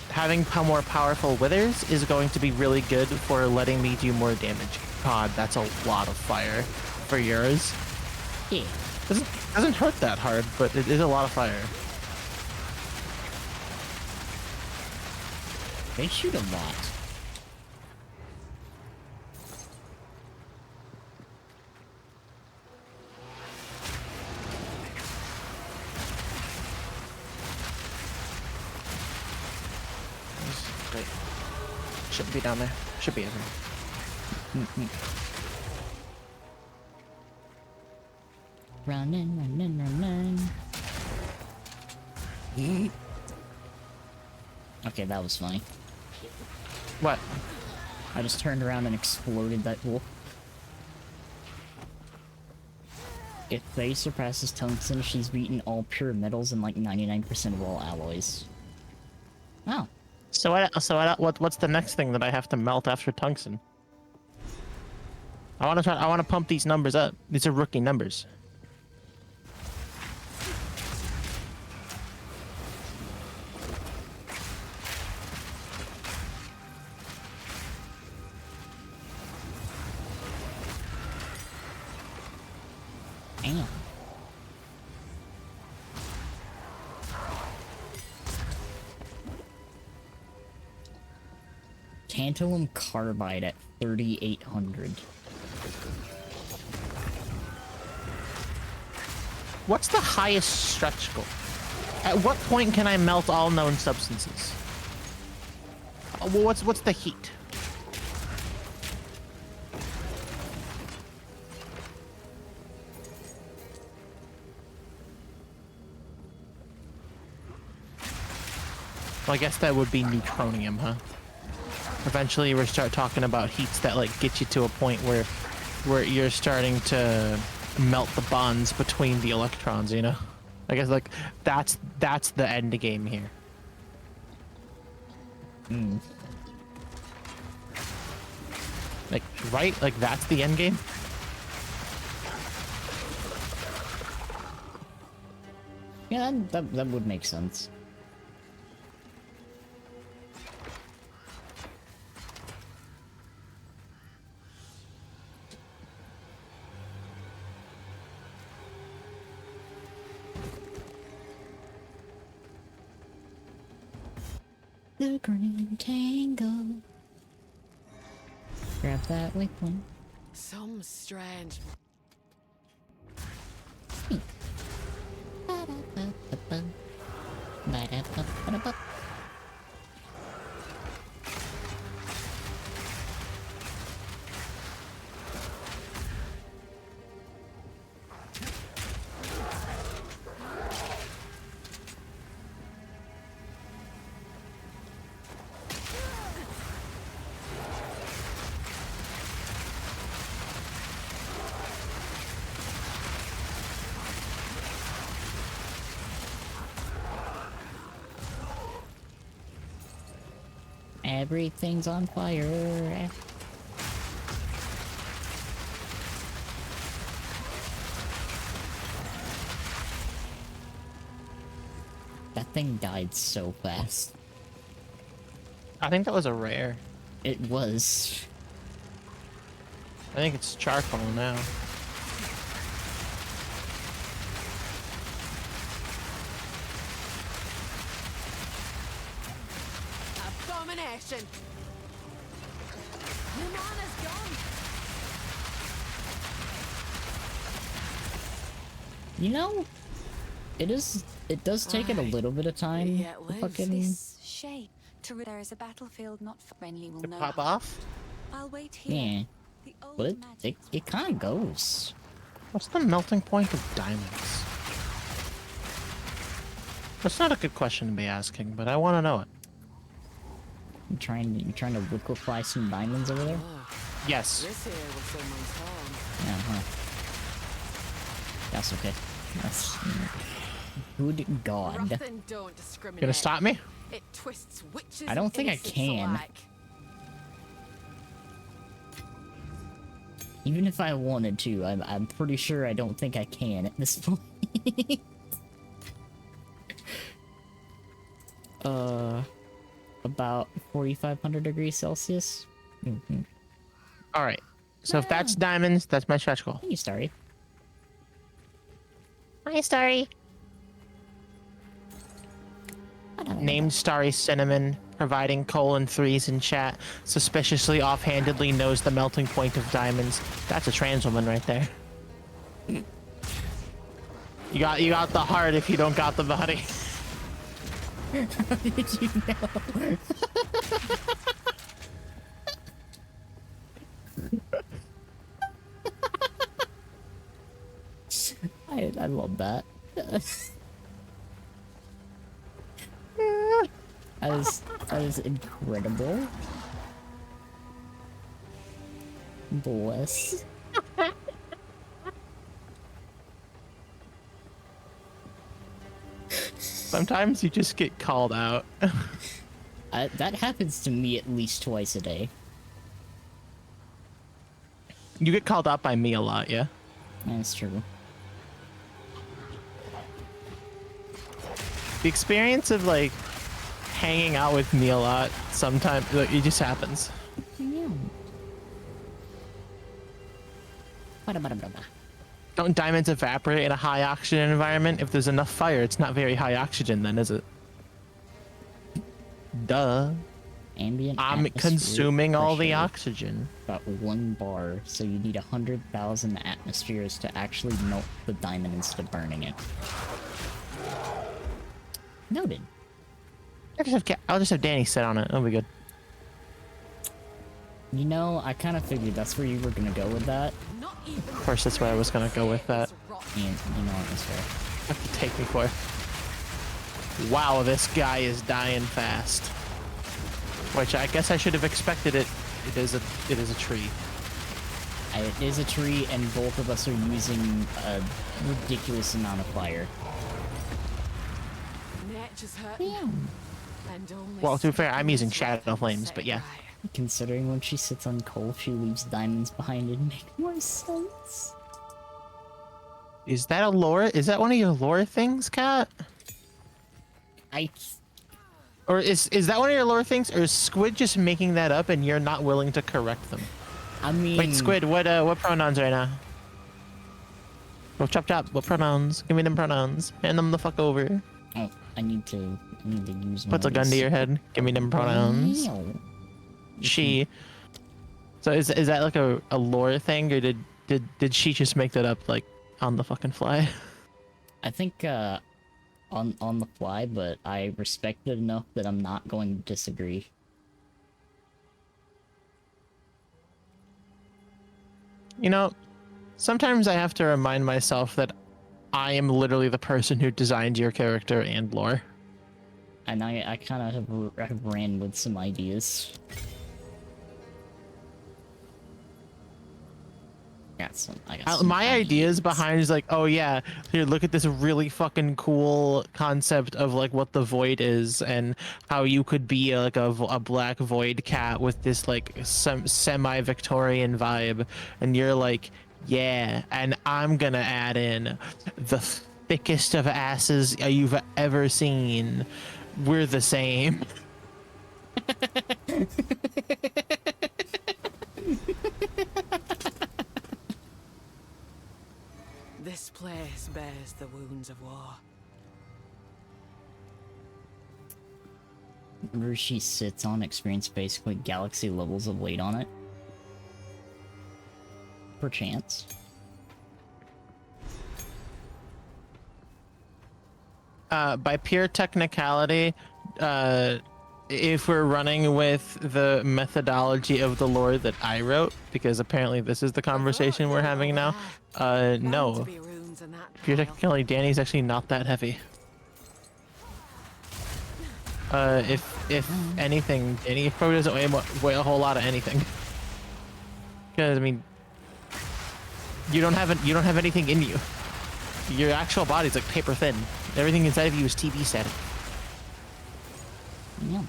having more powerful withers is going to be really good for letting me do more damage. God, that's a lot of fire for yours. Yeah. Doesn't hurt that hard, but it is a lot of fire. They shoot a lot. Wait. Shouldn't be down there. Should be over. Running. Okay, that was funny. What? I just turned around and exploded that wolf. If Faye surpasses tungsten, she's beaten all pure metals and like 99% of all alloys. Oh. What's the next thing that I have to melt after tungsten? I want to pump these numbers up. These are rookie numbers. Damn. Tantalum carbide at 3,800. What's the highest stretch goal? At what point can I melt all known substances? Well, what's the heat? Well, I guess that would be neutronium, huh? Eventually, we start talking about heats that like get you to a point where you're starting to melt the bonds between the electrons. You know, I guess like that's the end game here. Like, right? Like that's the end game. Yeah, that would make sense. The green tangle. Grab that weak one. Some strange. Ba-da-ba-ba-ba. Everything's on fire. That thing died so fast. I think that was a rare. It was. I think it's charcoal now. Abomination! Your mana's gone! You know, it does take it a little bit of time. Yeah, to live. fucking This shape. There is a battlefield not friendly will To know. pop off? I'll wait here. yeah, The old but magic it kind of goes. What's the melting point of diamonds? That's not a good question to be asking, but I want to know it. You trying to liquefy some diamonds over there? Yes. This here was someone's home. Yeah, huh. That's okay. That's good God. Rothin don't discriminate. Gonna stop me? It twists witches I don't and think I innocents can. alike. Even if I wanted to, I'm pretty sure I don't think I can at this point. About 4,500 degrees Celsius. Mm-hmm. All right. So if that's diamonds, that's my stretch goal. Hey, Starry. Hi, Starry. Named Starry Cinnamon, providing colon threes in chat. Suspiciously offhandedly knows the melting point of diamonds. That's a trans woman right there. You got the heart if you don't got the body. How did you know? I love that. That is incredible. Bless. Sometimes you just get called out. That happens to me at least twice a day. You get called out by me a lot, yeah? That's true. The experience of like hanging out with me a lot, sometimes like, it just happens. Yeah. Don't diamonds evaporate in a high oxygen environment? If there's enough fire, it's not very high oxygen then, is it? Duh. Ambient I'm atmospheric consuming all the pressure, oxygen. About 1 bar, so you need 100,000 atmospheres to actually melt the diamond instead of burning it. Noted. I'll just have Danny sit on it. It'll be good. You know, I kind of figured that's where you were gonna go with that. Not even Of course, that's where I was gonna go with that. And you know what, that's fair. What to take me for? Wow, this guy is dying fast. Which I guess I should have expected it. It is a tree. It is a tree, and both of us are using a ridiculous amount of fire. nature's hurting. And only Well, to be fair, I'm using Satan's shadow wrath flames, set but yeah. right. Considering when she sits on coal, she leaves diamonds behind, it makes more sense. Is that a lore? Is that one of your lore things, Kat? Or is that one of your lore things, or is Squid just making that up and you're not willing to correct them? I mean... Wait, Squid, what pronouns right now? Well, chop chop, what pronouns? Give me them pronouns. Hand them the fuck over. Oh, I need to use Puts a gun to your head. Give me them pronouns. She. So is that like a lore thing, or did she just make that up like on the fucking fly? I think on the fly, but I respect it enough that I'm not going to disagree. You know, sometimes I have to remind myself that I am literally the person who designed your character and lore. And I kind of have ran with some ideas. I got some My ideas behind is like, oh yeah, here, look at this really fucking cool concept of like what the void is and how you could be like a black void cat with this like semi-Victorian vibe, and you're like, yeah, and I'm gonna add in the thickest of asses you've ever seen. We're the same. This place bears the wounds of war. Whenever she sits on, experience basically galaxy levels of weight on it. Perchance. By pure technicality, if we're running with the methodology of the lore that I wrote, because apparently this is the conversation we're having now, no. Pure technicality, Danny's actually not that heavy. If anything, Danny probably doesn't weigh a whole lot of anything. Because I mean, you don't have anything in you. Your actual body's like paper thin. Everything inside of you is TV static. Yeah.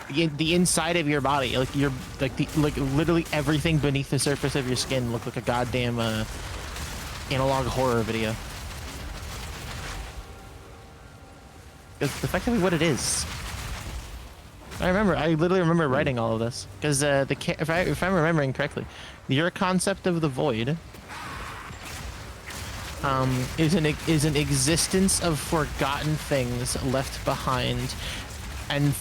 the inside of your body, like your like literally everything beneath the surface of your skin looked like a goddamn analog horror video. It's effectively what it is. I literally remember writing all of this because if I'm remembering correctly, your concept of the void is an existence of forgotten things left behind and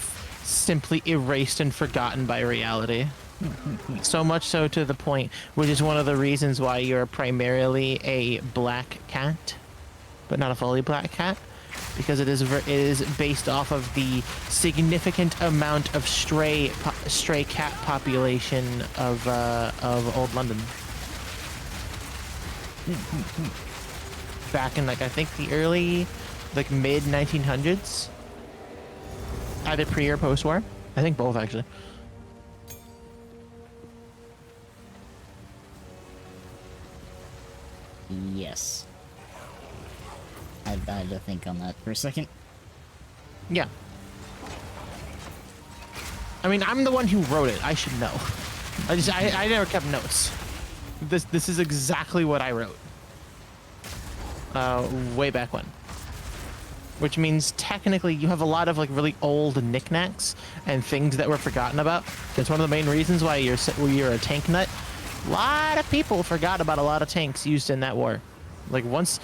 simply erased and forgotten by reality. So much so to the point, which is one of the reasons why you're primarily a black cat, but not a fully black cat, because it is based off of the significant amount of stray cat population of old London. Back in like I think the early, like mid 1900s, either pre or post war. I think both actually. Yes. I had to think on that for a second. Yeah. I mean, I'm the one who wrote it. I should know. I never kept notes. This is exactly what I wrote. Way back when. Which means technically you have a lot of like really old knickknacks and things that were forgotten about. That's one of the main reasons why you're a tank nut. A lot of people forgot about a lot of tanks used in that war. Like once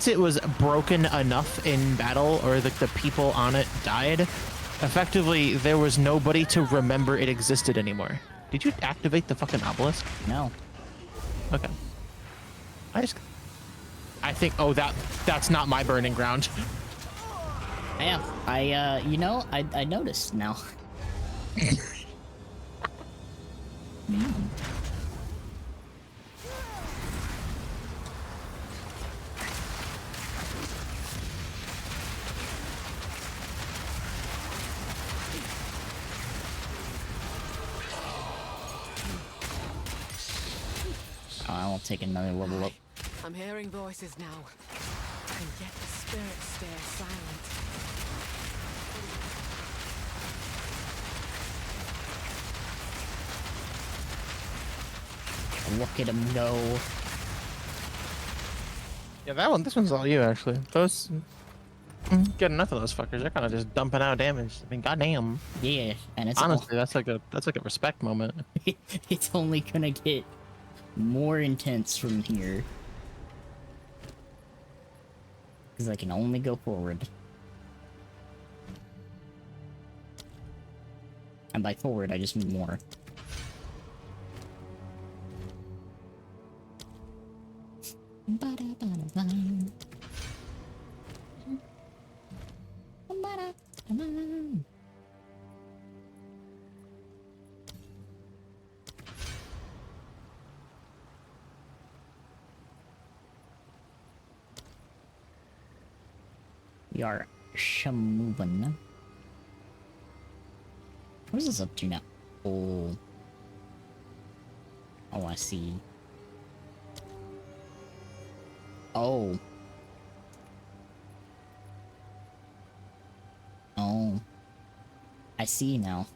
it was broken enough in battle, or like the people on it died, effectively there was nobody to remember it existed anymore. Did you activate the fucking obelisk? No. Okay. I think, oh, that's not my burning ground. Yeah, I noticed now. I will take another level up. I'm hearing voices now. And yet the spirits stay silent. Look at him go. Yeah, this one's all you actually. Those, get enough of those fuckers. They're kind of just dumping out damage. I mean, goddamn. Yeah, and it's Honestly, that's like a respect moment. It's only gonna get more intense from here. Because I can only go forward. And by forward, I just mean more. We are moving. What is this up to now? Oh. Oh, I see. Oh. Oh. I see now.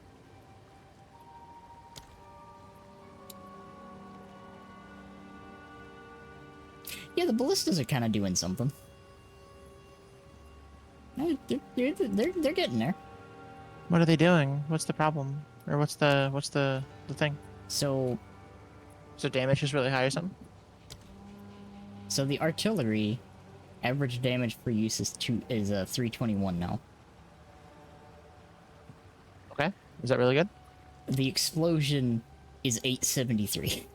Yeah, the ballistas are kind of doing something. They're getting there. What are they doing? What's the problem? Or what's the thing? So Damage is really high or something? So the artillery average damage per use is 321 now. Okay. Is that really good? The explosion is 873.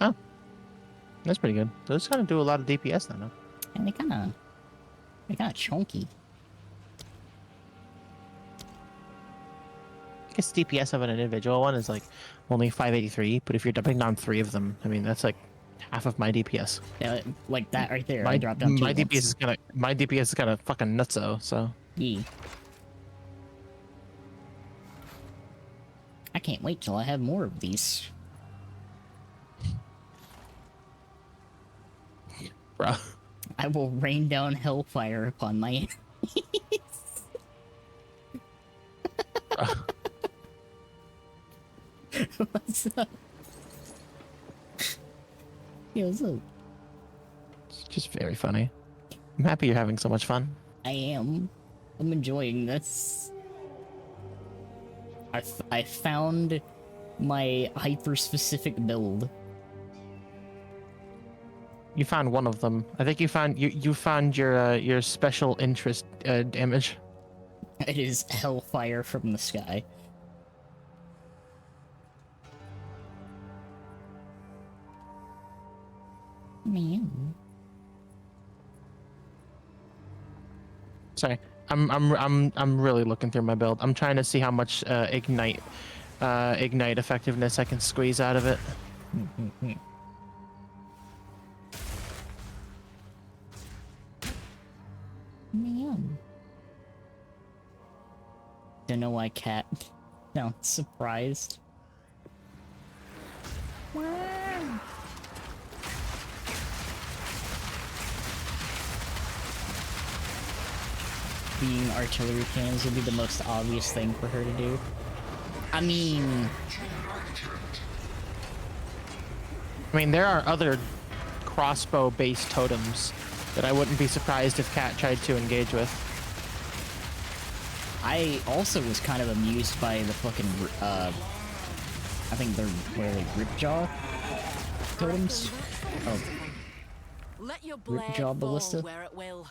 Oh. That's pretty good. Those kind of do a lot of DPS then, huh? And they're kind of chunky. I guess DPS of an individual one is like only 583, but if you're dumping down 3 of them, I mean that's like half of my DPS. Yeah, like that right there. I dropped down 2 my DPS is kind of fucking nutso. So yeah. I can't wait till I have more of these. bro. I will rain down hellfire upon my enemies. What's up? Yeah, what's up? It's just very funny. I'm happy you're having so much fun. I am. I'm enjoying this. I found my hyper-specific build. You found one of them. I think you found your special interest damage. It is hellfire from the sky. Man. Sorry, I'm really looking through my build. I'm trying to see how much ignite effectiveness I can squeeze out of it. Man. Don't know why Cat sounds surprised. Wow. Being artillery cannons would be the most obvious thing for her to do. I mean, there are other crossbow-based totems that I wouldn't be surprised if Cat tried to engage with. I also was kind of amused by the fucking, I think they're, Ripjaw totems? Oh, Let your blade Ripjaw fall ballista? where it will.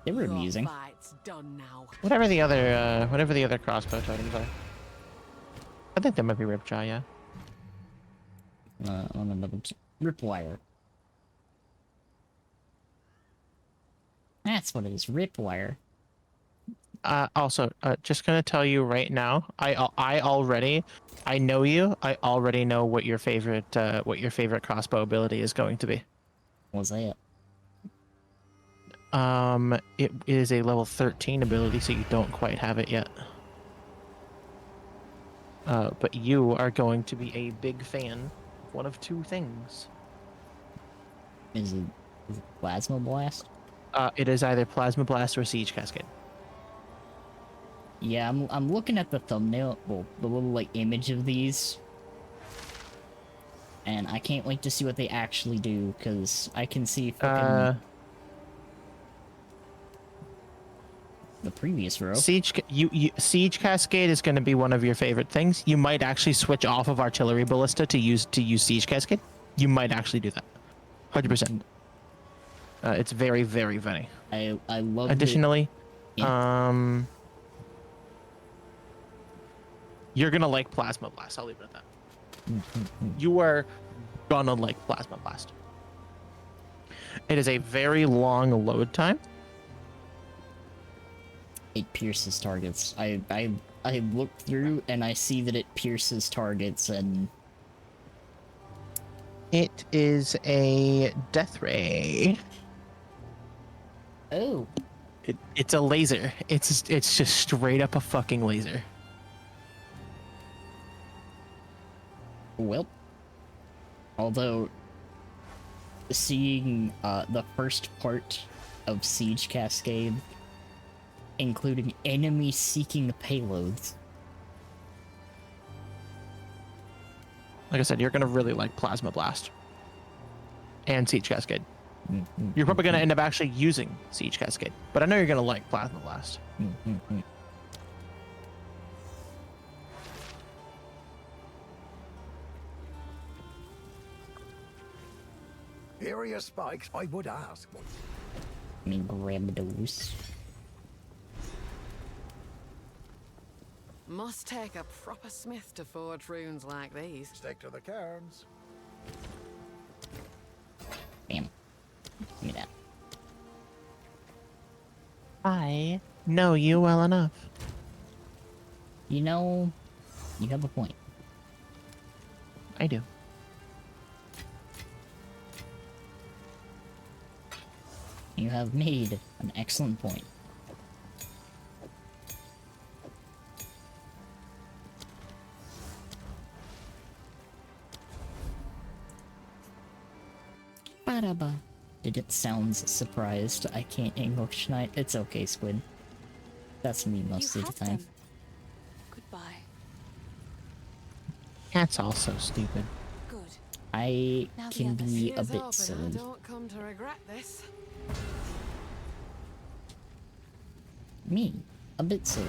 They were Your amusing. fight's done now. Whatever the other crossbow totems are. I think they might be Ripjaw, yeah. On another Ripwire. That's what it is, Ripwire. Also, just gonna tell you right now, I know you. I already know what your favorite crossbow ability is going to be. What's that? It is a level 13 ability, so you don't quite have it yet. But you are going to be a big fan of one of two things. Is it Plasma Blast? It is either Plasma Blast or Siege Cascade. Yeah, I'm looking at the thumbnail, well, the little like image of these, and I can't wait to see what they actually do, because I can see fucking the previous row. Siege Cascade is going to be one of your favorite things. You might actually switch off of Artillery Ballista to use Siege Cascade. You might actually do that. 100%. It's very, very funny. I love. Additionally, Yeah. You're gonna like Plasma Blast. I'll leave it at that. You are gonna like Plasma Blast. It is a very long load time. It pierces targets. I look through and I see that it pierces targets, and it is a death ray. Oh. It's a laser. It's just straight up a fucking laser. Well, although seeing the first part of Siege Cascade, including enemy seeking payloads. Like I said, you're gonna really like Plasma Blast and Siege Cascade. You're probably gonna end up actually using Siege Cascade, but I know you're gonna like Plasma Blast. Area spikes, I would ask. I mean, grab those. Must take a proper smith to forge runes like these. Stick to the cairns. Bam. Give me that. I know you well enough. You know, you have a point. I do. You have made an excellent point. Ba-da-ba. Did it sounds surprised? I can't English tonight. It's okay, Squid. That's me most You of the have time. them. Goodbye. That's also stupid. Good. I Now the can others. be a Here's bit hoping I silly. don't come to regret this. Me, a bit silly.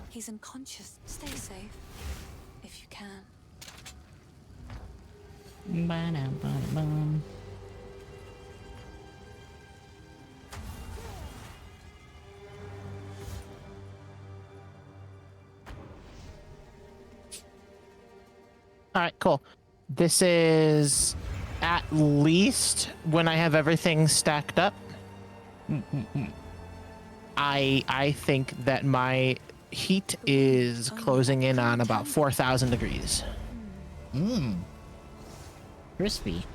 He's unconscious. Stay safe. If you can. Ba-dum-ba-dum. All right, cool. This is at least when I have everything stacked up. I think that my heat is closing in on about 4,000 degrees. Mmm. Crispy.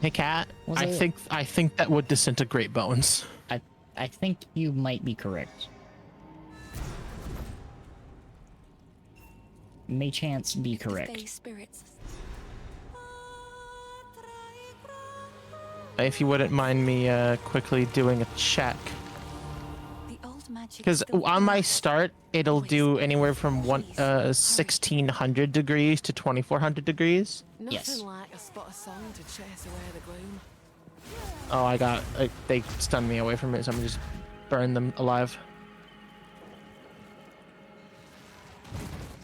Hey, Cat. Was I it- think that would disintegrate bones. I think you might be correct. May chance be The correct. Fae spirits. If you wouldn't mind me quickly doing a check. The old magic. Because still on my works. start, it'll do anywhere from 1600 degrees to 2400 degrees. Nothing Yes. like a spot of song to chase away the gloom. Oh, they stunned me away from it, so I'm gonna just burn them alive.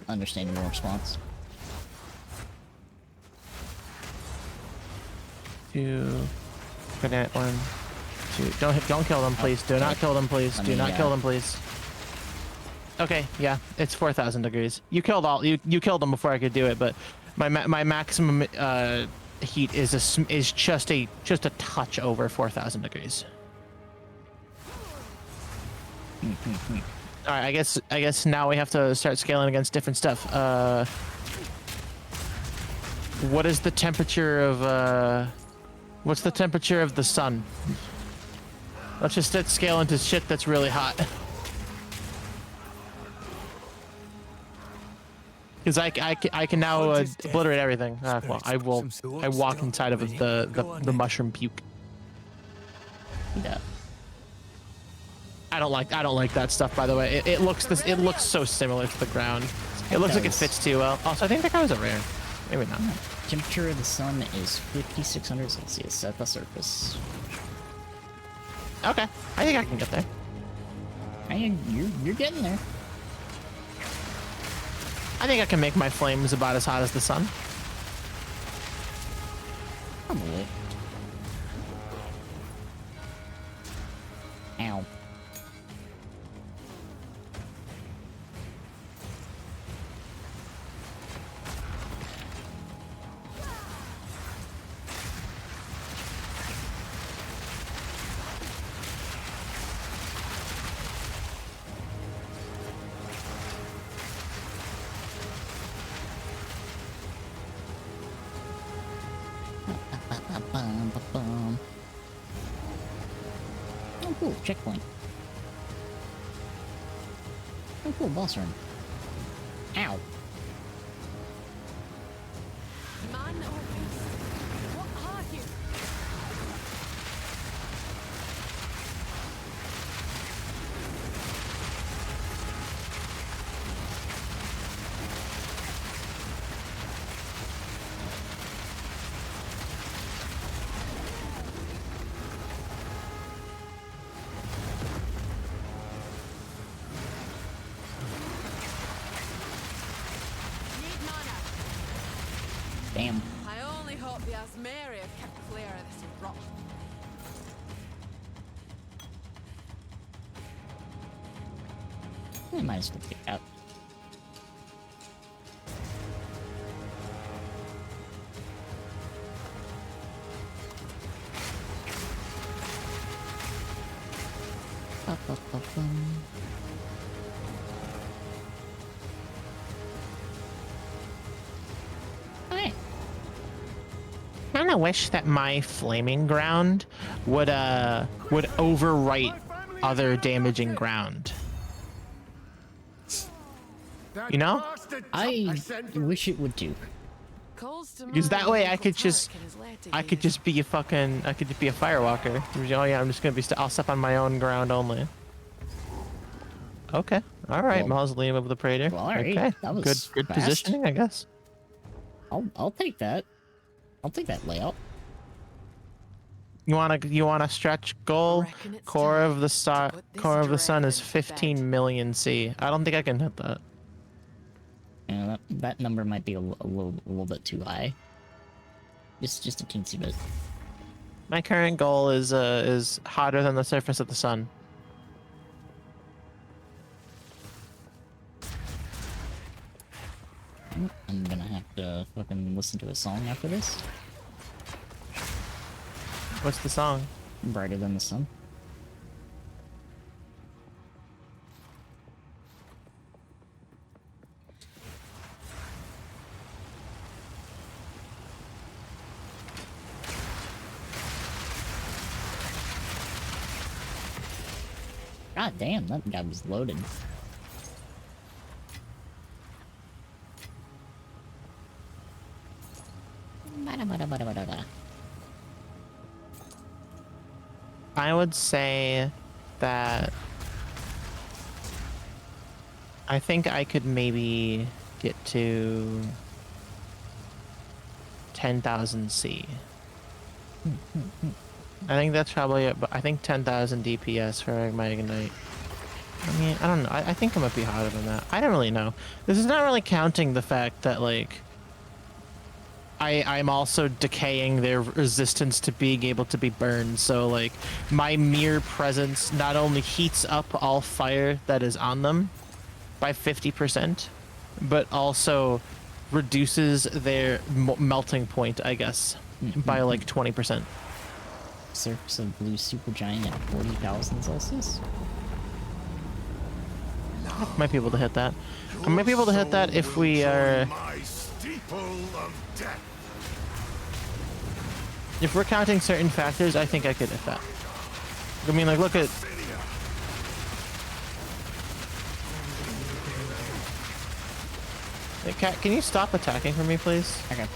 Understandable response. Two. Grenade, 1, 2. Don't kill them, please. Do not kill them, please. Do not kill them, please. Okay, yeah, it's 4,000 degrees. You killed you killed them before I could do it, but my maximum heat is just a touch over 4,000 degrees. All right, I guess now we have to start scaling against different stuff. What is the temperature of what's the temperature of the sun? Let's just start scaling to shit that's really hot. Because I can now obliterate everything. Well, I walk inside of the mushroom puke. Yeah. I don't like that stuff, by the way. It looks so similar to the ground. It looks like it fits too well. Also, I think that guy was a rare. Maybe not. Temperature of the sun is 5,600 Celsius at the surface. Okay, I think I can get there. You're getting there. I think I can make my flames about as hot as the sun. Probably. Ow. Ba-bum. Oh, cool. Checkpoint. Oh, cool. Boss run. Ow. Man or beast? What are you? Need mana. Damn. I only hope the Asmeri have kept clear of this rot. I might as well pick out. Ba-ba-ba-bum. Okay. I kind of wish that my flaming ground would overwrite other damaging ground. You know? I wish it would do. Calls to Because that mind way I Uncle could just, Turk in his later I could years. just be a fucking, I could just be a firewalker. Oh yeah, I'm just gonna be, I'll step on my own ground only. Okay, all right, Well, mausoleum of the Praetor. well, all right, Okay, that was good fast. positioning, I guess. I'll take that. I'll take that layout. You wanna stretch goal? Reckon it's Core time of the star, to put this core of the sun is draven to 15 bed. million C. I don't think I can hit that. Yeah, that number might be a little bit too high. Just a teensy bit. My current goal is hotter than the surface of the sun. I'm gonna have to fucking listen to a song after this. What's the song? Brighter than the sun. God damn, that guy was loaded. I would say that I think I could maybe get to 10,000 C. I think that's probably it, but I think 10,000 DPS for my Ignite. I mean, I don't know. I think I might be hotter than that. I don't really know. This is not really counting the fact that, like, I'm also decaying their resistance to being able to be burned. So, like, my mere presence not only heats up all fire that is on them by 50%, but also reduces their melting point, I guess, by like 20%. Surface of blue supergiant at 40,000 Celsius? Might be able to hit that. I might be able to hit that if we are... If we're counting certain factors, I think I could hit that. I mean, like, look at... Hey, Cat, can you stop attacking for me, please? Okay.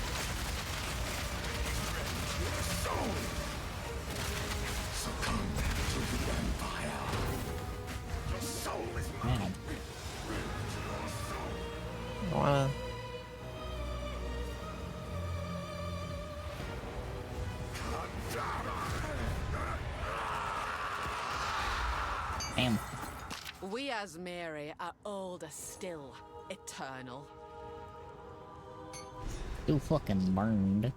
Man, I wanna... damn. We as Mary are older still, eternal. Too fucking burned.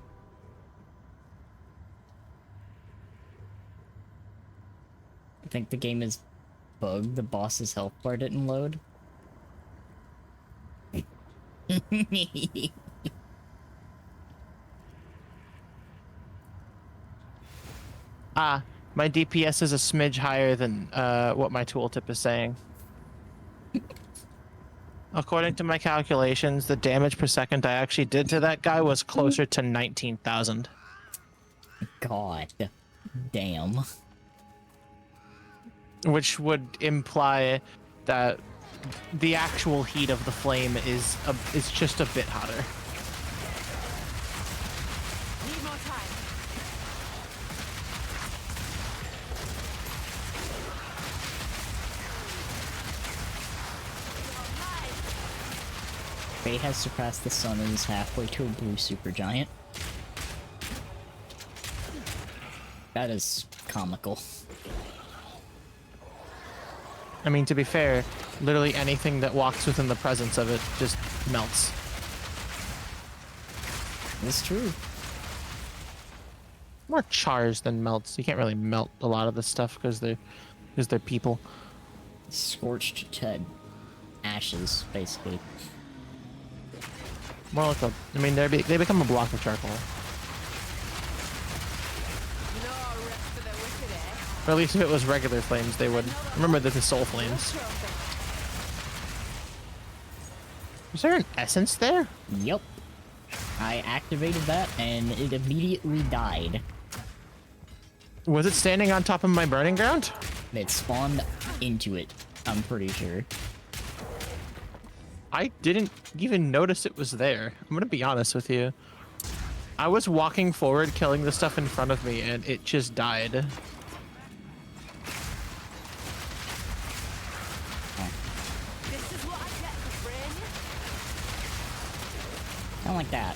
I think the game is bugged. The boss's health bar didn't load. Ah, my DPS is a smidge higher than what my tooltip is saying. According to my calculations, the damage per second I actually did to that guy was closer to 19,000. God damn. Which would imply that the actual heat of the flame is just a bit hotter. Need more time. Faye has surpassed the sun and is halfway to a blue supergiant. That is comical. I mean, to be fair, literally anything that walks within the presence of it just melts. It's true. More chars than melts. You can't really melt a lot of this stuff because they're people. Scorched to ashes, basically. More like a, I mean, they become a block of charcoal. No rest for the wicked, eh? Or at least if it was regular flames, they would. Remember that the soul flames. Is there an essence there? Yep. I activated that and it immediately died. Was it standing on top of my burning ground? It spawned into it, I'm pretty sure. I didn't even notice it was there. I'm gonna be honest with you. I was walking forward, killing the stuff in front of me, and it just died. This is what I get for spraying you. I don't like that.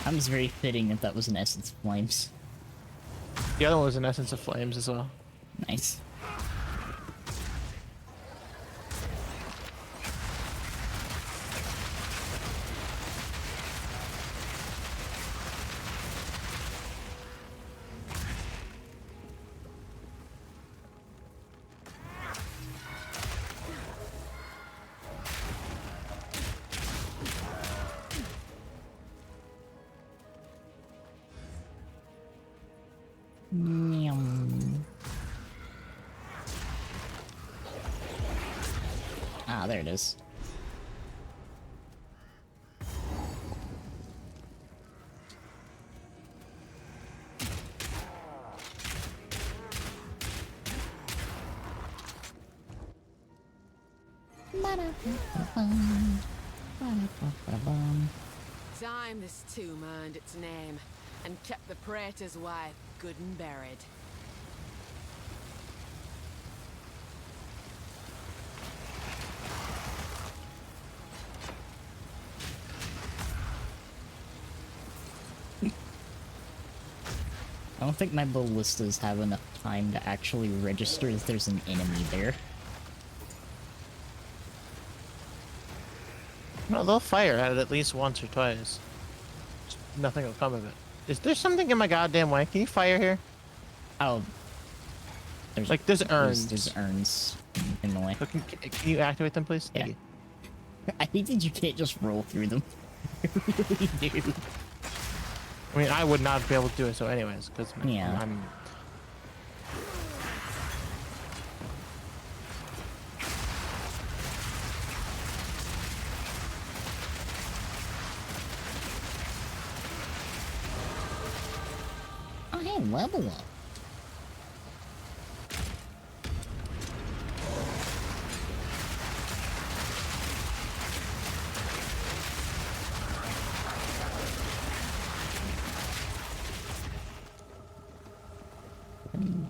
That was very fitting if that was an Essence of Flames. The other one was an Essence of Flames as well. Nice. Yum. Ah, there it is. Time this tomb earned its name and kept the praetor's wife good and buried. I don't think my ballistas have enough time to actually register that there's an enemy there. No, they'll fire at it at least once or twice. Nothing will come of it. Is there something in my goddamn way? Can you fire here? Oh. There's urns. There's urns in the way. So can you activate them, please? Yeah. Thank you. I think that you can't just roll through them. I really do. I mean, I would not be able to do it so anyways, because Yeah. I'm... Oh, hey, level up.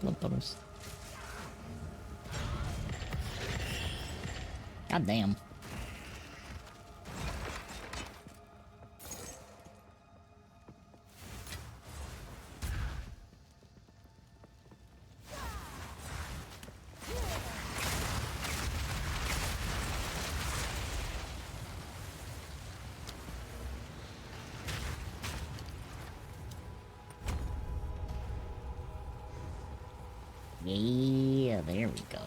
Blood bubbles. God damn. Yeah, there we go.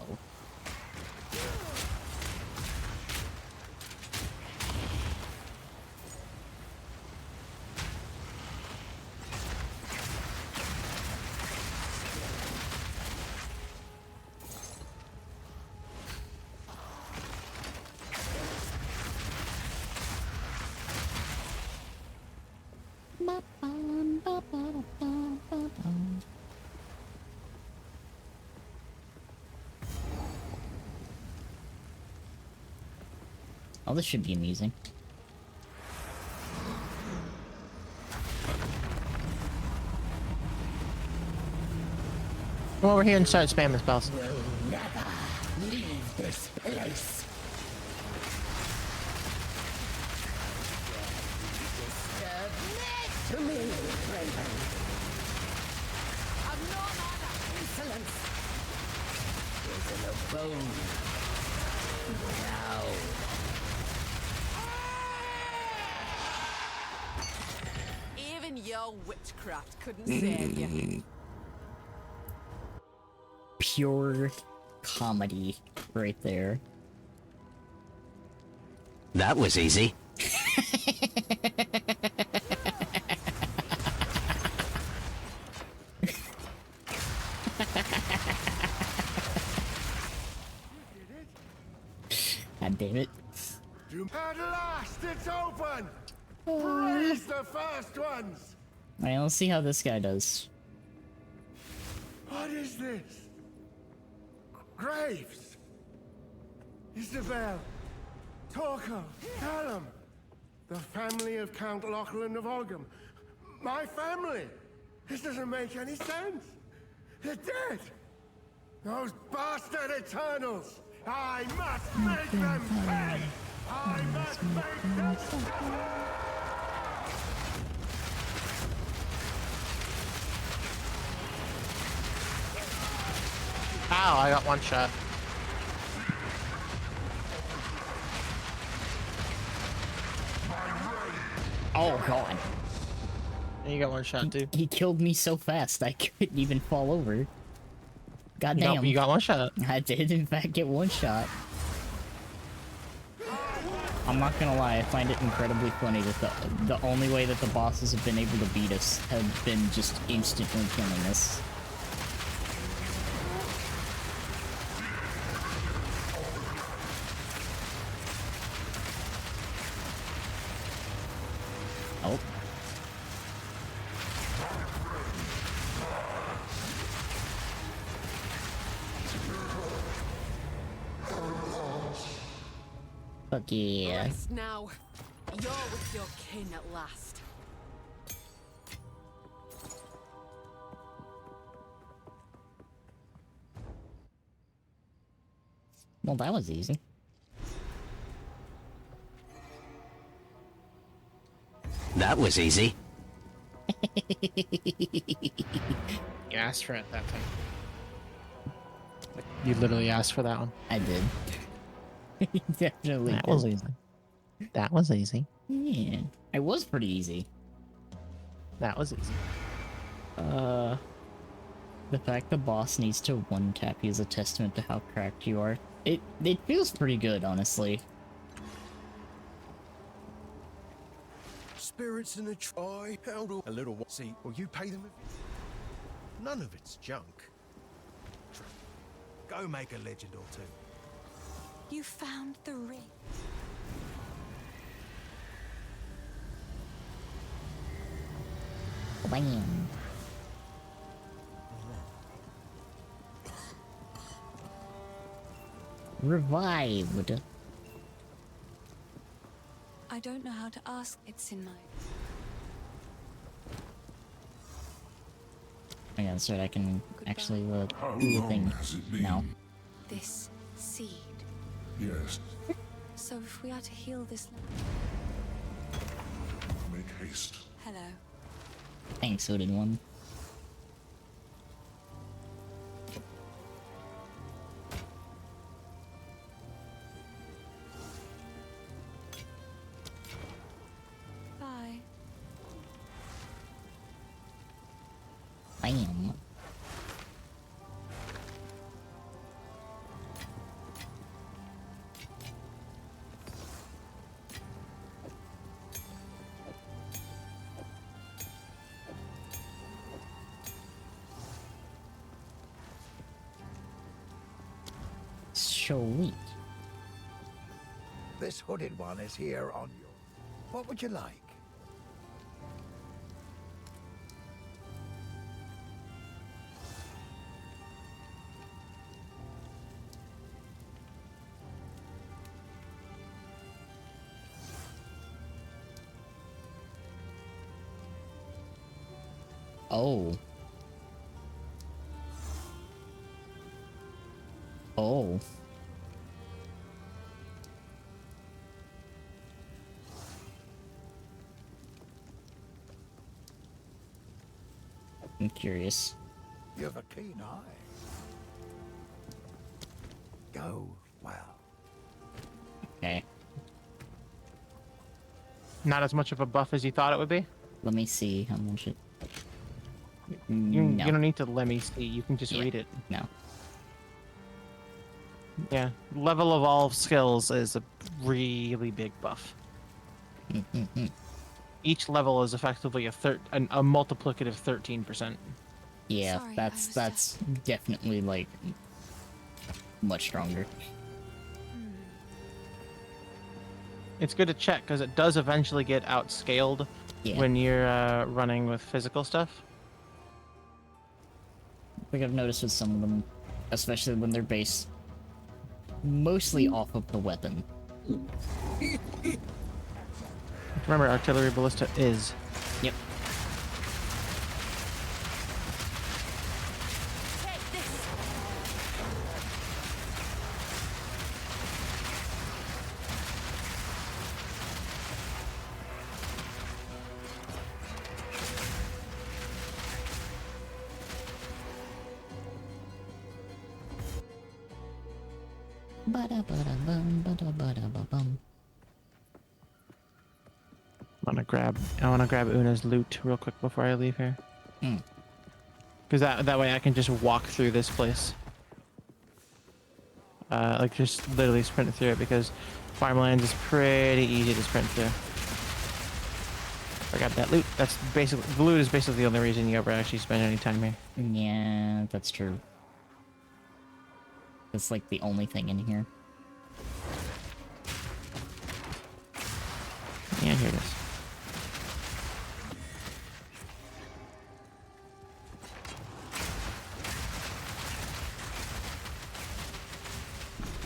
Oh, this should be amusing. Come over here and start spamming spells. Leave this place. To me, Raven. I've no honor. Insolence is in the bone. Now. Even your witchcraft couldn't save you. Pure comedy right there. That was easy. God damn it. At last, it's open! Praise the first ones! Alright, let's see how this guy does. What is this? Graves! Isabel! Torkel! Callum! The family of Count Lachlan of Ogham. My family! This doesn't make any sense! They're dead! Those bastard Eternals! I must make them pay! I must make them pay! Ow, I got one shot. Oh god. And you got one shot too. He killed me so fast I couldn't even fall over. God damn. You got one shot. I did in fact get one shot. I'm not gonna lie, I find it incredibly funny that the only way that the bosses have been able to beat us have been just instantly killing us. Oh. Fuck yeah. Rest now. You're with your kin at last. Well, that was easy. That was easy. You asked for it that time. You literally asked for that one. I did. Definitely That did. was easy. That was easy. Yeah. It was pretty easy. That was easy. The fact the boss needs to one-tap you is a testament to how cracked you are. It feels pretty good, honestly. Spirits in the try, held a little. See, well, you pay them. None of it's junk. Go make a legend or two. You found the ring. Bam. Revived. I don't know how to ask. It's in my... I gotta start. I can actually do How the long thing has it been? now. This seed. Yes. So if we are to heal this... Make haste. Hello. Thanks, Hooded One. Bye. Bam. Sweet. This hooded one is here on your... What would you like? Oh. Oh. I'm curious. You have a keen eye. Go well. Okay. Not as much of a buff as you thought it would be. Let me see how much it... You, No. you don't need to let me see. You can just Yeah. read it. No. Yeah. Level of all skills is a really big buff. Each level is effectively a multiplicative 13%. Yeah, Sorry, that's definitely like much stronger. It's good to check because it does eventually get outscaled Yeah. when you're running with physical stuff. Like I've noticed with some of them, especially when they're based mostly off of the weapon. Remember, artillery ballista is. Yep. Take this. Ba-da-ba-da-bum, ba-da-ba-da-ba-bum. I wanna grab Una's loot real quick before I leave here. Hmm. Because that way I can just walk through this place. Like just literally sprint through it because farmlands is pretty easy to sprint through. I got that loot. That's basically, the loot is basically the only reason you ever actually spend any time here. Yeah, that's true. That's like the only thing in here. Yeah, here it is.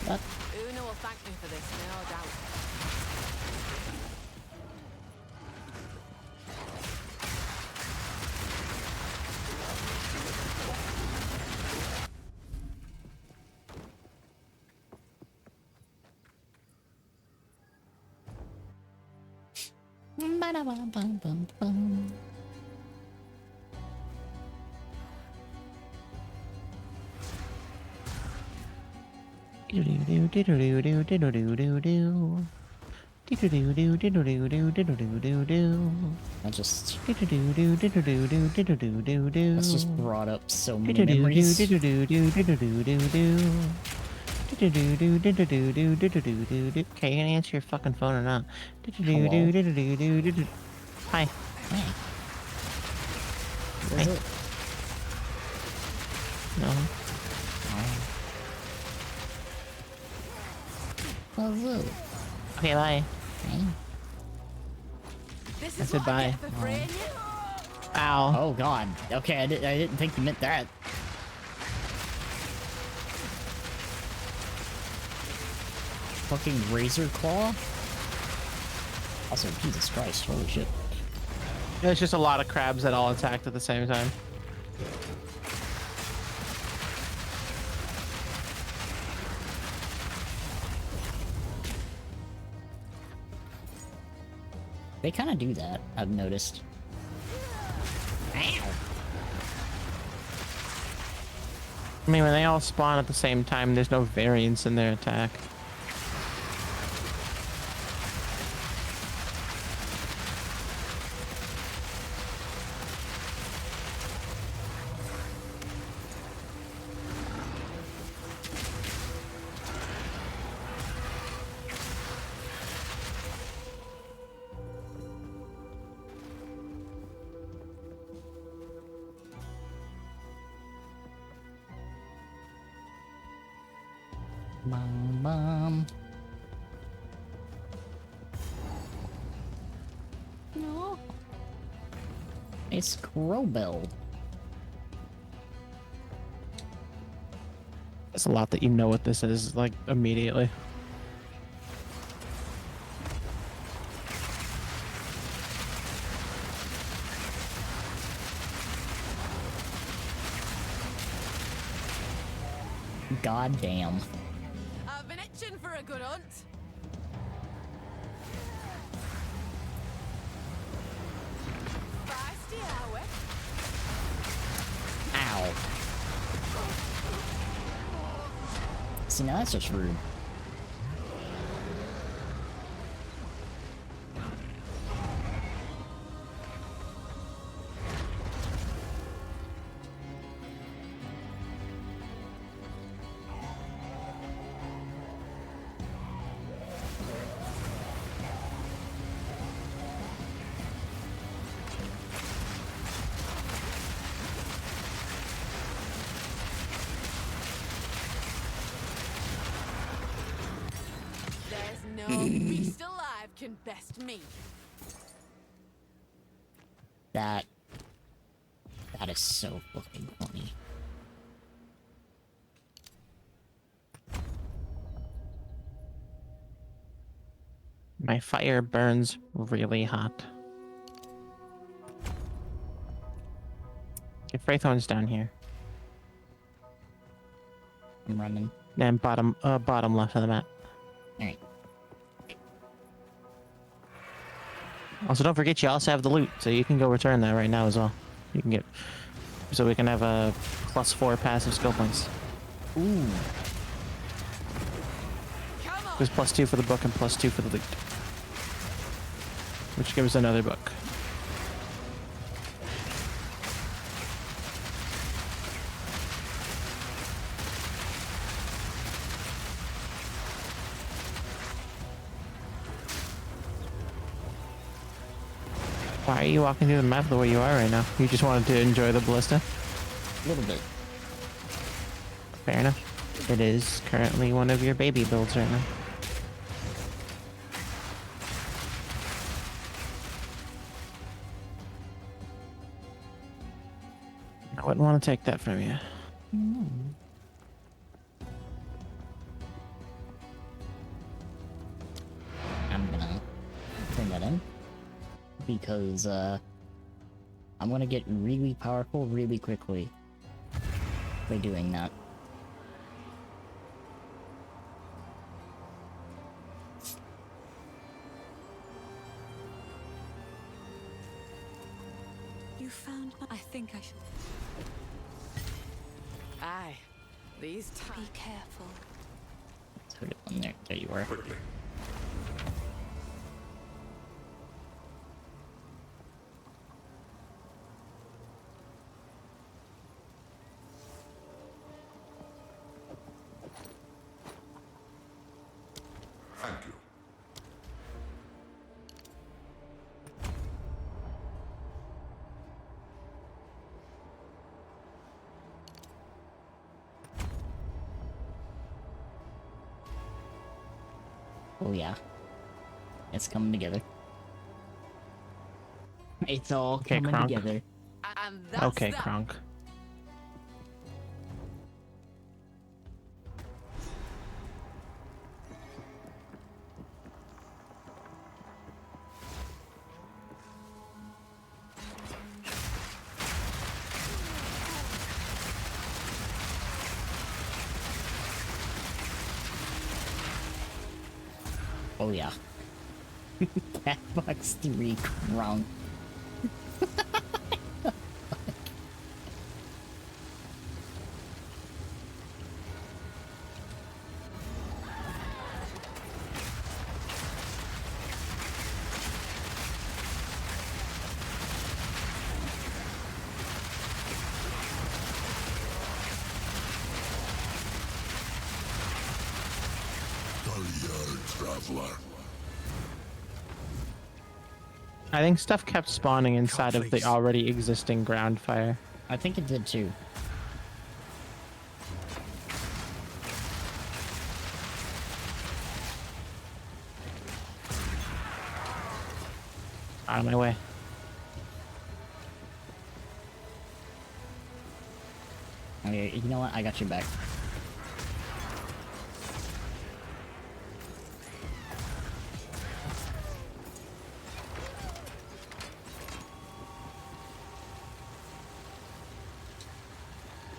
What? Una will thank me for this, no doubt. Ba-da-ba-bum-bum-bum. That just brought up so many memories. Okay, you gonna answer your fucking phone or not? Hello? Hi. Hey. What is Hey. it? No. Hello. Okay, bye. Hey. This I is said what bye. I get for freeing you. Ow. Oh god. Okay, I didn't think you meant that. Fucking razor claw? Also, Jesus Christ, holy shit. There's just a lot of crabs that all attacked at the same time. They kind of do that, I've noticed. Ow. I mean, when they all spawn at the same time, there's no variance in their attack. Bum, bum. No. It's Crowbell. It's a lot that you know what this is, like, immediately. God damn. I've been itching for a good hunt. Feisty, are we? Ow. See, now that's just rude. There's no beast alive can best me. That is so fucking funny. My fire burns really hot. Get Fraythorns down here. I'm running. And bottom left of the map. Alright. Also, don't forget you also have the loot, so you can go return that right now as well. You can get, so we can have a +4 passive skill points. Ooh. There's +2 for the book and +2 for the loot, which gives another book. Why are you walking through the map the way you are right now? You just wanted to enjoy the ballista? A little bit. Fair enough. It is currently one of your baby builds right now. I wouldn't want to take that from you. I'm gonna turn that in. Because, I'm gonna get really powerful really quickly by doing that. You found my... I think I should... Aye. These Be times. careful. So there you are. Thank you. Oh yeah. It's coming together. It's all Okay, coming Kronk. together. And that's Okay, that. Kronk. Oh yeah. Catbox 3 Kronk. Traveler. I think stuff kept spawning inside of the already existing ground fire. I think it did too. Out of my way. Okay, you know what? I got your back.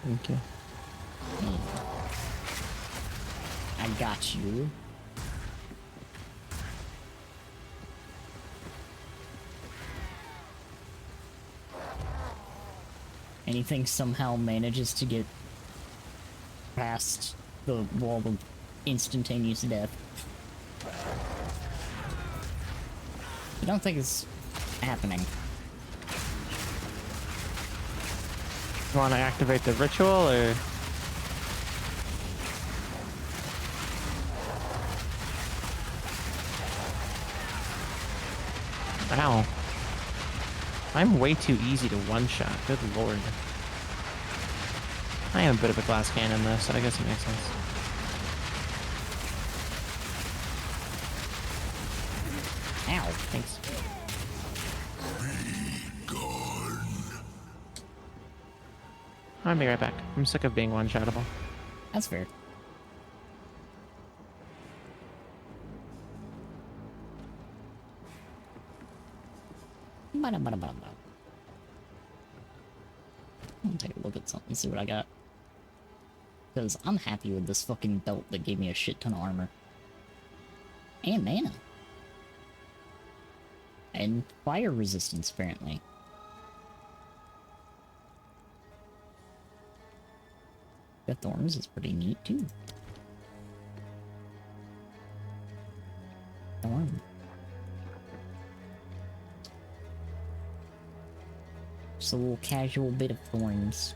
Thank you. I got you. Anything somehow manages to get past the wall of instantaneous death. I don't think it's happening. You want to activate the ritual, or? Ow. I'm way too easy to one-shot. Good lord. I am a bit of a glass cannon, though, so I guess it makes sense. Ow, thanks. I'll be right back. I'm sick of being one-shottable. That's fair. Ba-da-ba-da-ba-da-ba. I'll take a look at something, see what I got. Because I'm happy with this fucking belt that gave me a shit ton of armor. And mana. And fire resistance, apparently. The thorns is pretty neat, too. Thorn. Just a little casual bit of thorns.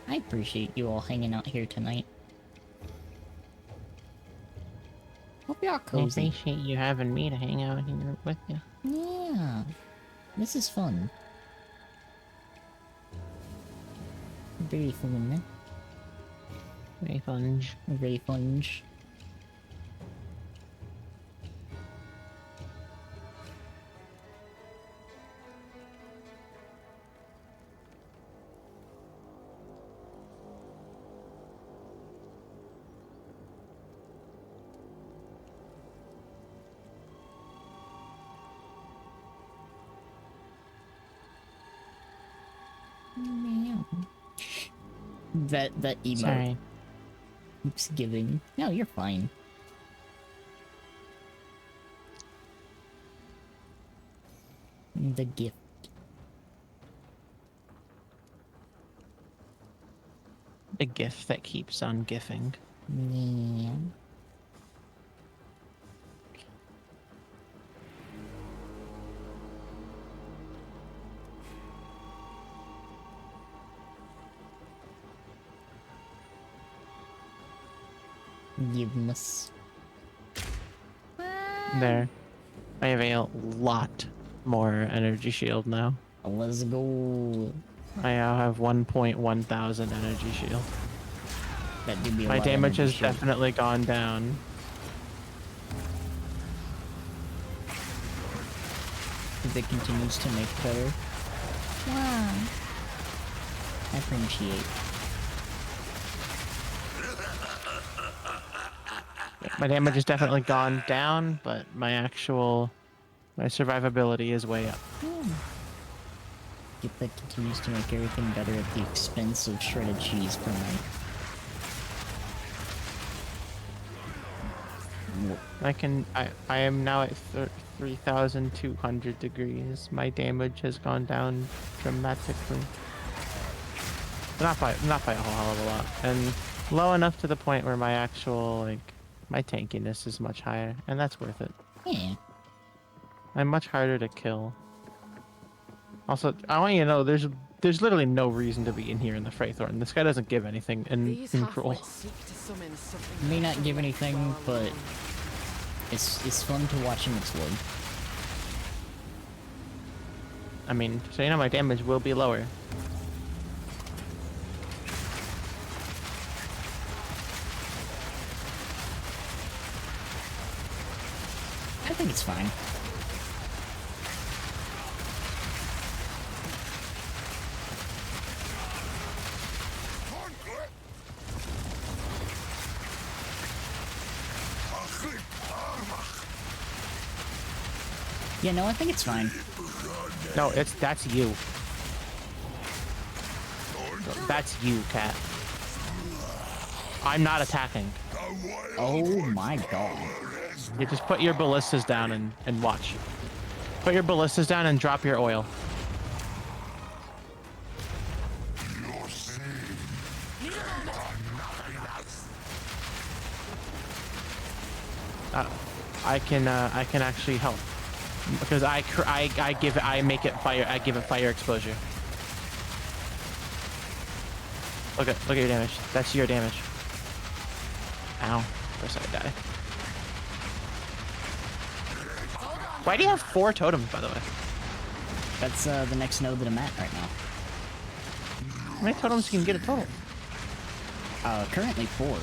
I appreciate you all hanging out here tonight. Hope you're I cozy. appreciate you having me to hang out here with you. Yeah, this is fun. Very fun. Very fun. Very fun. That emote Sorry. keeps giving. No, you're fine. The gift. The gift that keeps on gifting. Yeah. Giveness. There. I have a lot more energy shield now. Let's go. I now have 1.1 thousand energy shield. That do be a My lot of damage has energy shield. definitely gone down. If it continues to make better. Wow. I appreciate. My damage has definitely gone down, but my survivability is way up. If that continues to make everything better at the expense of shredded cheese per night. I am now at 3,200 degrees. My damage has gone down dramatically. Not by a whole hell of a lot. And low enough to the point where my actual, my tankiness is much higher. And that's worth it. Yeah. I'm much harder to kill. Also, I want you to know, there's literally no reason to be in here in the Freythorn. This guy doesn't give anything in Cruel. May not give anything, but it's fun to watch him explode. I mean, so you know my damage will be lower. I think it's fine. Yeah, no, I think it's fine. No, that's you. That's you, Cat. I'm not attacking. Oh my god. You just put your ballistas down and watch. Put your ballistas down and drop your oil. I can actually help because I give it fire exposure. Look at your damage. That's your damage. Ow. First I die. Why do you have 4 totems, by the way? That's the next node that I'm at right now. How many totems can you get a total? Currently 4.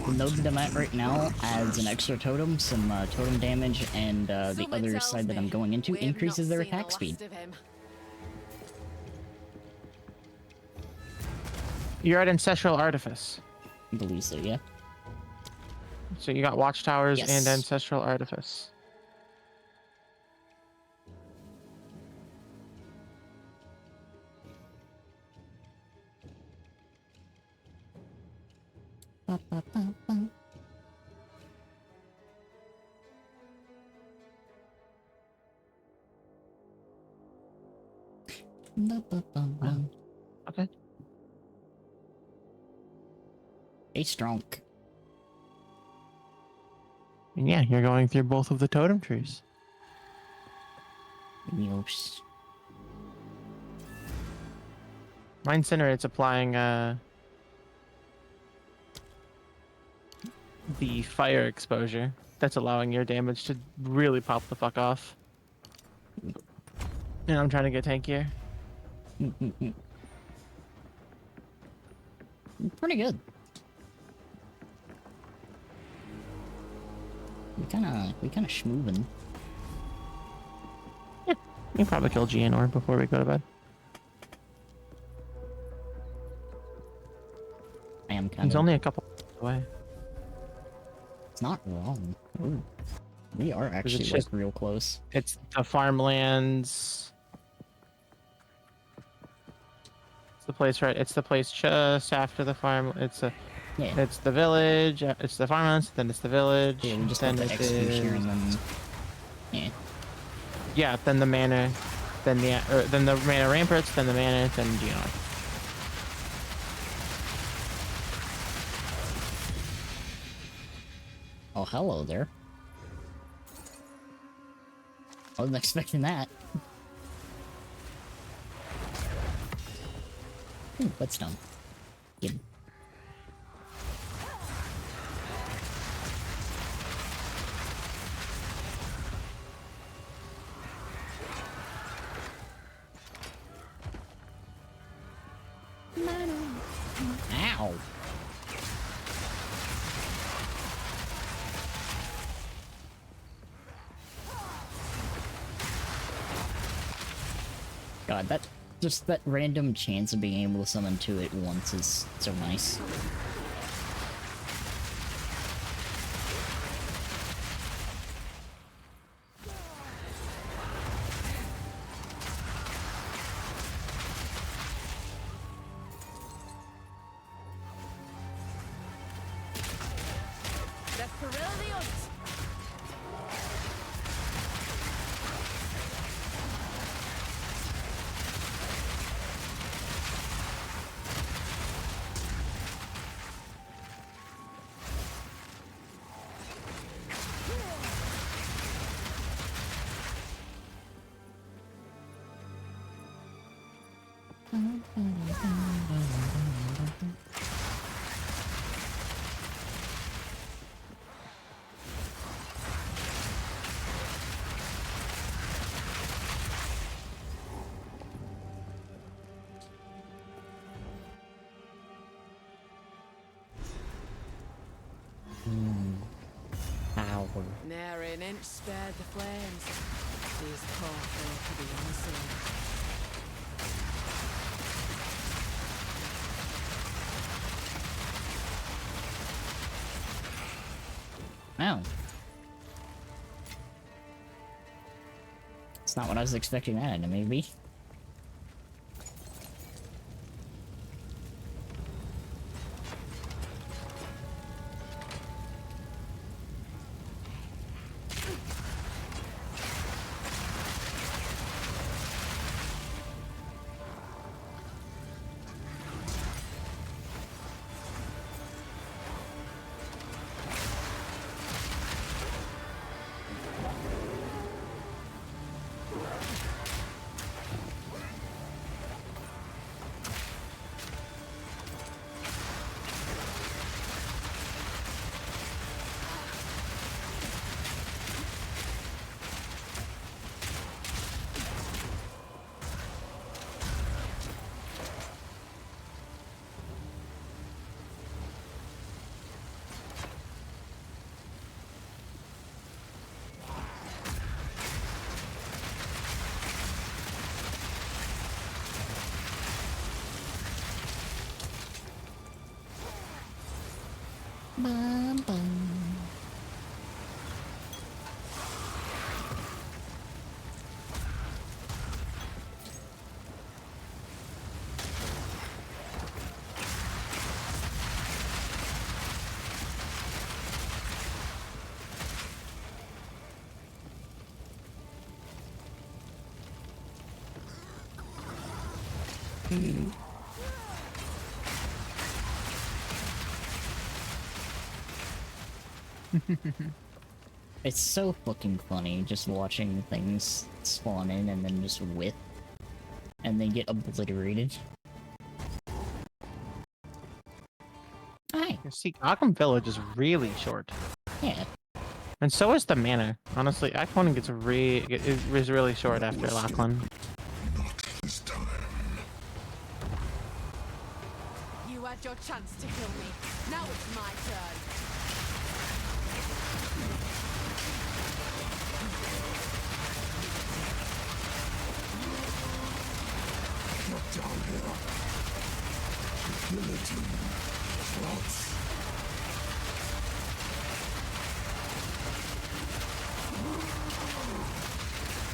The node that I'm at right now adds an extra totem, some totem damage, and the other side that I'm going into increases their attack speed. You're at Ancestral Artifice. I believe so, yeah. So you got Watchtowers Yes. and Ancestral Artifice. Ba, ba, ba, ba. Ba, ba, ba, ba. Okay. Stay strong. And yeah, you're going through both of the totem trees. Yes. Mind Center, it's applying the fire exposure. That's allowing your damage to really pop the fuck off. And I'm trying to get tankier. Pretty good. We kinda schmoovin'. Yeah, you can probably kill Gianor before we go to bed. I am kinda. He's only a couple away. It's not wrong. Ooh. We are actually it's like just- real close. It's the farmlands. It's the place, right? It's the place just after the farm. It's Yeah. It's the village. It's the farmlands. Then it's the village. Yeah, we just then got the it executioner is- and then. Yeah. Yeah, then the manor, then the manor ramparts, then the manor, then Gianor. Oh, hello there. I wasn't expecting that. Ooh, whetstone. Good. Ow. God, that random chance of being able to summon 2 at once is so nice. Power. Ne'er an inch spared the flames. These poor folk to be unseen. Wow. It's not what I was expecting that to maybe. Bum, bum. It's so fucking funny just watching things spawn in and then just whiff and then get obliterated. Hi. See, Arkham Village is really short. Yeah. And so is the manor. Honestly, Act 1 gets is really short after Lachlan. You had your chance to kill me. Now it's my turn. Get down here. Guillotine. Slots.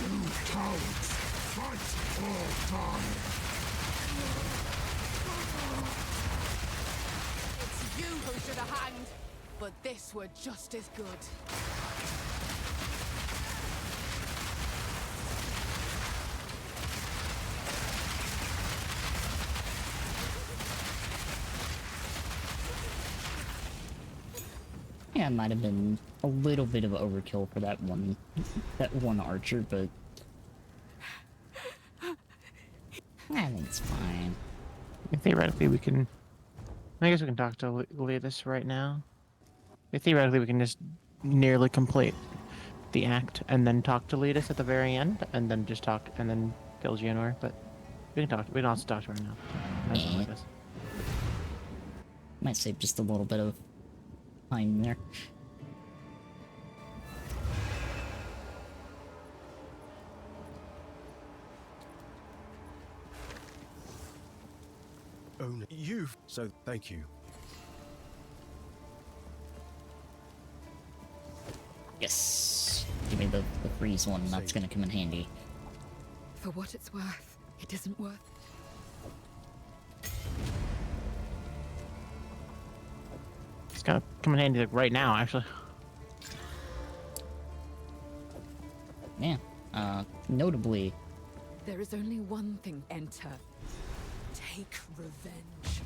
You cowards. Fight or die. It's you who should have hanged, but this were just as good. Yeah, it might have been a little bit of overkill for that one archer, but I think it's fine. Theoretically, we can. I guess we can talk to Letus right now. Theoretically, we can just nearly complete the act and then talk to Letus at the very end, and then just talk and then kill Gianor. But we can talk. We can also talk to her now. That's not like us. Might save just a little bit of time there. Only you. So thank you. Yes. Give me the freeze one. That's gonna come in handy. For what it's worth, it isn't worth. It's gonna come in handy like right now, actually. Yeah. Notably. There is only one thing. Enter. Take revenge.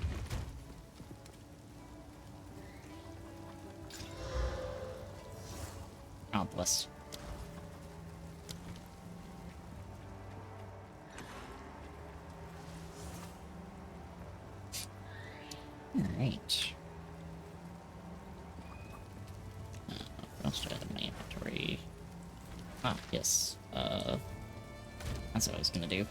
Oh, bless. Alright. What else do I have in my inventory? Ah, yes. That's what I was gonna do.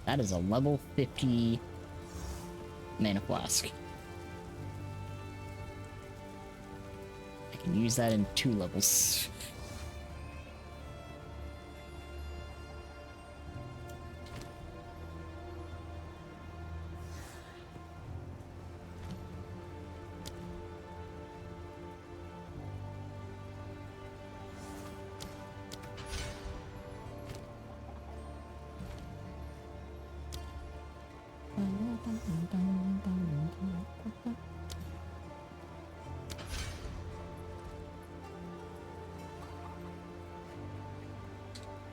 That is a level 50 mana flask. I can use that in 2 levels.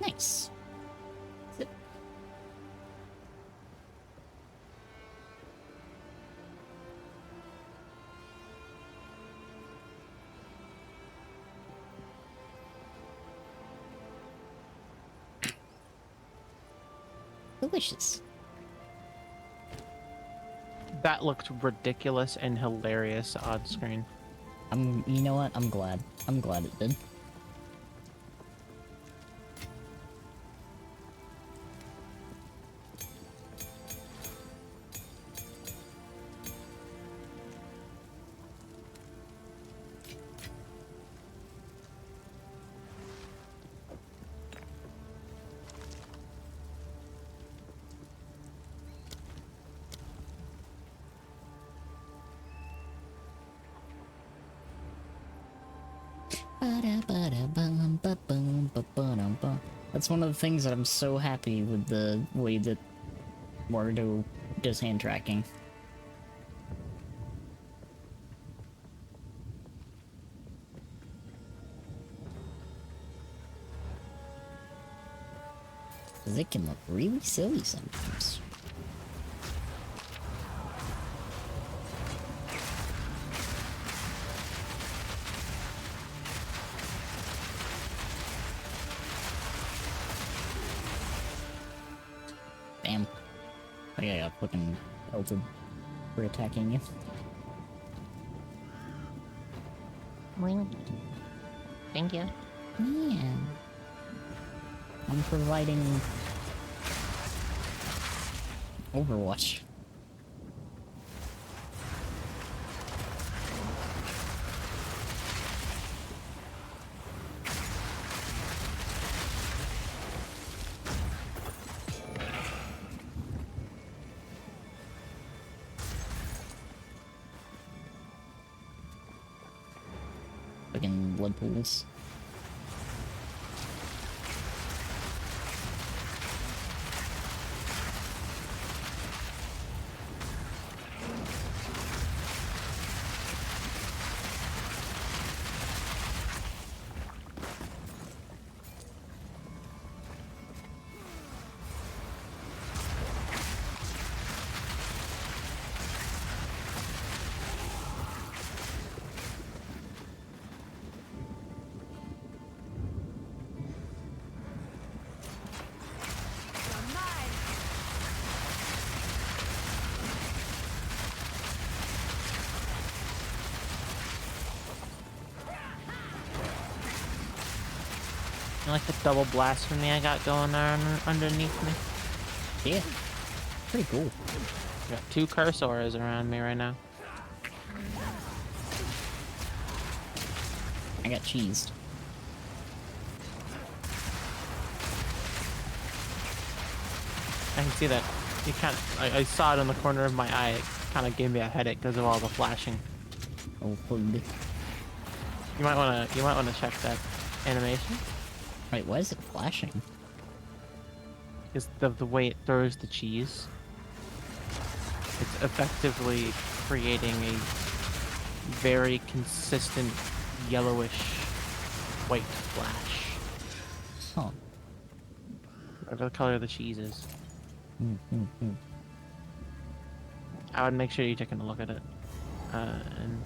Nice. Zip. Delicious. That looked ridiculous and hilarious on screen. You know what? I'm glad. I'm glad it did. That's one of the things that I'm so happy with the way that Mordo does hand tracking. Because it can look really silly sometimes. Damn. I got fucking pelted for attacking you. Well, thank you. Yeah. I'm providing Overwatch. Fucking blood pools. I like the double blasphemy I got going on underneath me. Yeah. Pretty cool. Got 2 curse auras around me right now. I got cheesed. I can see that. You can't. I saw it in the corner of my eye. It kind of gave me a headache because of all the flashing. Oh, fun. You might wanna check that animation. Wait, why is it flashing? Because the way it throws the cheese. It's effectively creating a very consistent yellowish white flash. Huh. Whatever the color of the cheese is. I would make sure you're taking a look at it. And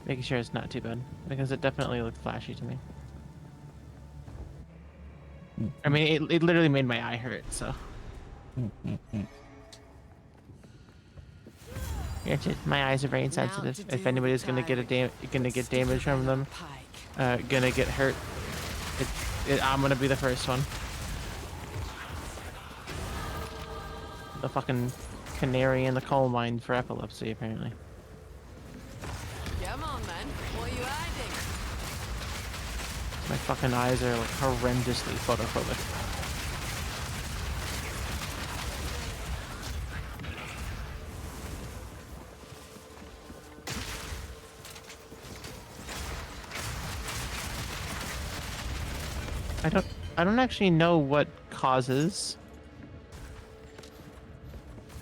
making sure it's not too bad. Because it definitely looked flashy to me. I mean, it literally made my eye hurt, so. Granted, my eyes are very sensitive. If anybody's gonna get damage from them, gonna get hurt, I'm gonna be the first one. The fucking canary in the coal mine for epilepsy, apparently. Come on, man. What are you hiding? My fucking eyes are like horrendously photophobic. I don't actually know what causes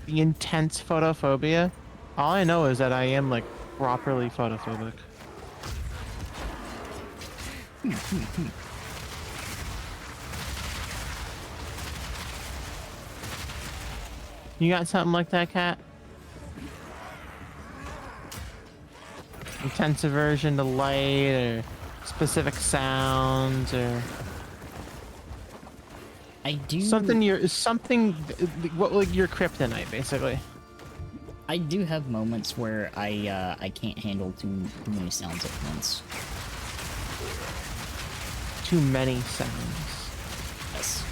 the intense photophobia. All I know is that I am like properly photophobic. You got something like that, Cat? Intense aversion to light or specific sounds or I do what, like your kryptonite basically. I do have moments where I can't handle too many sounds at once. Too many sounds. Yes.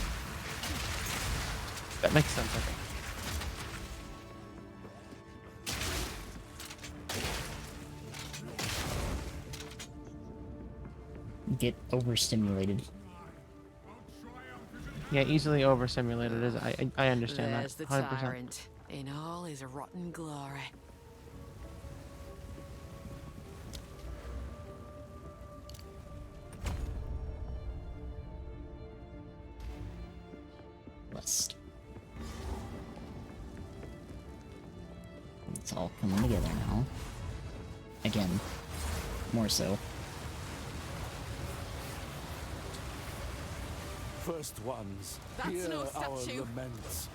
That makes sense, I think. Get overstimulated. Yeah, easily overstimulated is I understand There's that. the 100%. tyrant in all his rotten glory. List. It's all coming together now. Again, more so. First ones, That's hear no our statue. laments.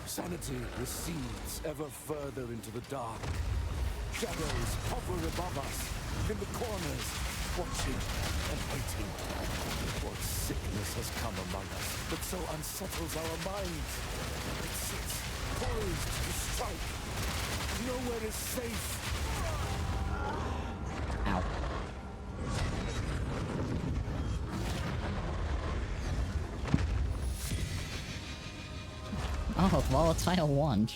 Sanity recedes ever further into the dark. Shadows hover above us, in the corners, watching and waiting. What sickness has come among us that so unsettles our minds? It sits poised to strike. Nowhere is safe. Ow. Oh, volatile wand.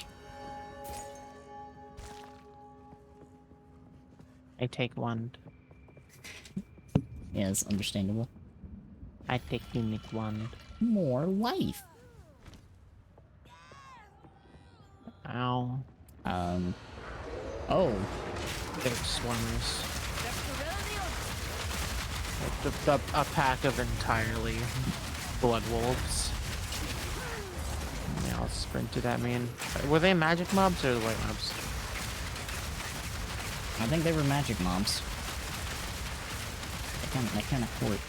I take wand. Yeah, it's understandable. I take unique wand. More life. Ow. Oh. Big swarmers. A pack of entirely blood wolves. And they all sprinted at me. And were they magic mobs or the white mobs? I think they were magic mobs. They kind of worked.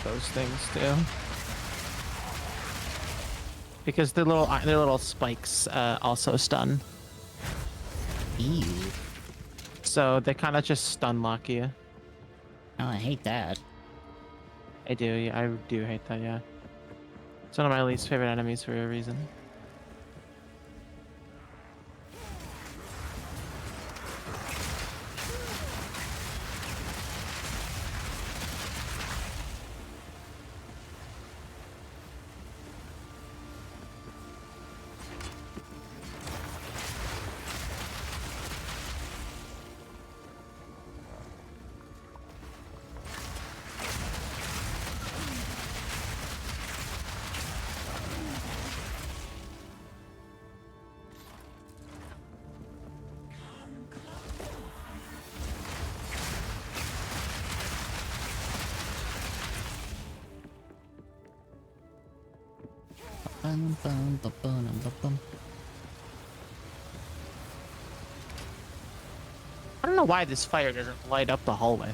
Those things too, because their little spikes also stun. Ew. So they kind of just stun lock you. Oh, I hate that. I do. Yeah, I do hate that. Yeah, it's one of my least favorite enemies for a reason. I don't know why this fire doesn't light up the hallway.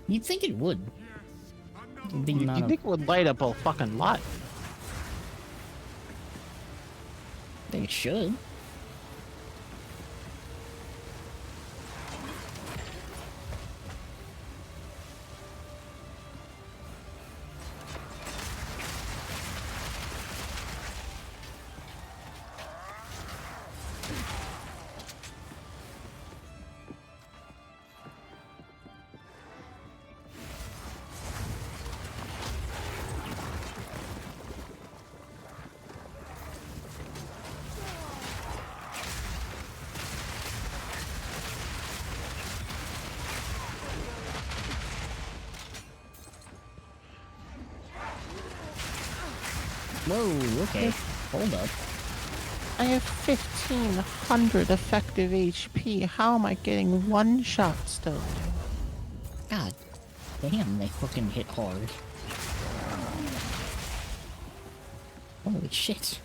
You'd think it would. The You'd amount of... think it would light up a fucking lot. They should. Whoa, okay. Hold up. I have 1500 effective HP. How am I getting one shot still? God damn, they fucking hit hard. Holy shit.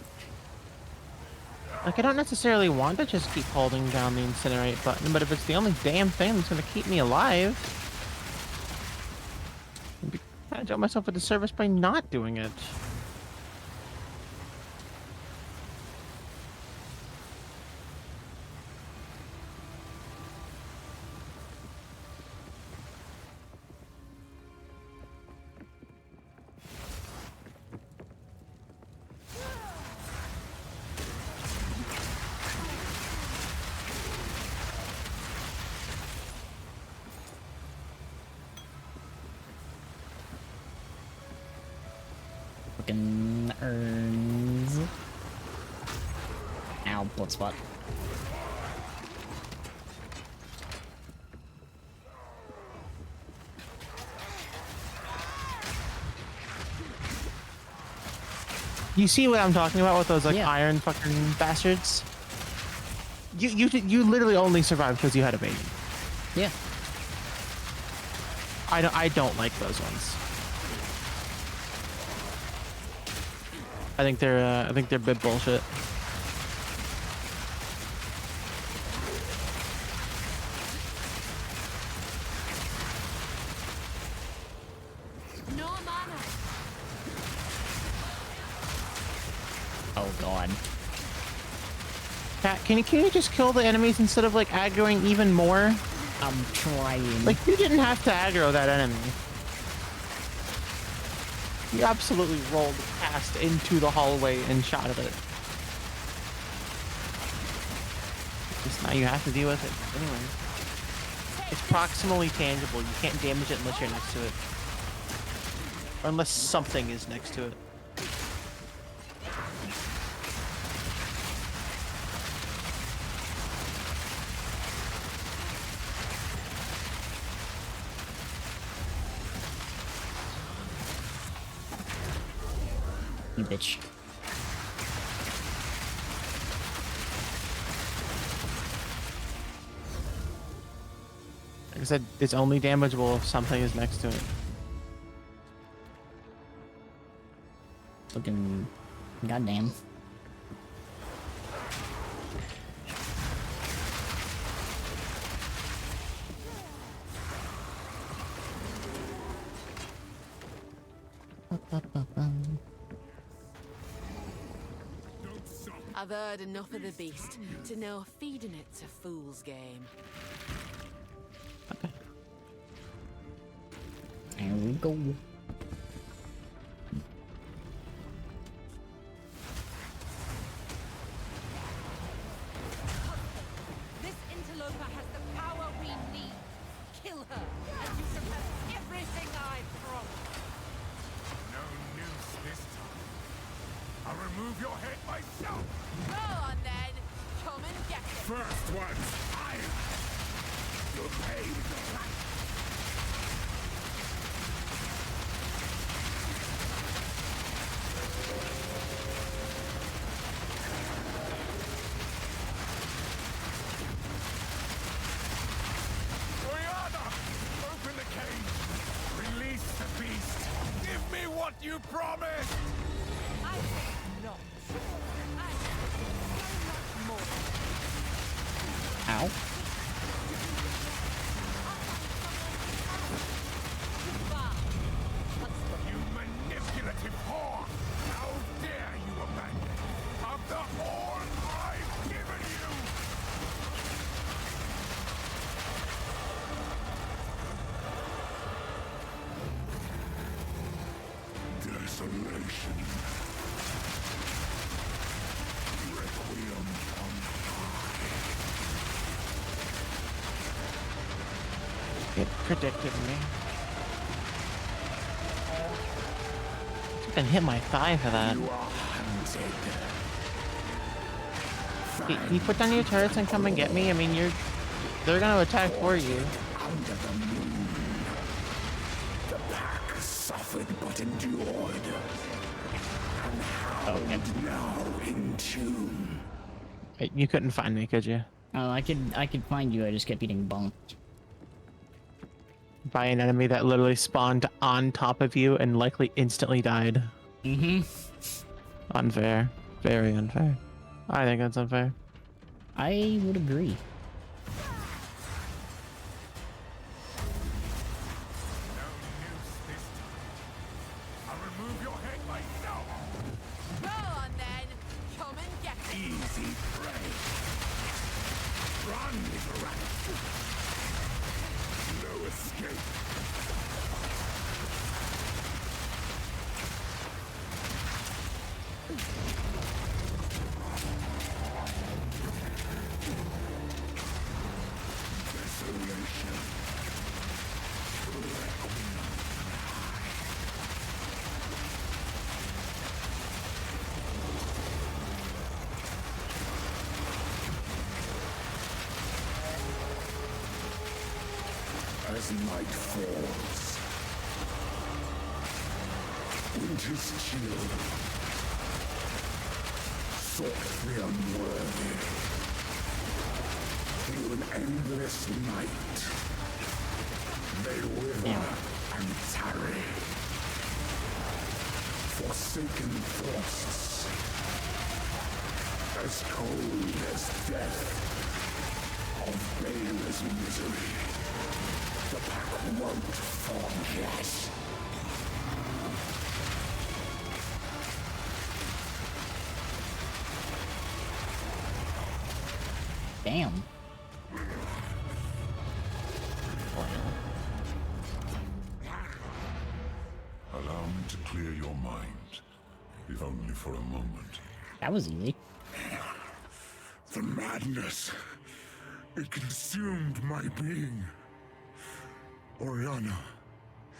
Like, I don't necessarily want to just keep holding down the incinerate button, but if it's the only damn thing that's gonna keep me alive, I do myself a disservice by not doing it. Fucking urns. Ow, blood spot. You see what I'm talking about with those like Yeah. iron fucking bastards? You literally only survived because you had a baby. Yeah. I don't like those ones. I think they're bit bullshit. No mana. Oh god. Cat, can you just kill the enemies instead of like aggroing even more? I'm trying. Like you didn't have to aggro that enemy. You absolutely rolled past into the hallway and shot at it. Just now you have to deal with it. Anyway. It's proximally tangible. You can't damage it unless you're next to it. Or unless something is next to it. You bitch. Like I said, it's only damageable if something is next to it. Fucking goddamn. I've heard enough of the beast to know feeding it's a fool's game. There we go. This interloper has the power we need. Kill her, and you shall have everything I promised. No noose this time. I'll remove your head myself. Go on then. Come and get it. First one, fire. You'll pay with your life. Open the cage. Release the beast. Give me what you promised. I think not. I think so much more. Ow. You manipulative whore! How dare you abandon of the all I've given you! Desolation. Requiem on It predicted me. I can hit my thigh for that. You are hunted. Can you put down your turrets and come and get me? I mean, they're gonna attack for you. Under the moon. The pack suffered but endured. And howled now in tune. Wait, you couldn't find me, could you? Oh, I could find you. I just kept getting bumped. By an enemy that literally spawned on top of you and likely instantly died. Mm-hmm. Unfair. Very unfair. I think that's unfair. I would agree. I'll remove your head myself. Go on then. Come and get it. Easy prey. Run, little rat. No escape. Desolation. As night falls, winter's chill sought the unworthy. Through an endless night, they wither and tarry. Forsaken forests, as cold as death, of baleless misery. The pack won't forget. Damn. Allow me to clear your mind, if only for a moment. That was easy. The madness, it consumed my being. Oriana,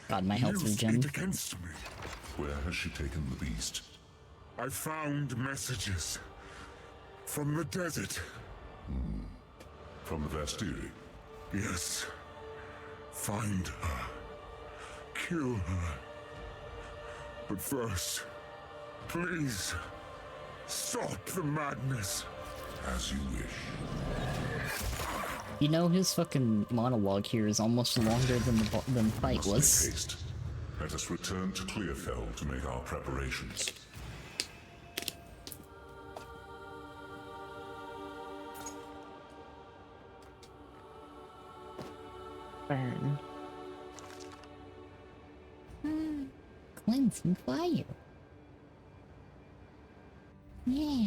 God, my health used regen. it against me. Where has she taken the beast? I found messages from the desert. From the Vastiri? Yes. Find her. Kill her. But first, please, stop the madness. As you wish. You know, his fucking monologue here is almost longer than the fight Must was. make haste. Let us return to Clearfell to make our preparations. Burn. Cleansing fire. Yeah.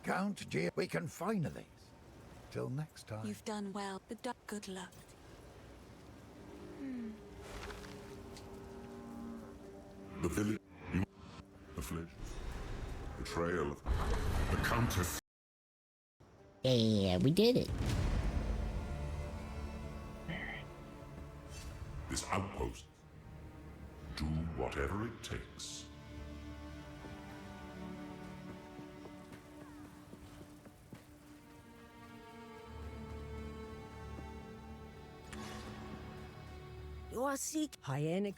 Count J, we can finally. Till next time. You've done well, but good luck. The village, the flesh, betrayal, the Countess. Yeah, we did it. This outpost. Do whatever it takes. You are seek hyena.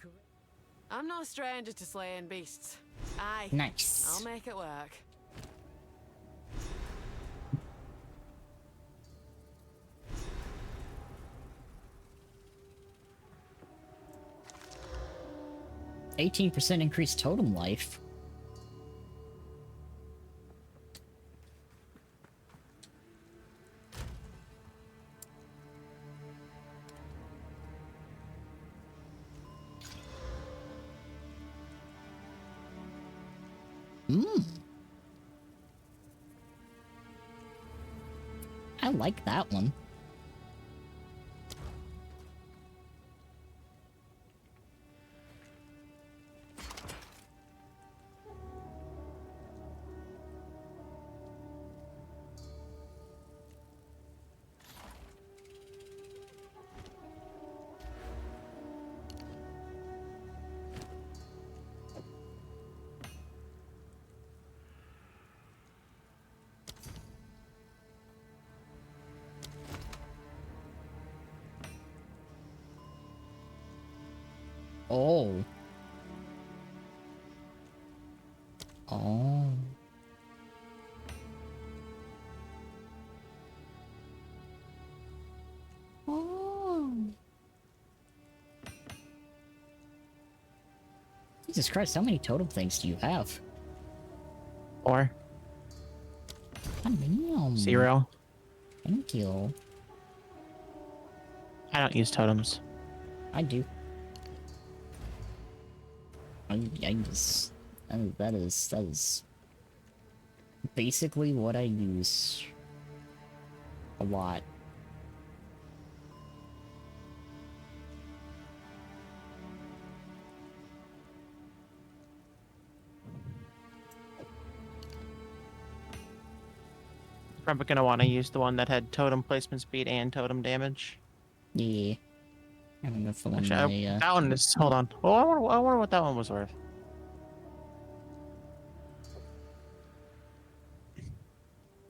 I'm no stranger to slaying beasts. Aye. Nice. I'll make it work. %18 increased totem life. I like that one. Oh. Oh. Oh. Jesus Christ, how many totem things do you have? 4. Damn. 0. Thank you. I don't use totems. I do. I just... that is basically what I use a lot. Probably gonna want to use the one that had totem placement speed and totem damage. Yeah. I think that's the one Actually, that one is... Hold on. Oh, I wonder what that one was worth.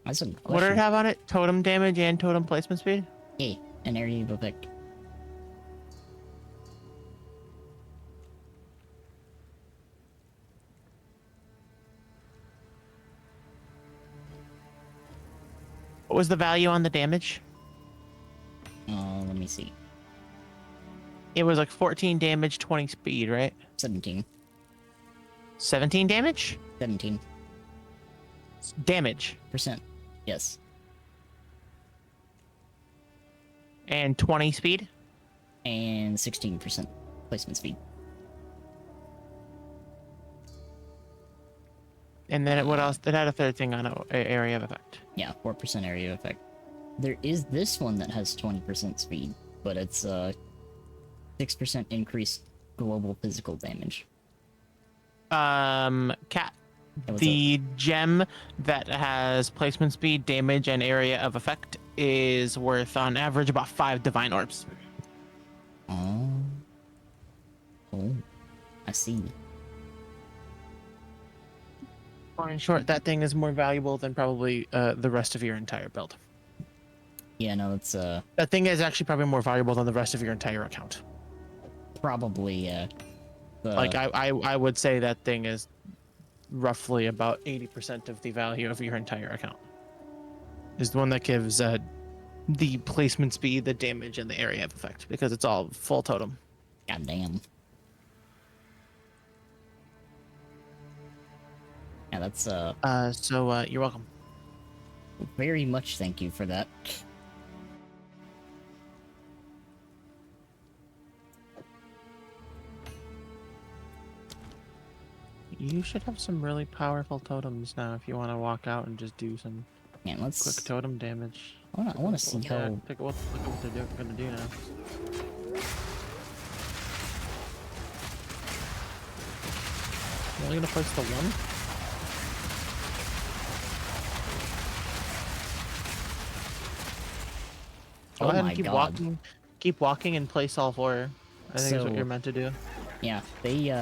That's a good What did it question. have on it? Totem damage and totem placement speed? Yeah, an area of effect. What was the value on the damage? Let me see. It was like 14 damage, 20 speed, right? 17. 17 damage? 17%. Damage. Yes. And 20 speed? And 16% placement speed. And then what else? It had a third thing on area of effect. Yeah, 4% area of effect. There is this one that has 20% speed, but it's 6% increased global physical damage. Cat. The gem that has placement speed, damage, and area of effect is worth on average about 5 divine orbs. Oh, I see. Or in short, that thing is more valuable than probably the rest of your entire build. Yeah, no, it's that thing is actually probably more valuable than the rest of your entire account. Probably, yeah. Like I would say that thing is roughly about 80% of the value of your entire account. Is the one that gives the placement speed, the damage, and the area of effect, because it's all full totem. God damn. Yeah, that's So you're welcome. Very much thank you for that. You should have some really powerful totems now if you want to walk out and just do some quick totem damage. I want to see how. Look at what they're gonna do now. You're only gonna place the one? Go ahead and keep walking and place all 4. I think is what you're meant to do. Yeah, they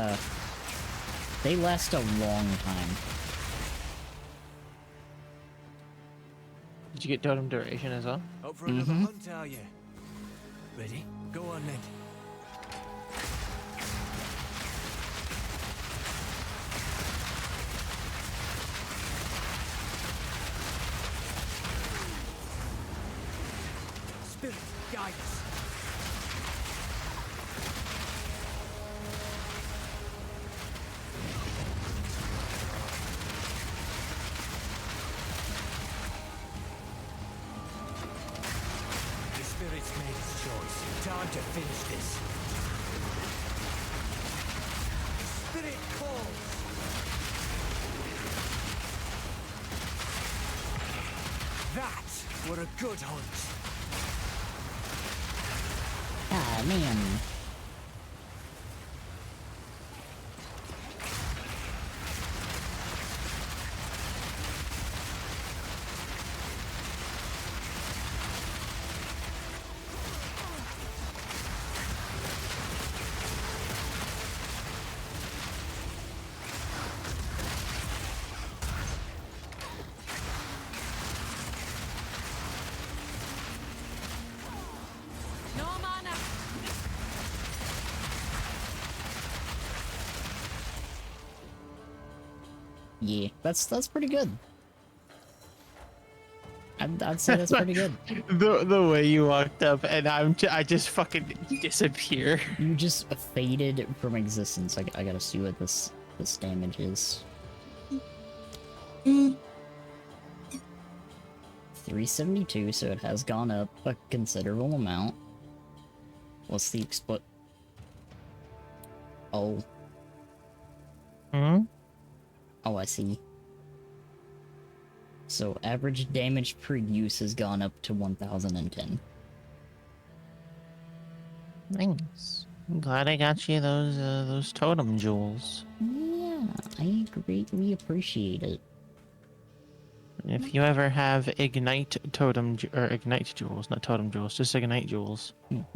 last a long time. Did you get totem duration as well? Up for another hunt, are you? Ready? Go on then. Spirit, guide us. The spirit's made its choice. Time to finish this. The spirit calls. That were a good hunt. Ah, man. No mana. Yeah, that's pretty good. I'd say that's pretty good. The way you walked up and I just fucking disappear. You just faded from existence. I gotta see what this damage is. 372, so it has gone up a considerable amount. What's the Oh. Oh, I see. So average damage per use has gone up to 1010. Thanks. I'm glad I got you those totem jewels. Yeah, I greatly appreciate it. If you ever have ignite ignite jewels, not totem jewels, just ignite jewels, you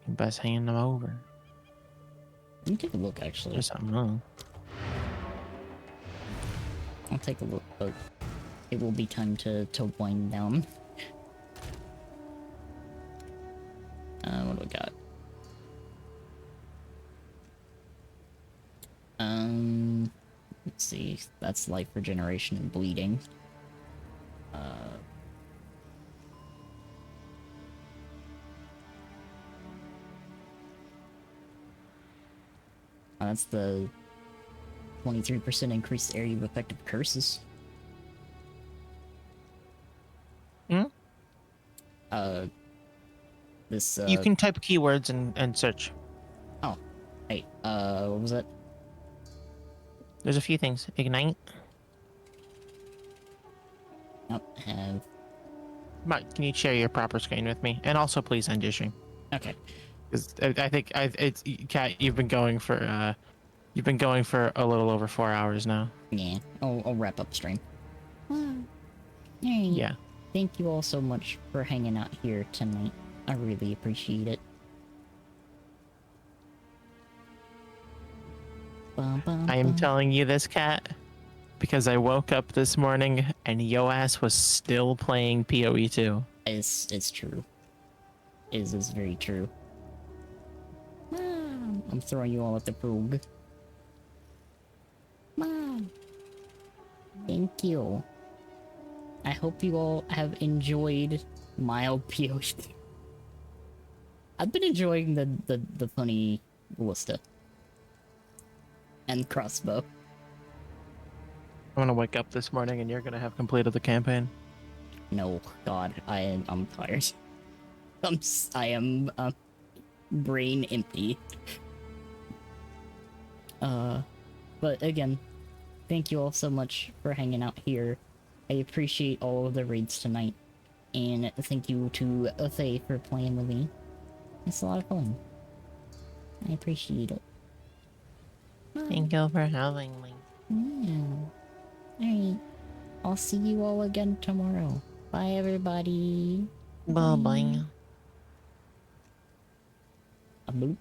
best hand them over. Let me take a look, actually. There's something wrong. I'll take a look, but it will be time to wind down. What do we got? Let's see. That's life regeneration and bleeding. That's the 23% increased area of effective curses. Hmm? This, You can type keywords and search. Oh. Hey, what was that? There's a few things. Ignite. Nope, have... Mike, can you share your proper screen with me? And also, please end your stream. Okay. Because I think it's Kat. You've been going for a little over 4 hours now. Yeah, I'll wrap up stream. Alright. Yeah. Thank you all so much for hanging out here tonight. I really appreciate it. I am telling you this, Kat, because I woke up this morning and yo ass was still playing PoE2. It's true. It is very true. Mom, I'm throwing you all at the poog. Mom. Thank you. I hope you all have enjoyed mild PoE2. I've been enjoying the funny ballista. And crossbow. I'm gonna wake up this morning and you're gonna have completed the campaign. No, God, I'm tired. I am brain empty. But again, thank you all so much for hanging out here. I appreciate all of the raids tonight, and thank you to Faye for playing with me. It's a lot of fun. I appreciate it. Thank you for having me. Yeah. Alright. I'll see you all again tomorrow. Bye, everybody. Bye bye. A boop.